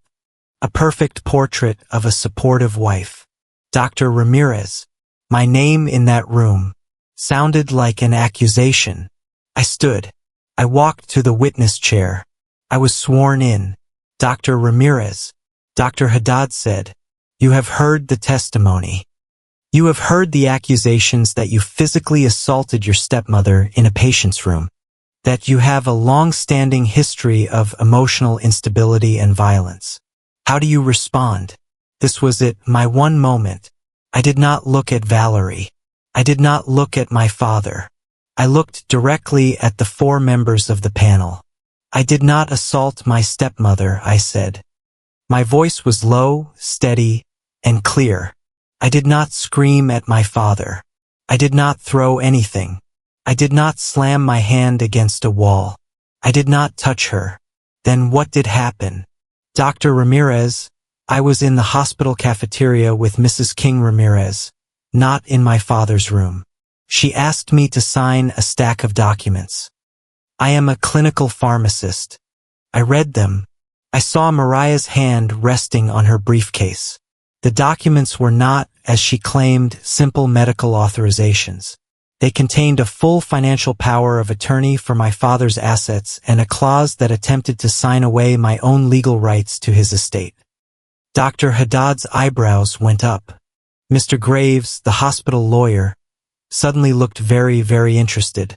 A perfect portrait of a supportive wife. Dr. Ramirez. My name in that room sounded like an accusation. I stood. I walked to the witness chair. I was sworn in. Dr. Ramirez. Dr. Haddad said, "You have heard the testimony. You have heard the accusations that you physically assaulted your stepmother in a patient's room, that you have a long-standing history of emotional instability and violence. How do you respond?" This was it, my one moment. I did not look at Valerie. I did not look at my father. I looked directly at the four members of the panel. I did not assault my stepmother, I said. My voice was low, steady, and clear. I did not scream at my father. I did not throw anything. I did not slam my hand against a wall. I did not touch her. Then what did happen? Dr. Ramirez, I was in the hospital cafeteria with Mrs. King Ramirez, not in my father's room. She asked me to sign a stack of documents. I am a clinical pharmacist. I read them. I saw Mariah's hand resting on her briefcase. The documents were not, as she claimed, simple medical authorizations. They contained a full financial power of attorney for my father's assets and a clause that attempted to sign away my own legal rights to his estate. Dr. Haddad's eyebrows went up. Mr. Graves, the hospital lawyer, suddenly looked very, very interested.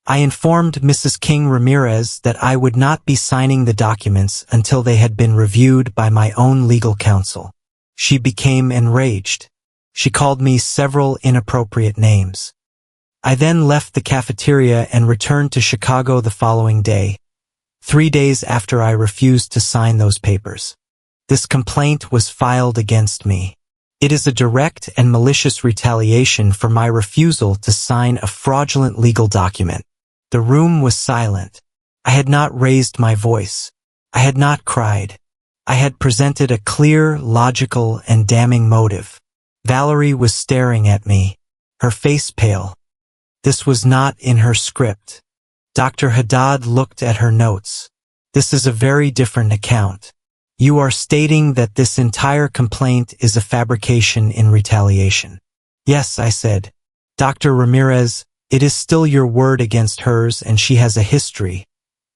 I informed Mrs. King Ramirez that I would not be signing the documents until they had been reviewed by my own legal counsel. She became enraged. She called me several inappropriate names. I then left the cafeteria and returned to Chicago the following day, 3 days after I refused to sign those papers. This complaint was filed against me. It is a direct and malicious retaliation for my refusal to sign a fraudulent legal document. The room was silent. I had not raised my voice. I had not cried. I had presented a clear, logical, and damning motive. Valerie was staring at me, her face pale. This was not in her script. Dr. Haddad looked at her notes. This is a very different account. You are stating that this entire complaint is a fabrication in retaliation. Yes, I said. Dr. Ramirez, it is still your word against hers and she has a history,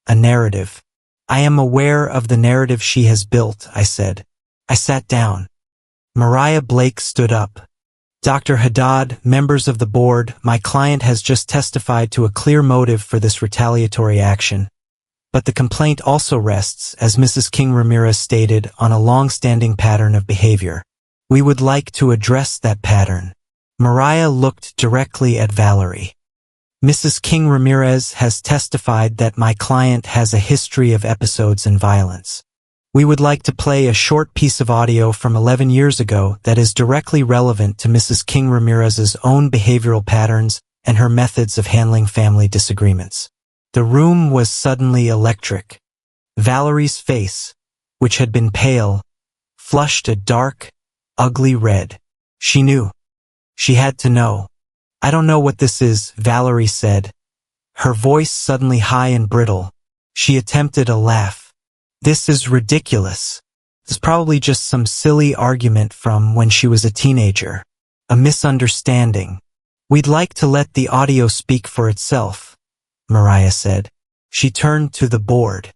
a narrative. I am aware of the narrative she has built, I said. I sat down. Mariah Blake stood up. Dr. Haddad, members of the board, my client has just testified to a clear motive for this retaliatory action. But the complaint also rests, as Mrs. King Ramirez stated, on a long-standing pattern of behavior. We would like to address that pattern. Mariah looked directly at Valerie. Mrs. King Ramirez has testified that my client has a history of episodes and violence. We would like to play a short piece of audio from 11 years ago that is directly relevant to Mrs. King Ramirez's own behavioral patterns and her methods of handling family disagreements. The room was suddenly electric. Valerie's face, which had been pale, flushed a dark, ugly red. She knew. She had to know. I don't know what this is, Valerie said. Her voice suddenly high and brittle. She attempted a laugh. This is ridiculous. It's probably just some silly argument from when she was a teenager. A misunderstanding. We'd like to let the audio speak for itself, Mariah said. She turned to the board.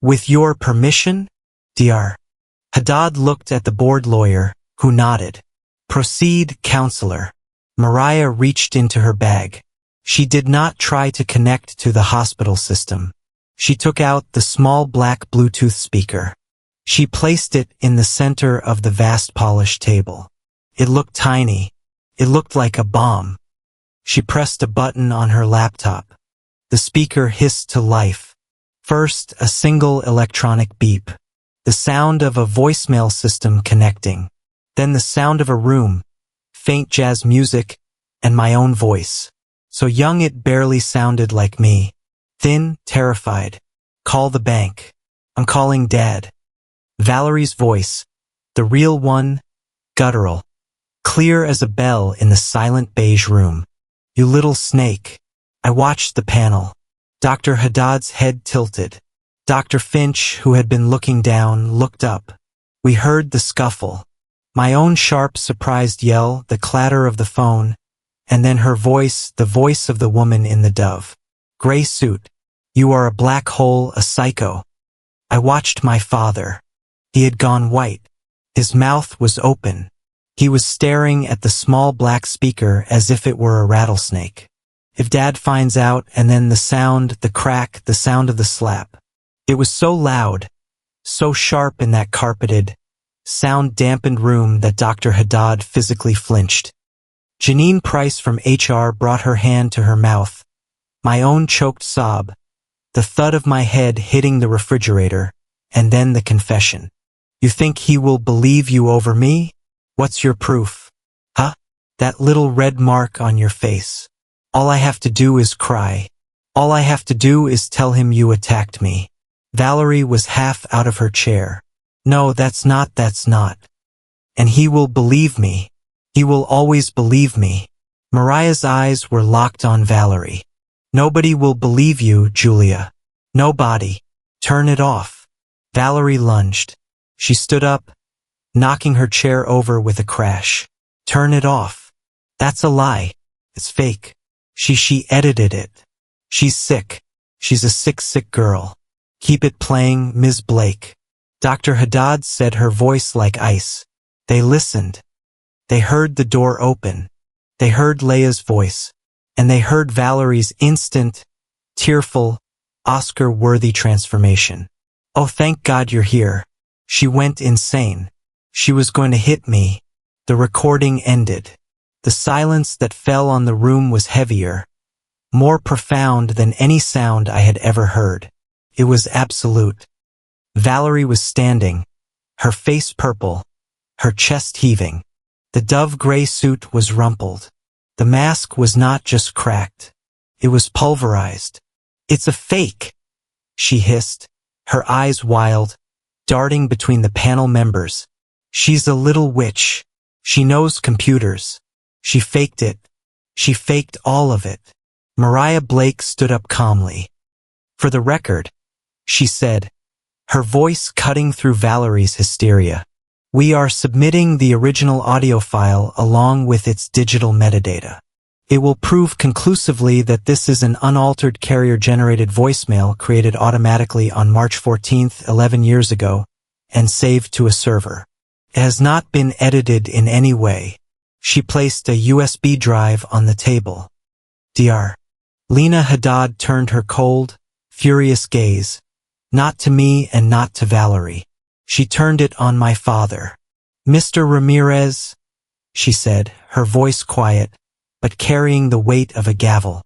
With your permission, Dr. Haddad looked at the board lawyer, who nodded. Proceed, counselor. Mariah reached into her bag. She did not try to connect to the hospital system. She took out the small black Bluetooth speaker. She placed it in the center of the vast polished table. It looked tiny, It looked like a bomb. She pressed a button on her laptop. The speaker hissed to life. First, a single electronic beep. The sound of a voicemail system connecting. Then the sound of a room, faint jazz music, and my own voice. So young it barely sounded like me. Thin, terrified. Call the bank. I'm calling Dad. Valerie's voice, the real one, guttural. Clear as a bell in the silent beige room. You little snake. I watched the panel. Dr. Haddad's head tilted. Dr. Finch, who had been looking down, looked up. We heard the scuffle. My own sharp, surprised yell, the clatter of the phone, and then her voice, the voice of the woman in the dove. Gray suit. You are a black hole, a psycho. I watched my father. He had gone white. His mouth was open. He was staring at the small black speaker as if it were a rattlesnake. If Dad finds out, and then the sound, the crack, the sound of the slap. It was so loud, so sharp in that carpeted, sound-dampened room that Dr. Haddad physically flinched. Janine Price from HR brought her hand to her mouth. My own choked sob, the thud of my head hitting the refrigerator, and then the confession. You think he will believe you over me? What's your proof? Huh? That little red mark on your face. All I have to do is cry. All I have to do is tell him you attacked me. Valerie was half out of her chair. No, that's not. And he will believe me. He will always believe me. Mariah's eyes were locked on Valerie. Nobody will believe you, Julia. Nobody. Turn it off. Valerie lunged. She stood up, knocking her chair over with a crash. Turn it off. That's a lie. It's fake. She edited it. She's sick. She's a sick girl. Keep it playing, Ms. Blake. Dr. Haddad said, her voice like ice. They listened. They heard the door open. They heard Leia's voice. And they heard Valerie's instant, tearful, Oscar-worthy transformation. Oh, thank God you're here. She went insane. She was going to hit me. The recording ended. The silence that fell on the room was heavier, more profound than any sound I had ever heard. It was absolute. Valerie was standing, her face purple, her chest heaving. The dove-gray suit was rumpled. The mask was not just cracked. It was pulverized. It's a fake, she hissed, her eyes wild, darting between the panel members. She's a little witch. She knows computers. She faked it. She faked all of it. Mariah Blake stood up calmly. For the record, she said, her voice cutting through Valerie's hysteria. We are submitting the original audio file along with its digital metadata. It will prove conclusively that this is an unaltered carrier-generated voicemail created automatically on March 14th, 11 years ago, and saved to a server. It has not been edited in any way. She placed a USB drive on the table. Dr. Lena Haddad turned her cold, furious gaze, not to me and not to Valerie. She turned it on my father. Mr. Ramirez, she said, her voice quiet, but carrying the weight of a gavel.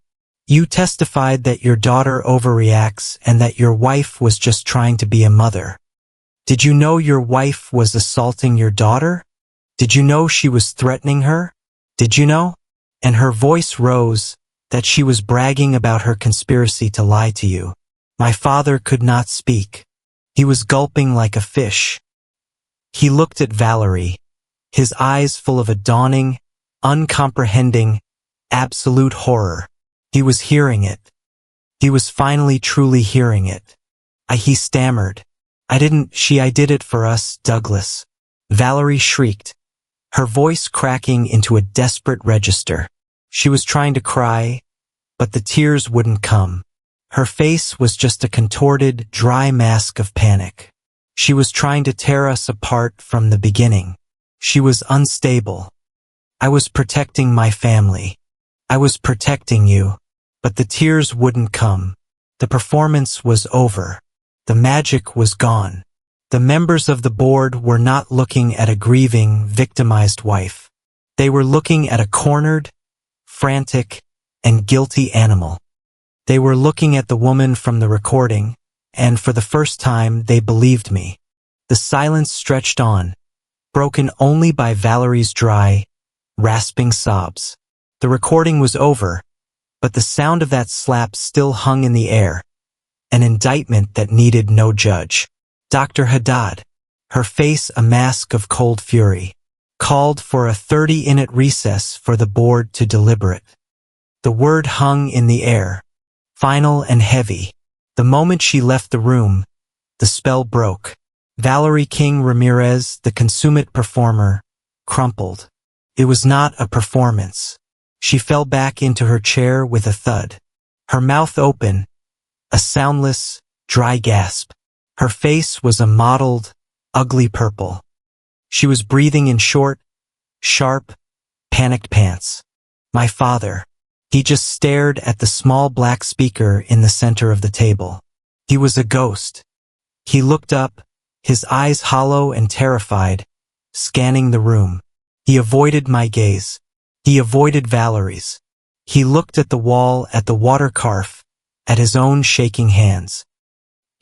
You testified that your daughter overreacts and that your wife was just trying to be a mother. Did you know your wife was assaulting your daughter? Did you know she was threatening her? Did you know? And her voice rose, that she was bragging about her conspiracy to lie to you. My father could not speak. He was gulping like a fish. He looked at Valerie, his eyes full of a dawning, uncomprehending, absolute horror. He was hearing it. He was finally truly hearing it. He stammered. I did it for us, Douglas. Valerie shrieked, her voice cracking into a desperate register. She was trying to cry, but the tears wouldn't come. Her face was just a contorted, dry mask of panic. She was trying to tear us apart from the beginning. She was unstable. I was protecting my family. I was protecting you. But the tears wouldn't come. The performance was over. The magic was gone. The members of the board were not looking at a grieving, victimized wife. They were looking at a cornered, frantic, and guilty animal. They were looking at the woman from the recording, and for the first time they believed me. The silence stretched on, broken only by Valerie's dry, rasping sobs. The recording was over, but the sound of that slap still hung in the air, an indictment that needed no judge. Dr. Haddad, her face a mask of cold fury, called for a 30-minute recess for the board to deliberate. The word hung in the air, final and heavy. The moment she left the room, the spell broke. Valerie King Ramirez, the consummate performer, crumpled. It was not a performance. She fell back into her chair with a thud. Her mouth open, a soundless, dry gasp. Her face was a mottled, ugly purple. She was breathing in short, sharp, panicked pants. My father. He just stared at the small black speaker in the center of the table. He was a ghost. He looked up, his eyes hollow and terrified, scanning the room. He avoided my gaze. He avoided Valerie's. He looked at the wall, at the water carafe, at his own shaking hands.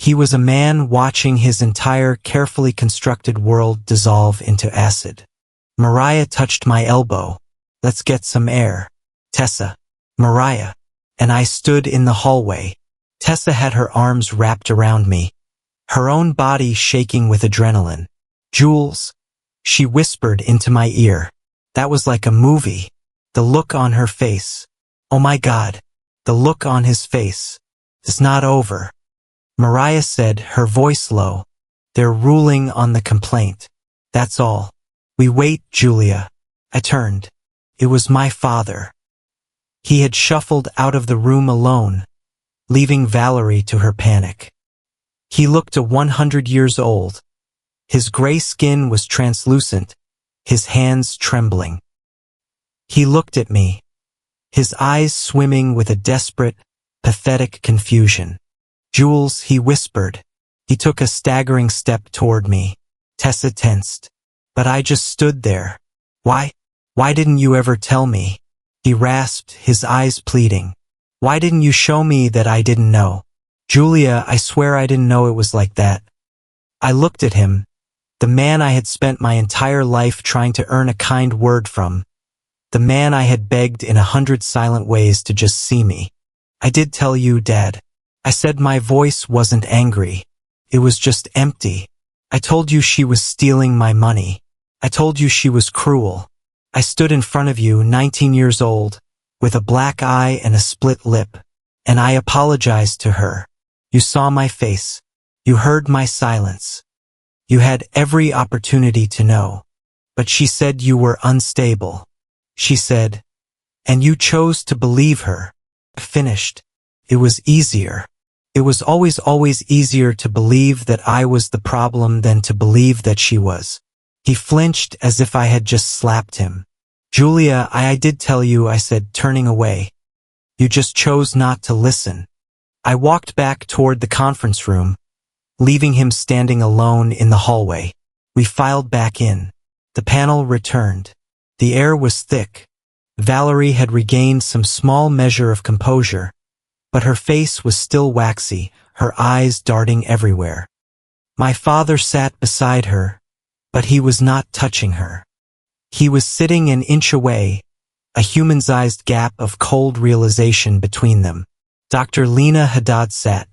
He was a man watching his entire carefully constructed world dissolve into acid. Mariah touched my elbow. Let's get some air. Tessa. Mariah. And I stood in the hallway. Tessa had her arms wrapped around me, her own body shaking with adrenaline. Jules, she whispered into my ear. That was like a movie. The look on her face. Oh my God. The look on his face. It's not over. Mariah said, her voice low. They're ruling on the complaint. That's all. We wait, Julia. I turned. It was my father. He had shuffled out of the room alone, leaving Valerie to her panic. He looked 100 years old. His gray skin was translucent, his hands trembling. He looked at me, his eyes swimming with a desperate, pathetic confusion. Jules, he whispered. He took a staggering step toward me. Tessa tensed. But I just stood there. Why didn't you ever tell me? He rasped, his eyes pleading. Why didn't you show me that I didn't know? Julia, I swear I didn't know it was like that. I looked at him, the man I had spent my entire life trying to earn a kind word from, the man I had begged in 100 silent ways to just see me. I did tell you, Dad. I said my voice wasn't angry. It was just empty. I told you she was stealing my money. I told you she was cruel. I stood in front of you, 19 years old, with a black eye and a split lip, and I apologized to her. You saw my face. You heard my silence. You had every opportunity to know. But she said you were unstable. She said, and you chose to believe her. Finished. It was easier. It was always easier to believe that I was the problem than to believe that she was. He flinched as if I had just slapped him. Julia, I did tell you, I said, turning away. You just chose not to listen. I walked back toward the conference room, leaving him standing alone in the hallway. We filed back in. The panel returned. The air was thick. Valerie had regained some small measure of composure, but her face was still waxy, her eyes darting everywhere. My father sat beside her, but he was not touching her. He was sitting an inch away, a human-sized gap of cold realization between them. Dr. Lena Haddad sat.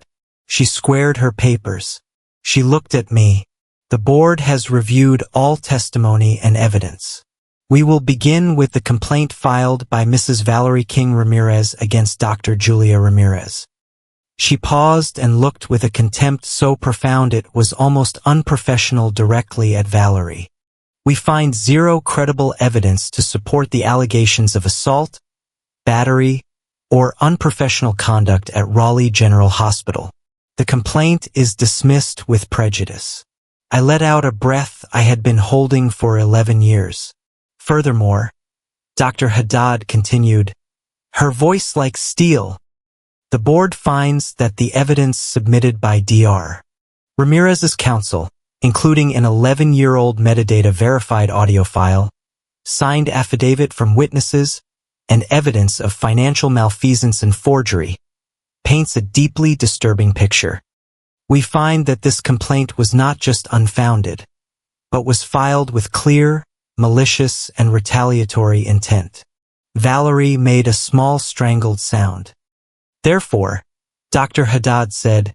She squared her papers. She looked at me. The board has reviewed all testimony and evidence. We will begin with the complaint filed by Mrs. Valerie King Ramirez against Dr. Julia Ramirez. She paused and looked with a contempt so profound it was almost unprofessional directly at Valerie. We find zero credible evidence to support the allegations of assault, battery, or unprofessional conduct at Raleigh General Hospital. The complaint is dismissed with prejudice. I let out a breath I had been holding for 11 years. Furthermore, Dr. Haddad continued, her voice like steel. The board finds that the evidence submitted by Dr. Ramirez's counsel, including an 11-year-old metadata verified audio file, signed affidavit from witnesses, and evidence of financial malfeasance and forgery, paints a deeply disturbing picture. We find that this complaint was not just unfounded, but was filed with clear, malicious, and retaliatory intent. Valerie made a small strangled sound. Therefore, Dr. Haddad said,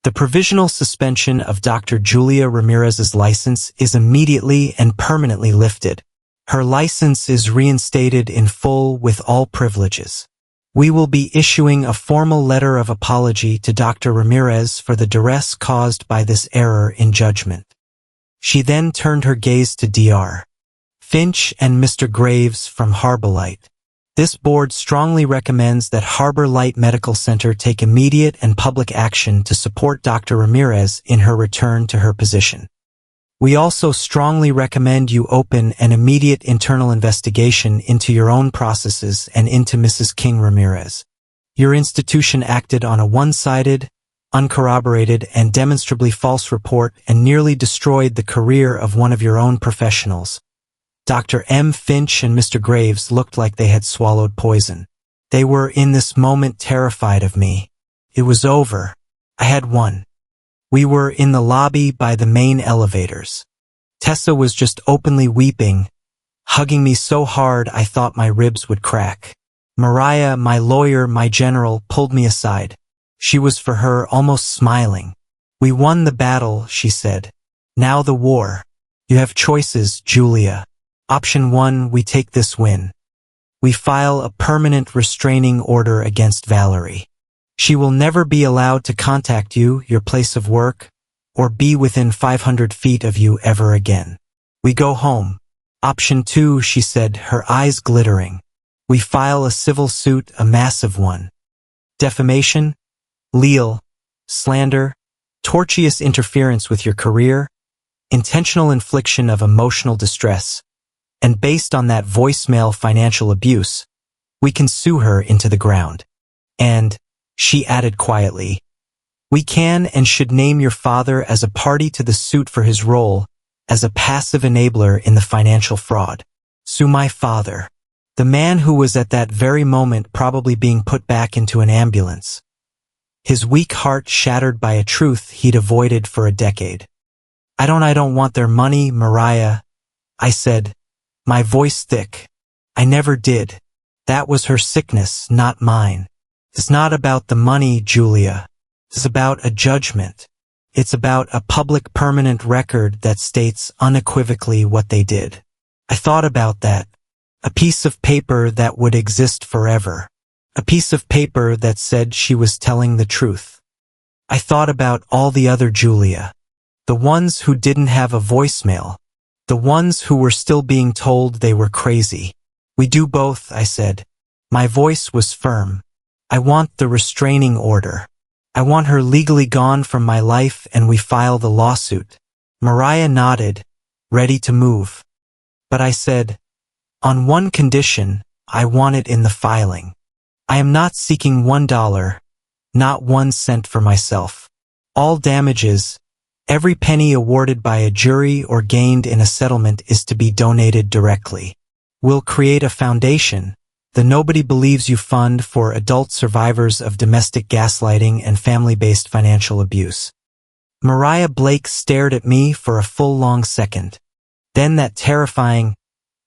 the provisional suspension of Dr. Julia Ramirez's license is immediately and permanently lifted. Her license is reinstated in full with all privileges. We will be issuing a formal letter of apology to Dr. Ramirez for the duress caused by this error in judgment. She then turned her gaze to Dr. Finch and Mr. Graves from Harbor Light. This board strongly recommends that Harbor Light Medical Center take immediate and public action to support Dr. Ramirez in her return to her position. We also strongly recommend you open an immediate internal investigation into your own processes and into Mrs. King Ramirez. Your institution acted on a one-sided, uncorroborated, and demonstrably false report and nearly destroyed the career of one of your own professionals. Dr. M. Finch and Mr. Graves looked like they had swallowed poison. They were in this moment terrified of me. It was over. I had won. We were in the lobby by the main elevators. Tessa was just openly weeping, hugging me so hard I thought my ribs would crack. Mariah, my lawyer, my general, pulled me aside. She was for her almost smiling. We won the battle, she said. Now the war. You have choices, Julia. Option 1, we take this win. We file a permanent restraining order against Valerie. She will never be allowed to contact you, your place of work, or be within 500 feet of you ever again. We go home. Option 2, she said, her eyes glittering. We file a civil suit, a massive one. Defamation, leal, slander, tortious interference with your career, intentional infliction of emotional distress, and based on that voicemail financial abuse, we can sue her into the ground. And, she added quietly, we can and should name your father as a party to the suit for his role as a passive enabler in the financial fraud. Sue my father, the man who was at that very moment probably being put back into an ambulance, his weak heart shattered by a truth he'd avoided for a decade. I don't want their money, Mariah, I said, my voice thick. I never did. That was her sickness, not mine. It's not about the money, Julia. It's about a judgment. It's about a public permanent record that states unequivocally what they did. I thought about that. A piece of paper that would exist forever. A piece of paper that said she was telling the truth. I thought about all the other Julia. The ones who didn't have a voicemail. The ones who were still being told they were crazy. We do both, I said. My voice was firm. I want the restraining order. I want her legally gone from my life and we file the lawsuit. Mariah nodded, ready to move. But I said, on one condition, I want it in the filing. I am not seeking $1, not 1 cent for myself. All damages, every penny awarded by a jury or gained in a settlement is to be donated directly. We'll create a foundation, the Nobody Believes You Fund for adult survivors of domestic gaslighting and family-based financial abuse. Mariah Blake stared at me for a full long second. Then that terrifying,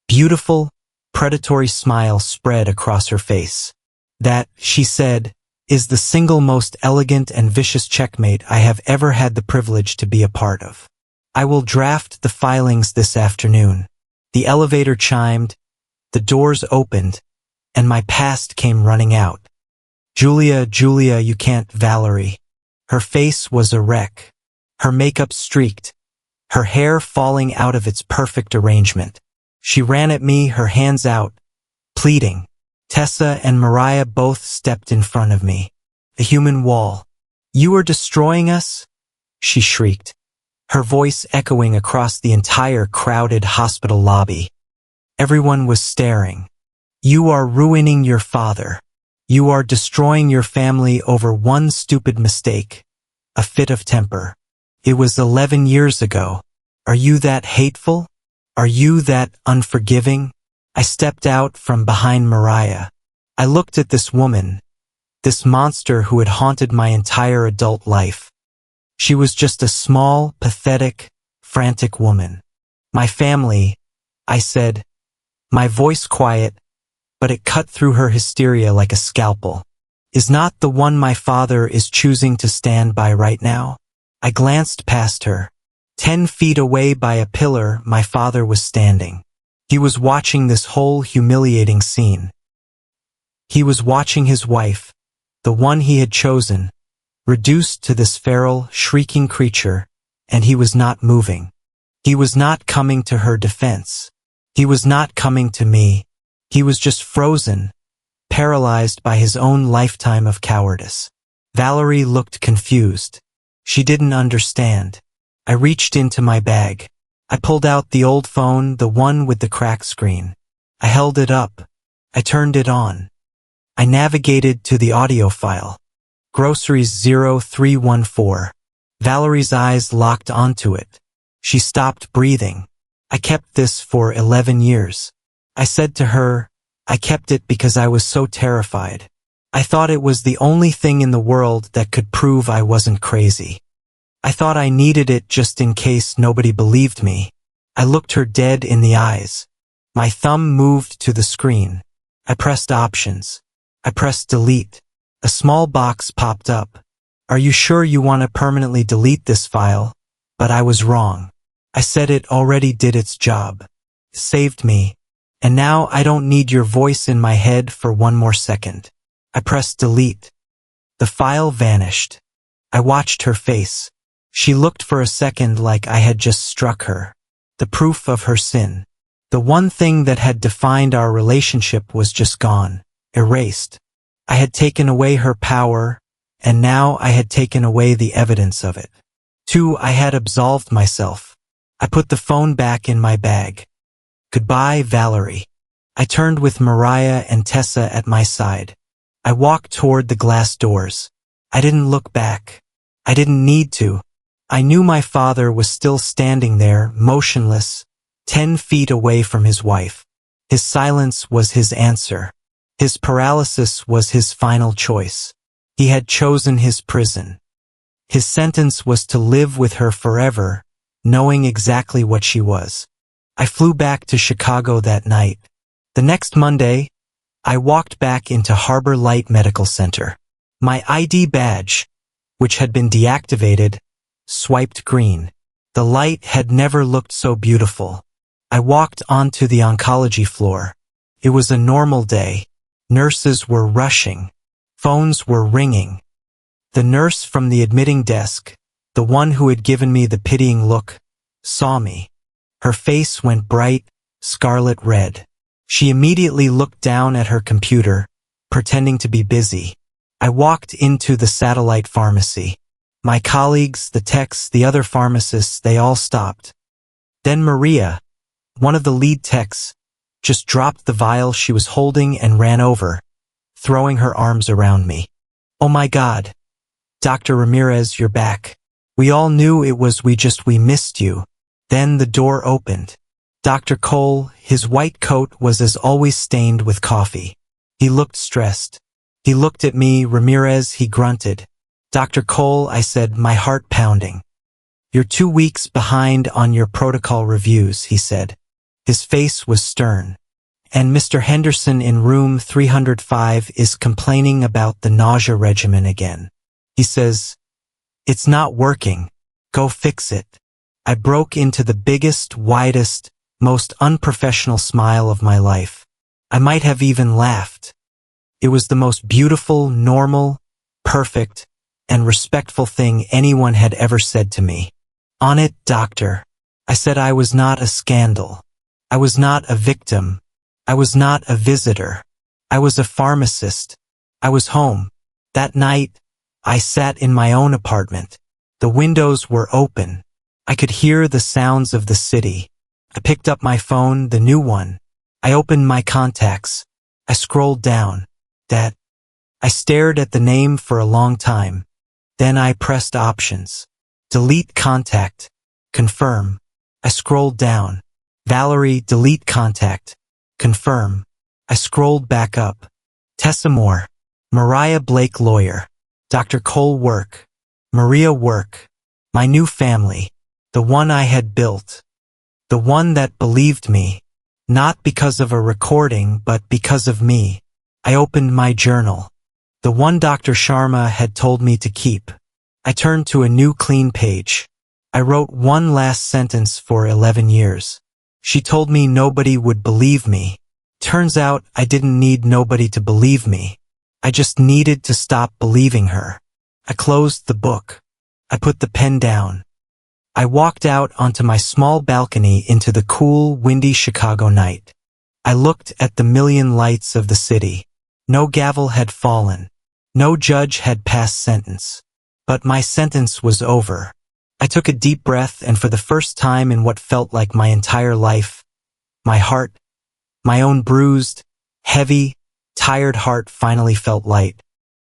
beautiful, predatory smile spread across her face. That, she said, is the single most elegant and vicious checkmate I have ever had the privilege to be a part of. I will draft the filings this afternoon. The elevator chimed, the doors opened, and my past came running out. Julia, you can't, Valerie. Her face was a wreck. Her makeup streaked, her hair falling out of its perfect arrangement. She ran at me, her hands out, pleading. Tessa and Mariah both stepped in front of me. The human wall. You are destroying us? She shrieked, her voice echoing across the entire crowded hospital lobby. Everyone was staring. You are ruining your father. You are destroying your family over one stupid mistake. A fit of temper. It was 11 years ago. Are you that hateful? Are you that unforgiving? I stepped out from behind Mariah. I looked at this woman, this monster who had haunted my entire adult life. She was just a small, pathetic, frantic woman. My family, I said, my voice quiet, but it cut through her hysteria like a scalpel, is not the one my father is choosing to stand by right now. I glanced past her. 10 feet away by a pillar, my father was standing. He was watching this whole humiliating scene. He was watching his wife, the one he had chosen, reduced to this feral, shrieking creature, and he was not moving. He was not coming to her defense. He was not coming to me. He was just frozen, paralyzed by his own lifetime of cowardice. Valerie looked confused. She didn't understand. I reached into my bag. I pulled out the old phone, the one with the cracked screen. I held it up. I turned it on. I navigated to the audio file. Groceries 0314. Valerie's eyes locked onto it. She stopped breathing. I kept this for 11 years. I said to her, I kept it because I was so terrified. I thought it was the only thing in the world that could prove I wasn't crazy. I thought I needed it just in case nobody believed me. I looked her dead in the eyes. My thumb moved to the screen. I pressed options. I pressed delete. A small box popped up. Are you sure you want to permanently delete this file? But I was wrong. I said it already did its job. Saved me. And now I don't need your voice in my head for one more second. I pressed delete. The file vanished. I watched her face. She looked for a second like I had just struck her. The proof of her sin. The one thing that had defined our relationship was just gone, erased. I had taken away her power, and now I had taken away the evidence of it. 2. I had absolved myself. I put the phone back in my bag. Goodbye, Valerie. I turned with Mariah and Tessa at my side. I walked toward the glass doors. I didn't look back. I didn't need to. I knew my father was still standing there, motionless, 10 feet away from his wife. His silence was his answer. His paralysis was his final choice. He had chosen his prison. His sentence was to live with her forever, knowing exactly what she was. I flew back to Chicago that night. The next Monday, I walked back into Harbor Light Medical Center. My ID badge, which had been deactivated, swiped green. The light had never looked so beautiful. I walked onto the oncology floor. It was a normal day. Nurses were rushing. Phones were ringing. The nurse from the admitting desk, the one who had given me the pitying look, saw me. Her face went bright, scarlet red. She immediately looked down at her computer, pretending to be busy. I walked into the satellite pharmacy. My colleagues, the techs, the other pharmacists, they all stopped. Then Maria, one of the lead techs, just dropped the vial she was holding and ran over, throwing her arms around me. Oh my God. Dr. Ramirez, you're back. We all knew it was we missed you. Then the door opened. Dr. Cole, his white coat was as always stained with coffee. He looked stressed. He looked at me, Ramirez, he grunted. Dr. Cole, I said, my heart pounding. You're 2 weeks behind on your protocol reviews, he said. His face was stern. And Mr. Henderson in room 305 is complaining about the nausea regimen again. He says, it's not working. Go fix it. I broke into the biggest, widest, most unprofessional smile of my life. I might have even laughed. It was the most beautiful, normal, perfect, and respectful thing anyone had ever said to me. On it, doctor. I said I was not a scandal. I was not a victim. I was not a visitor. I was a pharmacist. I was home. That night, I sat in my own apartment. The windows were open. I could hear the sounds of the city. I picked up my phone, the new one. I opened my contacts. I scrolled down. That. I stared at the name for a long time. Then I pressed options. Delete contact. Confirm. I scrolled down. Valerie, delete contact. Confirm. I scrolled back up. Tessa Moore. Mariah Blake lawyer. Dr. Cole work. Maria work. My new family. The one I had built. The one that believed me. Not because of a recording, but because of me. I opened my journal. The one Dr. Sharma had told me to keep. I turned to a new clean page. I wrote one last sentence for 11 years. She told me nobody would believe me. Turns out I didn't need nobody to believe me. I just needed to stop believing her. I closed the book. I put the pen down. I walked out onto my small balcony into the cool, windy Chicago night. I looked at the million lights of the city. No gavel had fallen. No judge had passed sentence. But my sentence was over. I took a deep breath, and for the first time in what felt like my entire life, my heart, my own bruised, heavy, tired heart finally felt light.